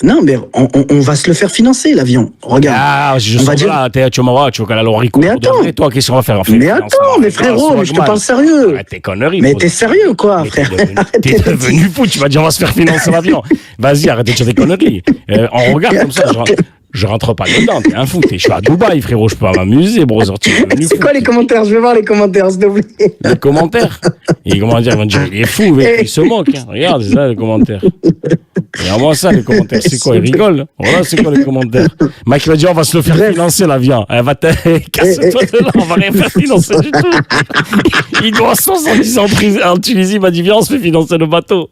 Non, mais on va se le faire financer, l'avion. Regarde. Ah, je sens là, tu vas voir, tu vas qu'à la Lorico. Mais attends. Toi, qu'est-ce qu'on va faire? Mais attends, mais frérot, je te parle sérieux. Arrête tes conneries. Mais t'es sérieux, quoi, frère? T'es devenu fou, tu vas dire, on va se faire financer l'avion. Vas-y, arrête de dire des conneries. On regarde comme ça, genre. Je rentre pas dedans, t'es un fou. Je suis à Dubaï, frérot, je peux pas m'amuser, brother. C'est quoi les commentaires? Je vais voir les commentaires, s'il te plaît. Les commentaires. Et comment dire, ils vont dire, il est fou, mec, il se moque. Hein. Regarde, c'est ça les commentaires. Regarde-moi ça, les commentaires. C'est quoi, il rigole. Voilà, c'est quoi les commentaires. Mike va dire, on va se le faire financer, l'avion. Elle va casse-toi de là, on va rien faire financer du tout. Il doit 70 ans en Tunisie, il m'a dit, viens, on se fait financer le bateau.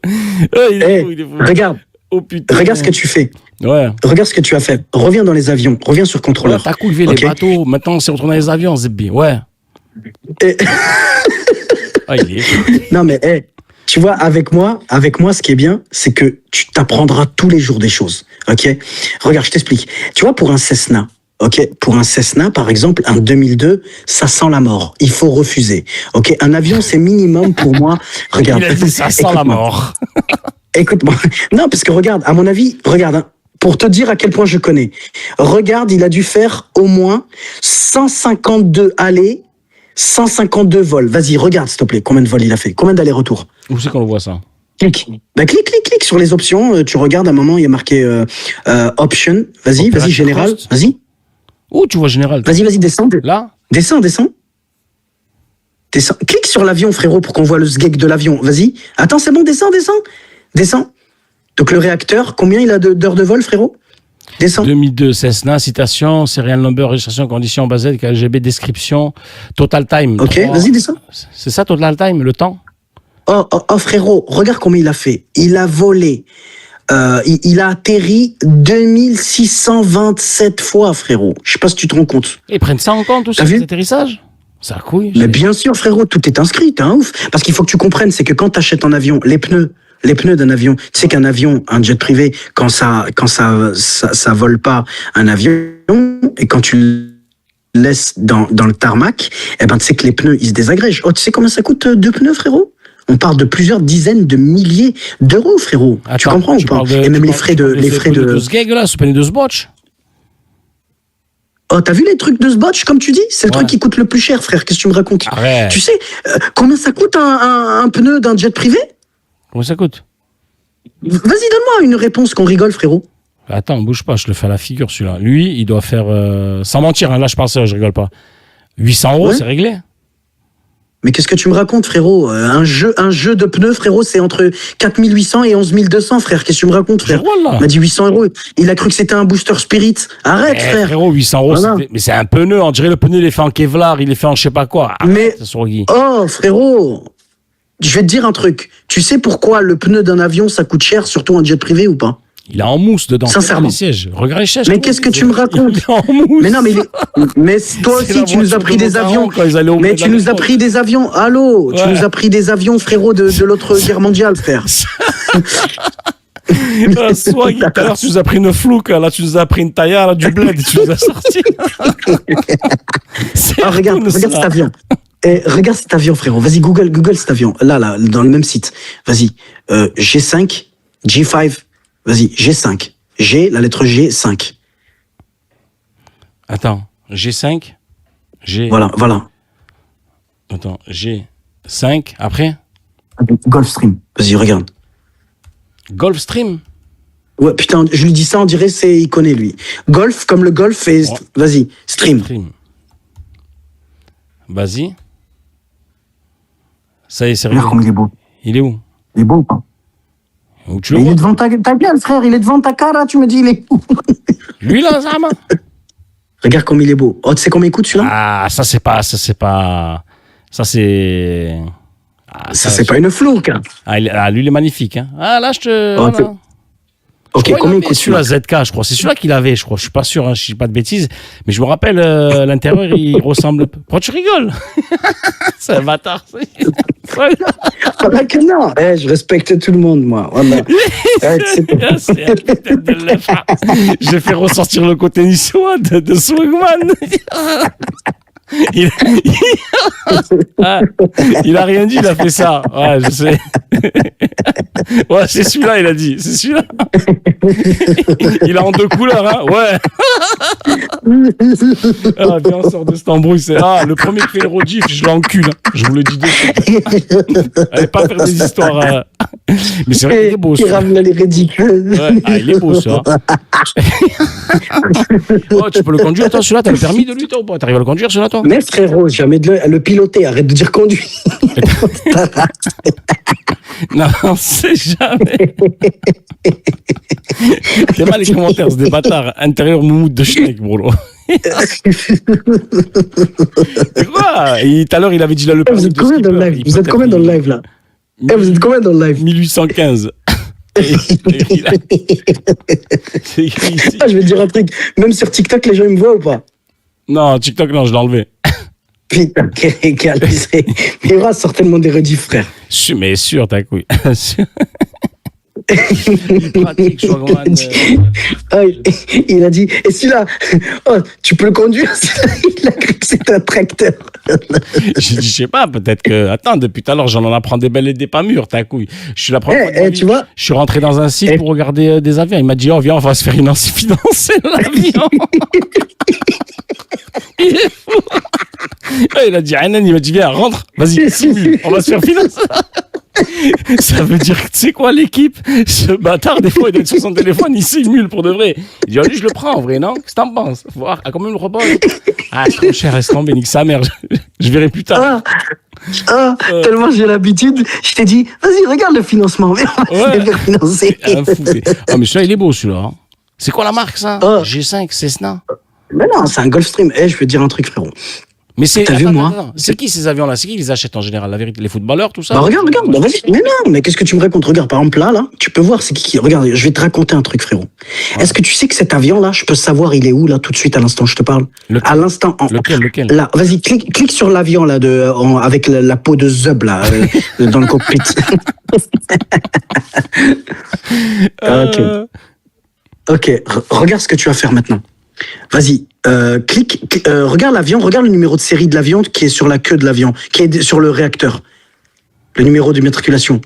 Il est fou, il est fou. Regarde. Oh putain. Regarde ce que tu fais. Ouais. Regarde ce que tu as fait. Reviens dans les avions. Reviens sur contrôleur. T'as coulevé les bateaux. Maintenant, on s'est retourné dans les avions, Zebbi. Ouais. Il est fou. Non, mais, tu vois, avec moi, ce qui est bien, c'est que tu t'apprendras tous les jours des choses. Ok? Regarde, je t'explique. Tu vois, pour un Cessna, ok? Pour un Cessna, par exemple, un 2002, ça sent la mort. Il faut refuser. Ok? Un avion, c'est minimum pour moi. Regarde. Il a dit ça sent la mort. Écoute-moi. Non, parce que regarde, à mon avis, regarde, hein, pour te dire à quel point je connais. Regarde, il a dû faire au moins 152 allées, 152 vols. Vas-y, regarde, s'il te plaît, combien de vols il a fait? Combien d'allers-retours? Où c'est qu'on le voit, ça? Clique. Bah, clique sur les options. Tu regardes, à un moment, il y a marqué option. Vas-y, général. Vas-y. Où tu vois général? Vas-y, descends. Là? Descends. Clique sur l'avion, frérot, pour qu'on voit le sgeg de l'avion. Vas-y. Attends, c'est bon, descends. Donc le réacteur, combien il a d'heures de vol, frérot? Descends. 2002, Cessna, citation, serial number, registration, conditions, basette, KLGB, description, total time. Ok, 3. Vas-y, descends. C'est ça, total time, le temps? Oh, frérot, regarde combien il a fait. Il a volé. Il a atterri 2627 fois, frérot. Je sais pas si tu te rends compte. Ils prennent ça en compte aussi, les atterrissages? Ça couille. Mais bien sûr, frérot, tout est inscrit, t'es un ouf. Parce qu'il faut que tu comprennes, c'est que quand t'achètes un avion, les pneus d'un avion, tu sais qu'un avion, un jet privé, quand ça vole pas un avion, et quand tu le laisses dans le tarmac, tu sais que les pneus, ils se désagrègent. Oh, tu sais combien ça coûte 2 pneus, frérot? On parle de plusieurs dizaines de milliers d'euros, frérot. Attends, tu comprends ou pas? Et même les frais de ce gag là, ce pneu de ce botch. Oh, t'as vu les trucs de ce botch, comme tu dis? C'est le truc qui coûte le plus cher, frère. Qu'est-ce que tu me racontes? Arrête. Tu sais combien ça coûte un pneu d'un jet privé? Combien ça coûte? Vas-y, donne-moi une réponse qu'on rigole, frérot. Attends, bouge pas, je le fais à la figure, celui-là. Lui, il doit faire... sans mentir, hein, là, je parle ça, je rigole pas. 800 €, c'est réglé. Mais qu'est-ce que tu me racontes, frérot? Un jeu de pneus, frérot, c'est entre 4800 et 11200, frère. Qu'est-ce que tu me racontes, frère? Il m'a dit 800 €. Il a cru que c'était un booster spirit. Arrête, frère. Frérot, 800 €, voilà. Mais c'est un pneu. On dirait le pneu, il est fait en Kevlar, il est fait en je sais pas quoi. Arrête, oh, frérot, je vais te dire un truc. Tu sais pourquoi le pneu d'un avion, ça coûte cher, surtout un jet privé ou pas? Il est en mousse dedans. Sincèrement. Les sièges. Regarde les sièges. Mais qu'est-ce que tu me racontes? Il est en mousse. Mais non, mais toi aussi, tu nous as pris des avions. Mais tu nous as pris des avions. Allô? Tu nous as pris des avions, frérot, de l'autre guerre mondiale, frère. Soit tout à l'heure, tu nous as pris une flouque, là, tu nous as pris une taillade, là, du bled, et tu nous as sorti. Regarde cet avion. Regarde cet avion, frérot. Vas-y, Google cet avion. Là, dans le même site. Vas-y. G5, G5. Vas-y, G5. G, la lettre G, 5. Attends, G5. G. Voilà. Attends, G5. Après Gulfstream. Vas-y, regarde. Gulfstream? Ouais, putain, je lui dis ça, on dirait il connaît, lui. Golf, comme le golf, et vas-y, stream. Vas-y. Ça y est, c'est réglé. Regarde comme il est beau. Il est où? Il est beau ou pas? Il est devant ta gueule, frère, il est devant ta cara, tu me dis, il est où? Lui, là, Zama. Regarde comme il est beau. Oh, tu sais combien il coûte, celui-là? Ah, ça, c'est pas... Ça, c'est... ça, c'est pas une flouque. Hein. Lui, il est magnifique. Hein. Ah, là, je te... Oh, voilà. Ok, combien il coûte celui-là? ZK, je crois. C'est celui-là qu'il avait, je crois. Je suis pas sûr, hein, je dis pas de bêtises. Mais je me rappelle, l'intérieur, il ressemble... Pourquoi tu rigoles? C'est un bâtard. Que non. Je respecte tout le monde, moi. Voilà. J'ai fait ressortir le côté niçois de Swagman. Il a rien dit, il a fait ça. Ouais, je sais. Ouais, c'est celui-là, il a dit. C'est celui-là. Il a en 2 couleurs, hein. Ouais. Ah, viens, on sort de cet embrouille. Le premier qui fait le road gif, je l'encule. Hein. Je vous le dis de suite. Allez pas faire des histoires. Mais c'est vrai qu'il est beau, Il ça. ramène les ridicules. Ouais. Ah, il est beau, ça. Oh, tu peux le conduire, toi, celui-là? T'as le permis de lui, toi, ou pas? T'arrives à le conduire, celui-là, toi? Mais frérot, jamais de le piloter. Arrête de dire conduit. Non, on sait jamais. C'est mal les commentaires, c'est des bâtards. Intérieur moumoute de Schneck, bro. C'est quoi? Et tout à l'heure, il avait dit là le Vous êtes combien dans le live? Vous êtes combien dans le live là? Vous êtes combien dans le live? 1815. C'est écrit ici. Je vais te dire un truc. Même sur TikTok, les gens ils me voient ou pas? Non, TikTok, non, je l'ai enlevé. Putain, quel calme. Mais il y aura certainement des rediffs, frère. Mais sûr, ta couille. Pratique, Shwagman, Il a dit, et celui-là, oh, tu peux le conduire? Il a cru que c'était un tracteur. J'ai dit, je sais pas, peut-être que. Attends, depuis tout à l'heure, j'en apprends des belles et des pas mûres, ta couille. Je suis la première fois de ma vie, tu vois? Je suis rentré dans un site pour regarder des avions. Il m'a dit, oh, viens, on va se faire financer l'avion. Il est fou. Il a dit, Hanan, il m'a dit, viens, rentre, vas-y, simule, on va se faire financer. Ça veut dire que, tu sais quoi, l'équipe, ce bâtard, des fois, il doit être sur son téléphone, il simule pour de vrai. Il dit, allez, je le prends en vrai, non? Qu'est-ce que t'en penses? Voir, à combien le repas? Ah, c'est trop cher, reste tombé, nique sa mère. Je verrai plus tard. Tellement j'ai l'habitude, je t'ai dit, vas-y, regarde le financement, viens, on va se faire financer. Ah, mais celui-là, il est beau, celui-là. Hein. C'est quoi la marque, ça? G5, Cessna? Mais non, c'est un Gulfstream. Je vais te dire un truc, frérot. Mais c'est. T'as vu, moi? C'est qui ces avions-là? C'est qui les achètent en général? La vérité, les footballeurs, tout ça? Bah regarde, bah vas-y. Mais non, mais qu'est-ce que tu me racontes? Regarde, par exemple, là, tu peux voir c'est qui. Regarde, je vais te raconter un truc, frérot. Ouais. Est-ce que tu sais que cet avion-là, je peux savoir il est où, là, tout de suite, à l'instant, je te parle? À l'instant. Lequel? Là, vas-y, clique sur l'avion, là, avec la peau de Zub, là, dans le cockpit. Ok, regarde ce que tu vas faire maintenant. Vas-y, regarde l'avion, regarde le numéro de série de l'avion qui est sur la queue de l'avion, qui est sur le réacteur. Le numéro d'immatriculation.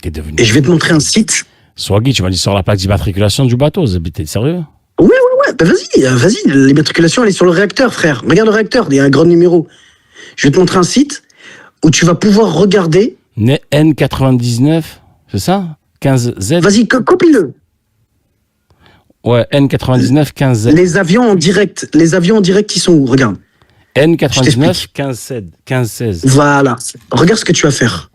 Et je vais te montrer un site. Swaggy, tu m'as dit sur la plaque d'immatriculation du bateau, t'es sérieux? Ouais. Bah vas-y, l'immatriculation elle est sur le réacteur, frère. Regarde le réacteur, il y a un grand numéro. Je vais te montrer un site où tu vas pouvoir regarder. N99, c'est ça? 15Z. Vas-y, copie-le. Ouais, N99, 15Z. Les avions en direct, ils sont où? Regarde. N99, 1516. Voilà. Regarde ce que tu vas faire.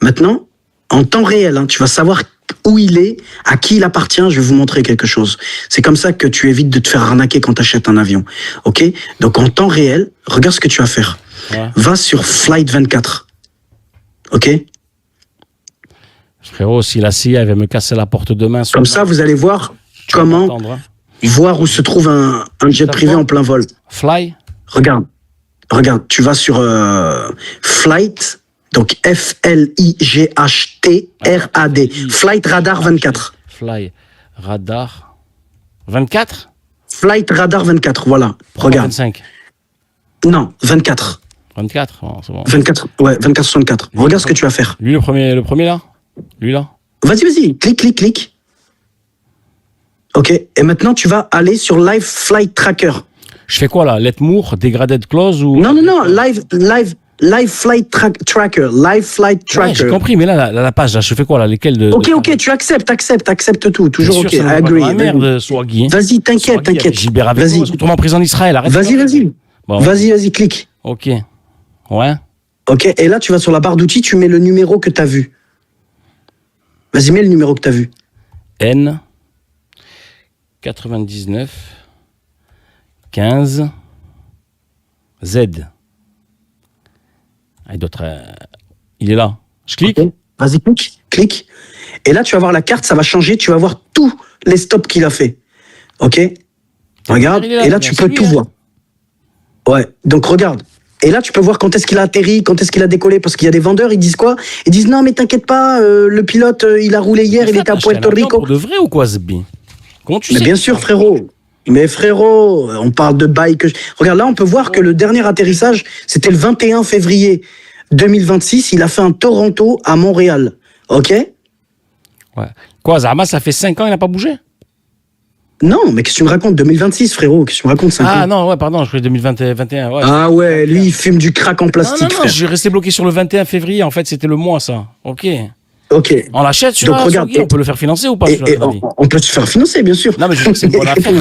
Maintenant, en temps réel, hein, tu vas savoir où il est, à qui il appartient. Je vais vous montrer quelque chose. C'est comme ça que tu évites de te faire arnaquer quand tu achètes un avion. Ok? Donc en temps réel, regarde ce que tu vas faire. Ouais. Va sur Flight 24. Ok? Frérot, si la CIA va me casser la porte demain... Comme ça, vous allez voir comment voir où se trouve un jet privé en plein vol. Fly? Regarde, tu vas sur Flight, donc F-L-I-G-H-T-R-A-D, Flight Radar 24. Fly Radar 24? Flight Radar 24, voilà, regarde. 25? Non, 24. 24, oh, c'est bon. 24, ouais, 24-64. Regarde ce que tu vas faire. Lui, le premier là? Lui, là? Vas-y, clique. Ok, et maintenant tu vas aller sur Live Flight Tracker. Je fais quoi là? Let Moore, Degraded Clause ou... Non, Live Flight Tracker. Live Flight Tracker. Ouais, j'ai compris, mais là, la page, là, je fais quoi là? Lesquels de... Ok, tu acceptes tout. Toujours ok, I agree. Merde, Swaggy. Vas-y, t'inquiète. Vas-y. Retourne en prison en Israël, arrête. Vas-y. Bon. Vas-y, clique. Ok. Ouais. Ok, et là, tu vas sur la barre d'outils, tu mets le numéro que t'as vu. Vas-y, mets le numéro que t'as vu. N 99 15 Z. Il est là. Je clique. Okay. Vas-y, clique. Et là, tu vas voir la carte, ça va changer. Tu vas voir tous les stops qu'il a fait. Ok? Regarde. Et là, tu peux tout voir. Ouais. Donc, regarde. Et là, tu peux voir quand est-ce qu'il a atterri, quand est-ce qu'il a décollé. Parce qu'il y a des vendeurs, ils disent quoi? Ils disent non, mais t'inquiète pas, le pilote, il a roulé hier, il était à Puerto Rico. Pour de vrai ou quoi, Zbi? Comment tu sais? Mais bien sûr, frérot. Mais frérot, on parle de bail que... Regarde, là, on peut voir que le dernier atterrissage, c'était le 21 février 2026, il a fait un Toronto à Montréal. OK? Ouais. Quoi, Zama, ça fait 5 ans, il n'a pas bougé? Non, mais qu'est-ce que tu me racontes? 2026, frérot. Qu'est-ce que tu me racontes? 5 Ah ans. non, ouais, pardon, je croyais 2021. Ouais. Ah ouais, lui, il fume du crack en Non, plastique, non, non, frère. je suis resté bloqué sur le 21 février. En fait, c'était le mois, ça. Ok. OK. On l'achète, Donc, celui-là, regarde, Swaggy, on peut le faire financer ou pas, Et, celui-là, Swaggy on peut se faire financer, bien sûr. Non, mais je veux dire que c'est une bonne affaire.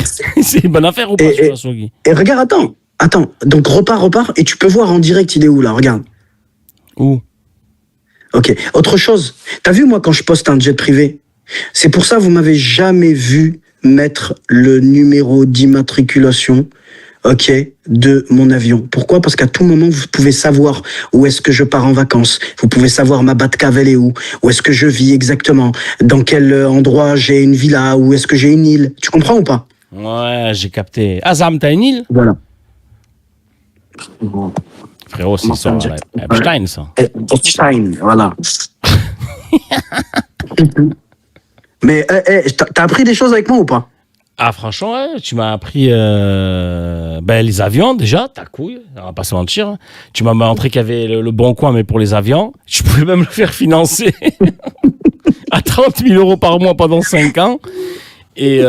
C'est une bonne affaire ou pas, Et- celui-là, Swaggy? Et regarde, attends. Donc, repars, et tu peux voir en direct, il est où, là? Regarde. Où? OK. Autre chose. T'as vu, moi, quand je poste un jet privé, c'est pour ça, vous m'avez jamais vu mettre le numéro d'immatriculation, OK, de mon avion. Pourquoi? Parce qu'à tout moment, vous pouvez savoir où est-ce que je pars en vacances. Vous pouvez savoir ma Batcave, elle est où est-ce que je vis exactement, dans quel endroit j'ai une villa, où est-ce que j'ai une île. Tu comprends ou pas? Ouais, j'ai capté. Azam, t'as une île? Voilà. Frérot, c'est ça. Comment ça, Epstein, ça. Epstein, voilà. Mais t'as appris des choses avec moi ou pas? Ah, franchement, ouais, tu m'as appris les avions, déjà, ta couille, on va pas se mentir. Tu m'as montré qu'il y avait le bon coin, mais pour les avions. Je pouvais même le faire financer à 30 000 euros par mois pendant 5 ans. Et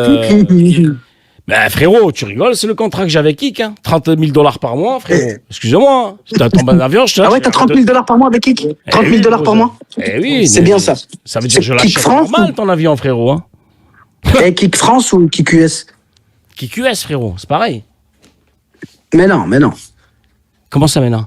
frérot, tu rigoles, c'est le contrat que j'avais avec Kik, hein. 30 000 $ par mois, frérot. Excusez-moi, hein. Si t'as ton bon avion, je te Ah ouais, t'as 30 000 $ par mois avec Kik? 30 000 $ par mois? Eh oui. C'est bien ça. Ça veut dire que je C'est Kik l'achète France normal, ton avion, frérot, hein. Et Kik France ou Kik US? Kik US, frérot, c'est pareil. Mais non. Comment ça, maintenant?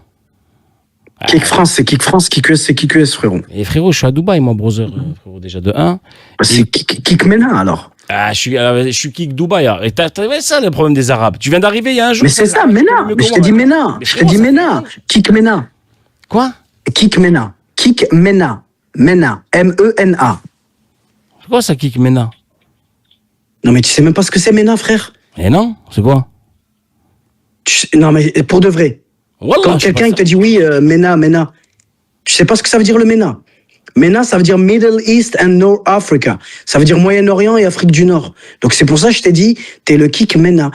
Kik France, c'est Kik France, Kik US, c'est Kik US, frérot. Et frérot, je suis à Dubaï, mon brother, frérot, déjà de 1. C'est Kik Mena, alors. Ah, je suis Kik Dubaï. Et t'as ça, le problème des Arabes. Tu viens d'arriver il y a un jour. Mais c'est ça, Mena. Mais je t'ai dit Mena. Je t'ai dit Mena. Kik Mena. Quoi? Kik Mena. Kik Mena. Mena. M-E-N-A. C'est quoi ça, Kik Mena? Non, mais tu sais même pas ce que c'est Mena, frère. Eh non, c'est quoi? Non, mais pour de vrai. Wallah, Quand je sais quelqu'un pas il te dit oui, Mena, tu sais pas ce que ça veut dire le Mena. Mena, ça veut dire Middle East and North Africa. Ça veut dire Moyen-Orient et Afrique du Nord. Donc c'est pour ça que je t'ai dit, t'es le Kik Mena.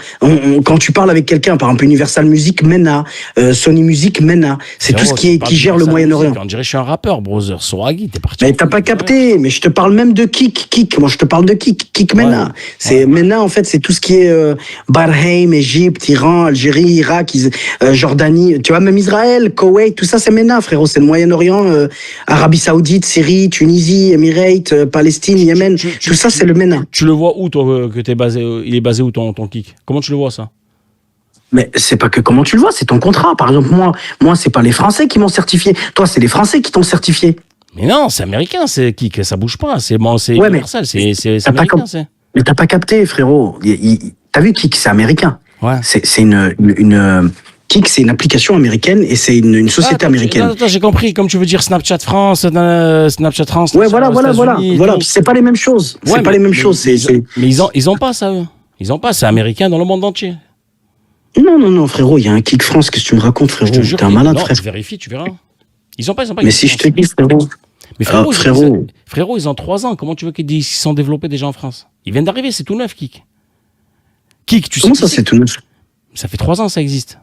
Quand tu parles avec quelqu'un, par exemple Universal Music Mena, Sony Music Mena, c'est tout ce qui gère le Moyen-Orient. On dirait que je suis un rappeur, brother. Swaggy, t'es parti. Mais t'as pas capté, mais je te parle même de Kik. Moi, je te parle de Kik Mena. Ouais. C'est Mena, en fait, c'est tout ce qui est Bahreïn, Égypte, Iran, Algérie, Irak, Jordanie, tu vois, même Israël, Koweït, tout ça, c'est Mena, frérot. C'est le Moyen-Orient, Arabie Saoudite, Syrie, Tunisie, Émirats, Palestine, Yémen. Tout ça, c'est le Mena. Tu le vois où, toi, que t'es basé? Il est basé où, ton Kik? Comment tu le vois, ça? Mais c'est pas que comment tu le vois, c'est ton contrat. Par exemple, moi, c'est pas les Français qui m'ont certifié. Toi, c'est les Français qui t'ont certifié. Mais non, c'est américain, c'est Kik. Ça bouge pas. C'est Ouais, universel. C'est t'as pas américain, com- c'est. Mais t'as pas capté, frérot. T'as vu Kik, c'est américain. Ouais. C'est une Kik, c'est une application américaine et c'est une société américaine. Attends, j'ai compris. Comme tu veux dire Snapchat France, Snapchat France. Ouais, Snapchat voilà. États-Unis et Voilà, tout. c'est pas les mêmes choses. Ouais, C'est pas les mêmes choses. Mais ils ont pas ça, eux. Ils ont pas. C'est américain dans le monde entier. Non, frérot, il y a un Kik France. Qu'est-ce que tu me racontes, frérot? Je te jure. T'es un malade, non, frère. tu vérifies, tu verras. Ils ont pas. Mais si je te dis, frérot. Mais frérot, frérot. frérot, ils ont 3 ans. Comment tu veux qu'ils sont développés déjà en France? Ils viennent d'arriver, c'est tout neuf, Kik. Kik, tu sais. Comment ça, c'est tout neuf? Ça fait 3 ans, ça existe.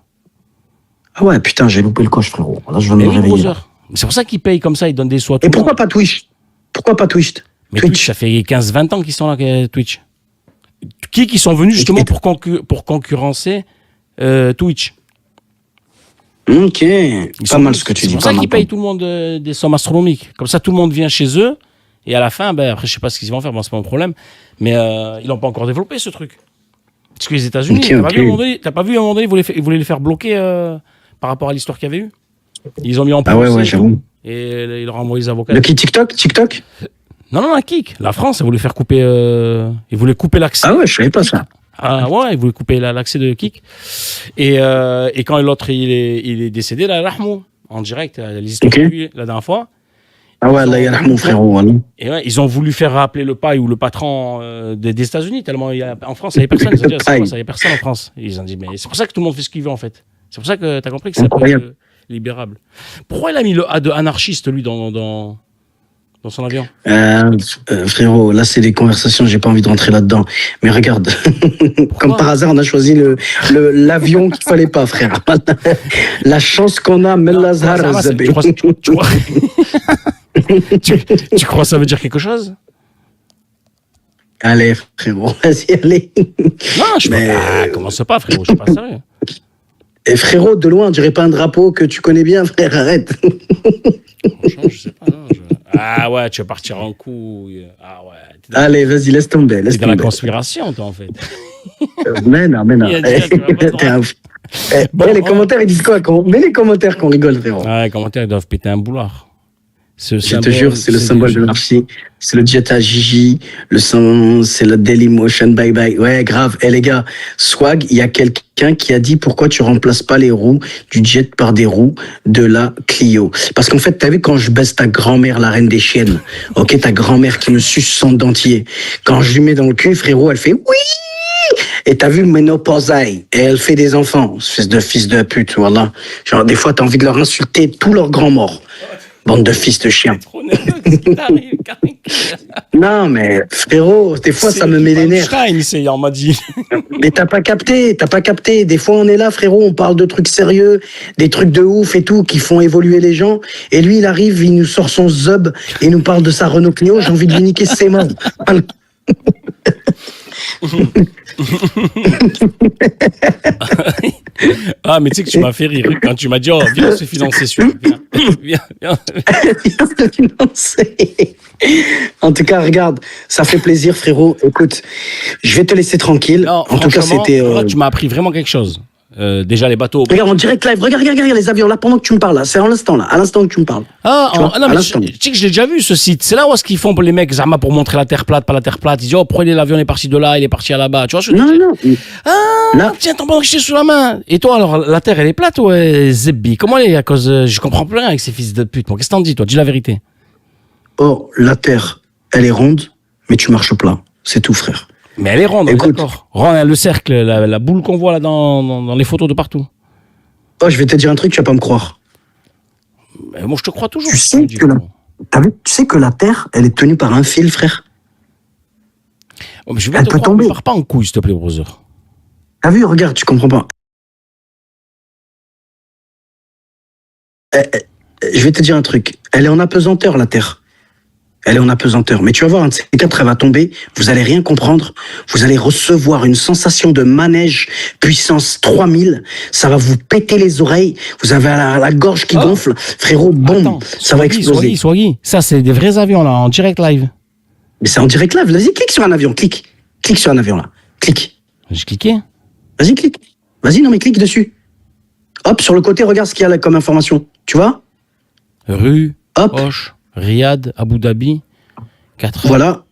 Ah ouais, putain, j'ai loupé le coche, frérot. Là, je vais Mais me oui, réveiller. brother. C'est pour ça qu'ils payent comme ça, ils donnent des sous à tout Et le pourquoi monde. pas Twitch? Pourquoi pas Twitch? Mais Twitch, ça fait 15-20 ans qu'ils sont là, Twitch. Kik, ils sont venus justement pour concurrencer Twitch. Ok, Ils pas sont mal venus. ce que tu C'est dis. pour Pas ça mal. qu'ils payent tout le monde des sommes astronomiques. Comme ça, tout le monde vient chez eux. Et à la fin, après, je sais pas ce qu'ils vont faire, bon, c'est pas mon problème. Mais ils n'ont pas encore développé ce truc. Parce que les États-Unis, Ok, t'as pas ok. vu à un moment donné, ils voulaient les faire bloquer par rapport à l'histoire qu'il y avait eu. Ils ont mis en Ah ouais, procès ouais, et tout. j'avoue. Et ils leur ont envoyé les avocats. Le qui TikTok? Non, Kik. La France, elle voulait faire couper. Ils voulaient couper l'accès. Ah ouais, je savais pas ça. Ah ouais, ils voulaient couper l'accès de Kik. Et quand l'autre il est décédé, là, Rahmou, en direct, les histoires Ok. qu'il y a eu la dernière fois. Ah ouais, là, il y a mon frérot. Hein. Et ouais, ils ont voulu faire rappeler le paille ou le patron des États-Unis, tellement en France, il n'y avait personne. Ils ont dit, c'est quoi ça? Il n'y a personne en France. Ils ont dit, mais c'est pour ça que tout le monde fait ce qu'il veut, en fait. C'est pour ça que tu as compris que c'est un peu Incroyable. libérable. Pourquoi il a mis le A de anarchiste, lui, dans dans son avion? Frérot, là, c'est des conversations, j'ai pas envie de rentrer là-dedans. Mais regarde, comme par hasard, on a choisi l'avion qu'il fallait pas, frère. La chance qu'on a, Mellazhar Zabé. Tu crois que ça veut dire quelque chose? Allez, frérot, vas-y, allez. Non, je sais pas. Commence pas, frérot, je suis pas sérieux. Et frérot, de loin, on dirait pas un drapeau que tu connais bien, frère, arrête. Franchement, je sais pas. Non, Ah ouais, tu vas partir en couille. Ah ouais. Allez, vas-y, laisse tomber. T'es dans la conspiration, toi, en fait. Mais non. T'es un... Bon, les commentaires, ils disent quoi? Mets les commentaires qu'on rigole, frérot. Ouais, les commentaires, ils doivent péter un boulard. Je te jure, c'est le symbole de l'anarchie. C'est le jet à Gigi. C'est le Dailymotion. Bye bye. Ouais, grave. Les gars, Swag, il y a quelqu'un qui a dit pourquoi tu remplaces pas les roues du jet par des roues de la Clio. Parce qu'en fait, t'as vu quand je baisse ta grand-mère, la reine des chiennes. Ok, ta grand-mère qui me suce son dentier. Quand je lui mets dans le cul, frérot, elle fait oui. Et t'as vu ménopausaille. Et elle fait des enfants. Espèce de fils de pute, voilà. Genre, des fois, t'as envie de leur insulter tous leurs grands morts. Bande de fils de chiens. Non, mais frérot, des fois, ça me met les nerfs. On m'a dit. Mais t'as pas capté. Des fois, on est là, frérot, on parle de trucs sérieux, des trucs de ouf et tout, qui font évoluer les gens. Et lui, il arrive, il nous sort son zub et il nous parle de sa Renault Clio. J'ai envie de lui niquer ses mains. Ah, mais tu sais que tu m'as fait rire quand tu m'as dit, oh, viens se financer sur. Viens. Viens se financer. En tout cas, regarde, ça fait plaisir, frérot. Écoute, je vais te laisser tranquille. Non, en tout cas, c'était. Tu m'as appris vraiment quelque chose. Déjà les bateaux. Regarde, en direct live, regarde les avions là pendant que tu me parles là, c'est à l'instant que tu me parles. Non mais tu sais que je l'ai déjà vu ce site. C'est là où est-ce qu'ils font pour les mecs Zama pour montrer la terre plate, pas la terre plate. Ils disent oh prenez l'avion, il est parti de là, il est parti à là-bas. Tu vois Non. Là. Tiens, t'en prends sous la main. Et toi alors la terre elle est plate ou Zebbi? Comment elle est à cause je comprends plus rien avec ces fils de pute. Bon, qu'est-ce que t'en dis toi? Dis la vérité. Oh, la terre, elle est ronde, mais tu marches plat. C'est tout, frère. Mais elle est ronde, d'accord. Ronde, le cercle, la boule qu'on voit là dans les photos de partout. Oh, je vais te dire un truc, tu vas pas me croire. Mais moi, je te crois toujours. Tu sais que la Terre, elle est tenue par un fil, frère. Oh, mais je vais te croire, ne pars pas en couille, s'il te plaît, brother. T'as vu, regarde, tu comprends pas. Je vais te dire un truc. Elle est en apesanteur, la Terre. Elle est en apesanteur. Mais tu vas voir, un de ces quatre, elle va tomber. Vous allez rien comprendre. Vous allez recevoir une sensation de manège puissance 3000. Ça va vous péter les oreilles. Vous avez la gorge qui gonfle. Frérot, boum, ça va exploser. Sois-y. Ça, c'est des vrais avions, là, en direct live. Mais c'est en direct live. Vas-y, clique sur un avion. Clique sur un avion, là. Clique. J'ai cliqué. Vas-y, clique. Vas-y, non, mais clique dessus. Hop, sur le côté, regarde ce qu'il y a là comme information. Tu vois? Rue, Hoche, Riyad, Abu Dhabi, 4 heures. Voilà.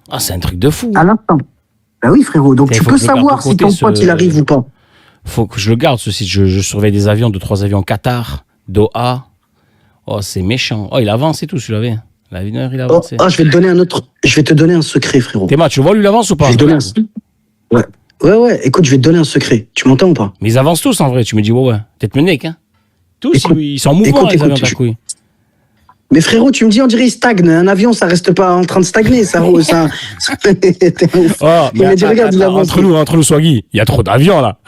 Ah, c'est un truc de fou. À l'instant. Ben oui, frérot. Donc, tu peux savoir si ton pote, il arrive ou pas. Faut que je le garde, ce site. Je surveille des avions, 2-3 avions Qatar, Doha. Oh, c'est méchant. Oh, il avance et tout, celui-là. L'avion, il avance. Je vais te donner un secret, frérot. Théma, tu vois, lui, il avance ou pas? Je vais te donner un... Ouais. Écoute, je vais te donner un secret. Tu m'entends ou pas? Mais ils avancent tous, en vrai. Tu me dis, ouais. Peut-être mené, hein. Tous, ils sont mouvants, les avions, ta couille. Mais frérot, tu me dis, on dirait, il stagne. Un avion, ça reste pas en train de stagner. Ça... Oh, mais dit, regarde, entre nous, Swaggy, il y a trop d'avions, là.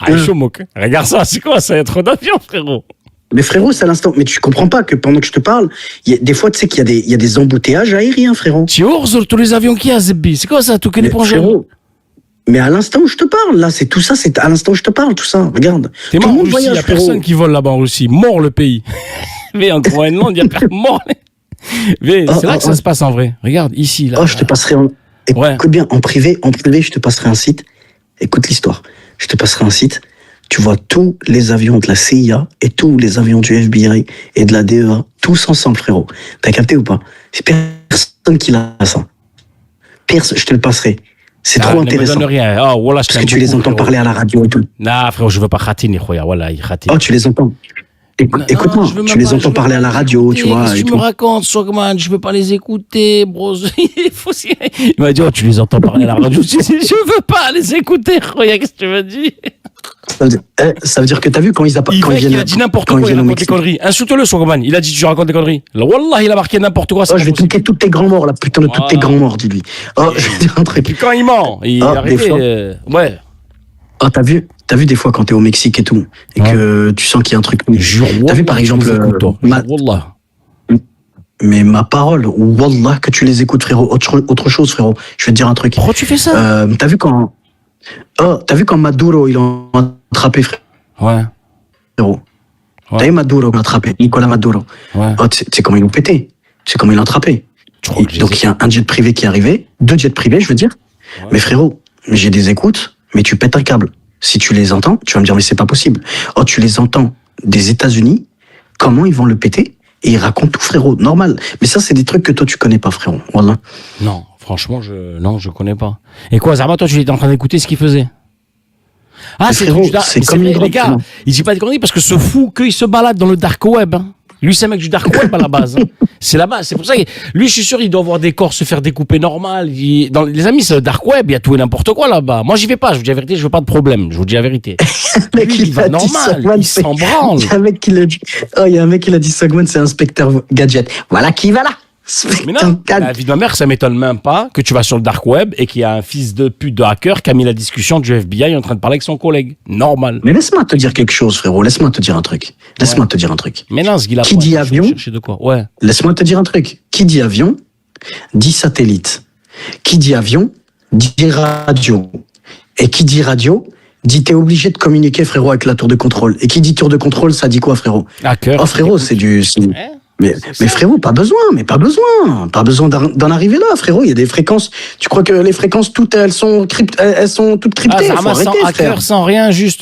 Regarde ça, c'est quoi ça? Il y a trop d'avions, frérot. Mais frérot, c'est à l'instant. Mais tu comprends pas que pendant que je te parle, des fois, tu sais qu'il y a des embouteillages aériens, frérot. Tu ours tous les avions qu'il y a, Zebbi. C'est quoi ça, tout que les points frérot. Mais à l'instant où je te parle, là, c'est tout ça, c'est à l'instant où je te parle, tout ça. Regarde. T'es mort en Russie, il n'y a personne qui vole là-bas en Russie. Mort le pays. Mais en Groenland, il y a personne mort. Mais c'est là que ça se passe en vrai. Regarde, ici, là. Oh, je te passerai Écoute bien, en privé, je te passerai un site. Écoute l'histoire. Je te passerai un site. Tu vois tous les avions de la CIA et tous les avions du FBI et de la DEA, tous ensemble, frérot. T'as capté ou pas? C'est personne qui l'a, ça. Je te le passerai. C'est trop intéressant. Ne me donne rien. Oh, voilà, parce que tu les entends parler à la radio et tout. Non, frérot, je veux pas khatiner, voilà, il khatine. Oh, tu les entends. Écoute-moi, tu les entends parler à la radio, tu vois. Tu me racontes, Swagman, je veux pas les écouter, bros. Il m'a dit, oh, tu les entends parler à la radio. Je veux pas les écouter, regarde, qu'est-ce que tu me dis? Ça veut dire que t'as vu quand ils Il a dit n'importe quoi, il raconte des conneries. Insulte-le, Swagman. Il a dit tu racontes des conneries. Là, Wallah, il a marqué n'importe quoi. Oh, je vais toquer tous tes grands morts, là, putain de tous tes grands morts, dis-lui. Oh, je vais dire un Et truc. puis quand il ment, il a arrêté. Ouais. Oh, t'as vu des fois quand t'es au Mexique et tout, et que tu sens qu'il y a un truc. Jure, T'as vu par exemple, Wallah. mais ma parole, Wallah, que tu les écoutes, frérot. Autre chose, frérot. Je vais te dire un truc. Pourquoi tu fais ça? T'as vu quand Maduro, il a attrapé, frérot. Ouais. T'as vu Maduro, il a attrapé. Nicolas Maduro. Ouais. Oh, tu sais comment ils l'ont pété. Tu sais comment ils l'ont attrapé. Donc il y a un jet privé qui est arrivé. 2 jets privés, je veux dire. Ouais. Mais frérot, j'ai des écoutes, mais tu pètes un câble. Si tu les entends, tu vas me dire, mais c'est pas possible. Oh, tu les entends des États-Unis, comment ils vont le péter? Et ils racontent tout, frérot, normal. Mais ça, c'est des trucs que toi, tu connais pas, frérot. Voilà. Non, franchement, je connais pas. Et quoi, Zama, toi, tu étais en train d'écouter ce qu'il faisait? Ah, c'est frérot, truc c'est comme vrai, une les gars, drogue, il dit pas de conneries parce que ce fou, qu'il se balade dans le dark web. Hein. Lui, c'est un mec du dark web à la base. Hein. C'est la base. C'est pour ça que lui, je suis sûr, il doit avoir des corps, se faire découper normal. Les amis, c'est le dark web, il y a tout et n'importe quoi là-bas. Moi, j'y vais pas, je vous dis la vérité, je veux pas de problème. Je vous dis la vérité. Lui, il va normal, il s'en branle. Il y a un mec qui l'a dit, il y a un mec qui l'a dit, Swagman, c'est inspecteur gadget. Voilà qui va là. Mais non, la vie de ma mère, ça m'étonne même pas que tu vas sur le dark web et qu'il y a un fils de pute de hacker qui a mis la discussion du FBI en train de parler avec son collègue. Normal. Mais laisse-moi te dire quelque chose, frérot. Laisse-moi te dire un truc. Laisse-moi te dire un truc. Mais non, ce qu'il a qui dit avion, de quoi ouais. Laisse-moi te dire un truc. Qui dit avion, dit satellite. Qui dit avion, dit radio. Et qui dit radio, dit t'es obligé de communiquer, frérot, avec la tour de contrôle. Et qui dit tour de contrôle, ça dit quoi, frérot? Hacker. Oh, frérot, c'est du... Mais frérot, pas besoin d'en arriver là, frérot. Il y a des fréquences. Tu crois que les fréquences toutes elles sont toutes cryptées? Ah, sans hacker, sans rien, juste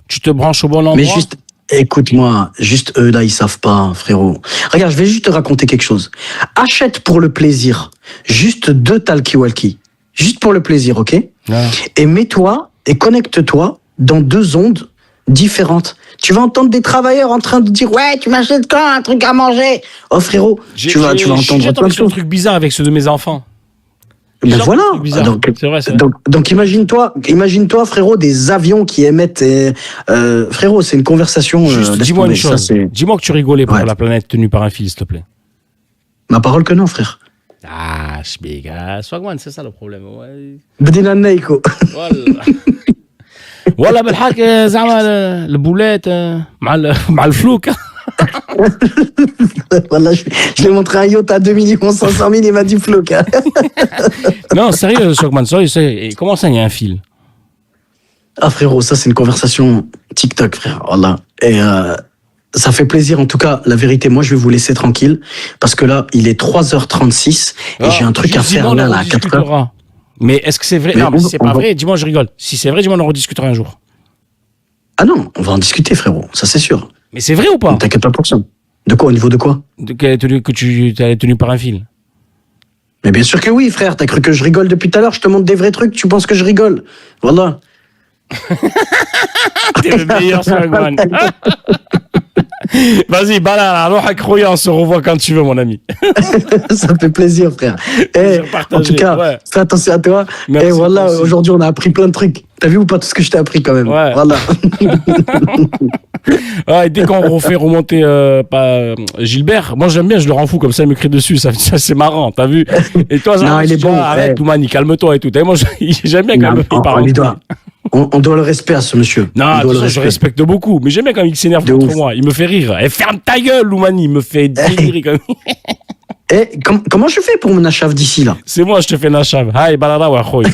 tu te branches au bon endroit. Mais juste, écoute-moi, juste eux là, ils savent pas, frérot. Regarde, je vais juste te raconter quelque chose. Achète pour le plaisir, juste 2 talkie-walkie, juste pour le plaisir, ok? Ouais. Et mets-toi et connecte-toi dans 2 ondes différentes. Tu vas entendre des travailleurs en train de dire ouais, tu m'achètes quand un truc à manger? Oh frérot, tu vas entendre plein de choses. Un truc bizarre avec ceux de mes enfants. Ben voilà. Donc imagine-toi frérot des avions qui émettent. Frérot, c'est une conversation. Dis-moi une chose. Dis-moi que tu rigolais pour la planète tenue par un fil, s'il te plaît. Ma parole que non, frère. Ah, Shbiga, Swagman, c'est ça le problème. بدينا نايكو. والله بالحق زعما البولات مع الفلوك. Voilà, je lui ai montré un yacht à 2 500 000, il m'a dit flouk. Non, sérieux, Swagman, sérieux, comment ça, il y a un fil? Ah frérot, ça c'est une conversation TikTok, frère. Voilà. Et ça fait plaisir, en tout cas, la vérité, moi je vais vous laisser tranquille, parce que là, il est 3h36, et j'ai un truc à faire là à 4h. Mais est-ce que c'est vrai? Non, mais si c'est pas vrai, dis-moi, je rigole. Si c'est vrai, dis-moi, on en rediscutera un jour. Ah non, on va en discuter, frérot, ça c'est sûr. Mais c'est vrai ou pas? T'inquiète pas pour ça. De quoi, au niveau de quoi? Que tu es tenu par un fil. Mais bien sûr que oui, frère, t'as cru que je rigole depuis tout à l'heure, je te montre des vrais trucs, tu penses que je rigole. Voilà. T'es le meilleur, Swagman. Vas-y, balala, on se revoit quand tu veux, mon ami. Ça me fait plaisir, frère. En tout cas, fais attention à toi. Et voilà, aujourd'hui, on a appris plein de trucs. T'as vu ou pas tout ce que je t'ai appris quand même? Ouais. Voilà. Et dès qu'on refait remonter Gilbert, moi j'aime bien, je le rends fou comme ça, il me crie dessus, ça c'est marrant, t'as vu? Et toi, non, il est bon. Arrête, Toumani, calme-toi et tout. Moi, j'aime bien quand il parle. On doit le respect à ce monsieur. Non, je respecte beaucoup, mais j'aime bien quand il s'énerve contre moi. Il me fait rire. Et ferme ta gueule, Loumani, il me fait délirer comme comment je fais pour mon achave d'ici là? C'est moi, je te fais nachave. Aïe, balada wa khoy.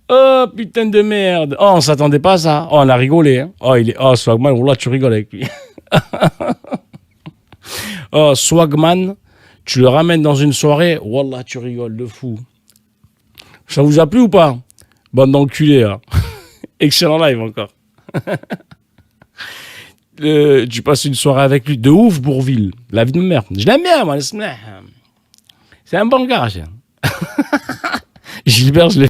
Oh putain de merde. Oh, on s'attendait pas à ça. Oh, on a rigolé. Hein. Oh, Swagman, là tu rigoles avec lui. Oh, Swagman, tu le ramènes dans une soirée, wallah, tu rigoles de fou. Ça vous a plu ou pas? Bande d'enculés, là. Excellent live encore. Tu passes une soirée avec lui de ouf, Bourville. La vie de ma mère. Je l'aime bien, moi. C'est un bon gars. Gilbert, je l'ai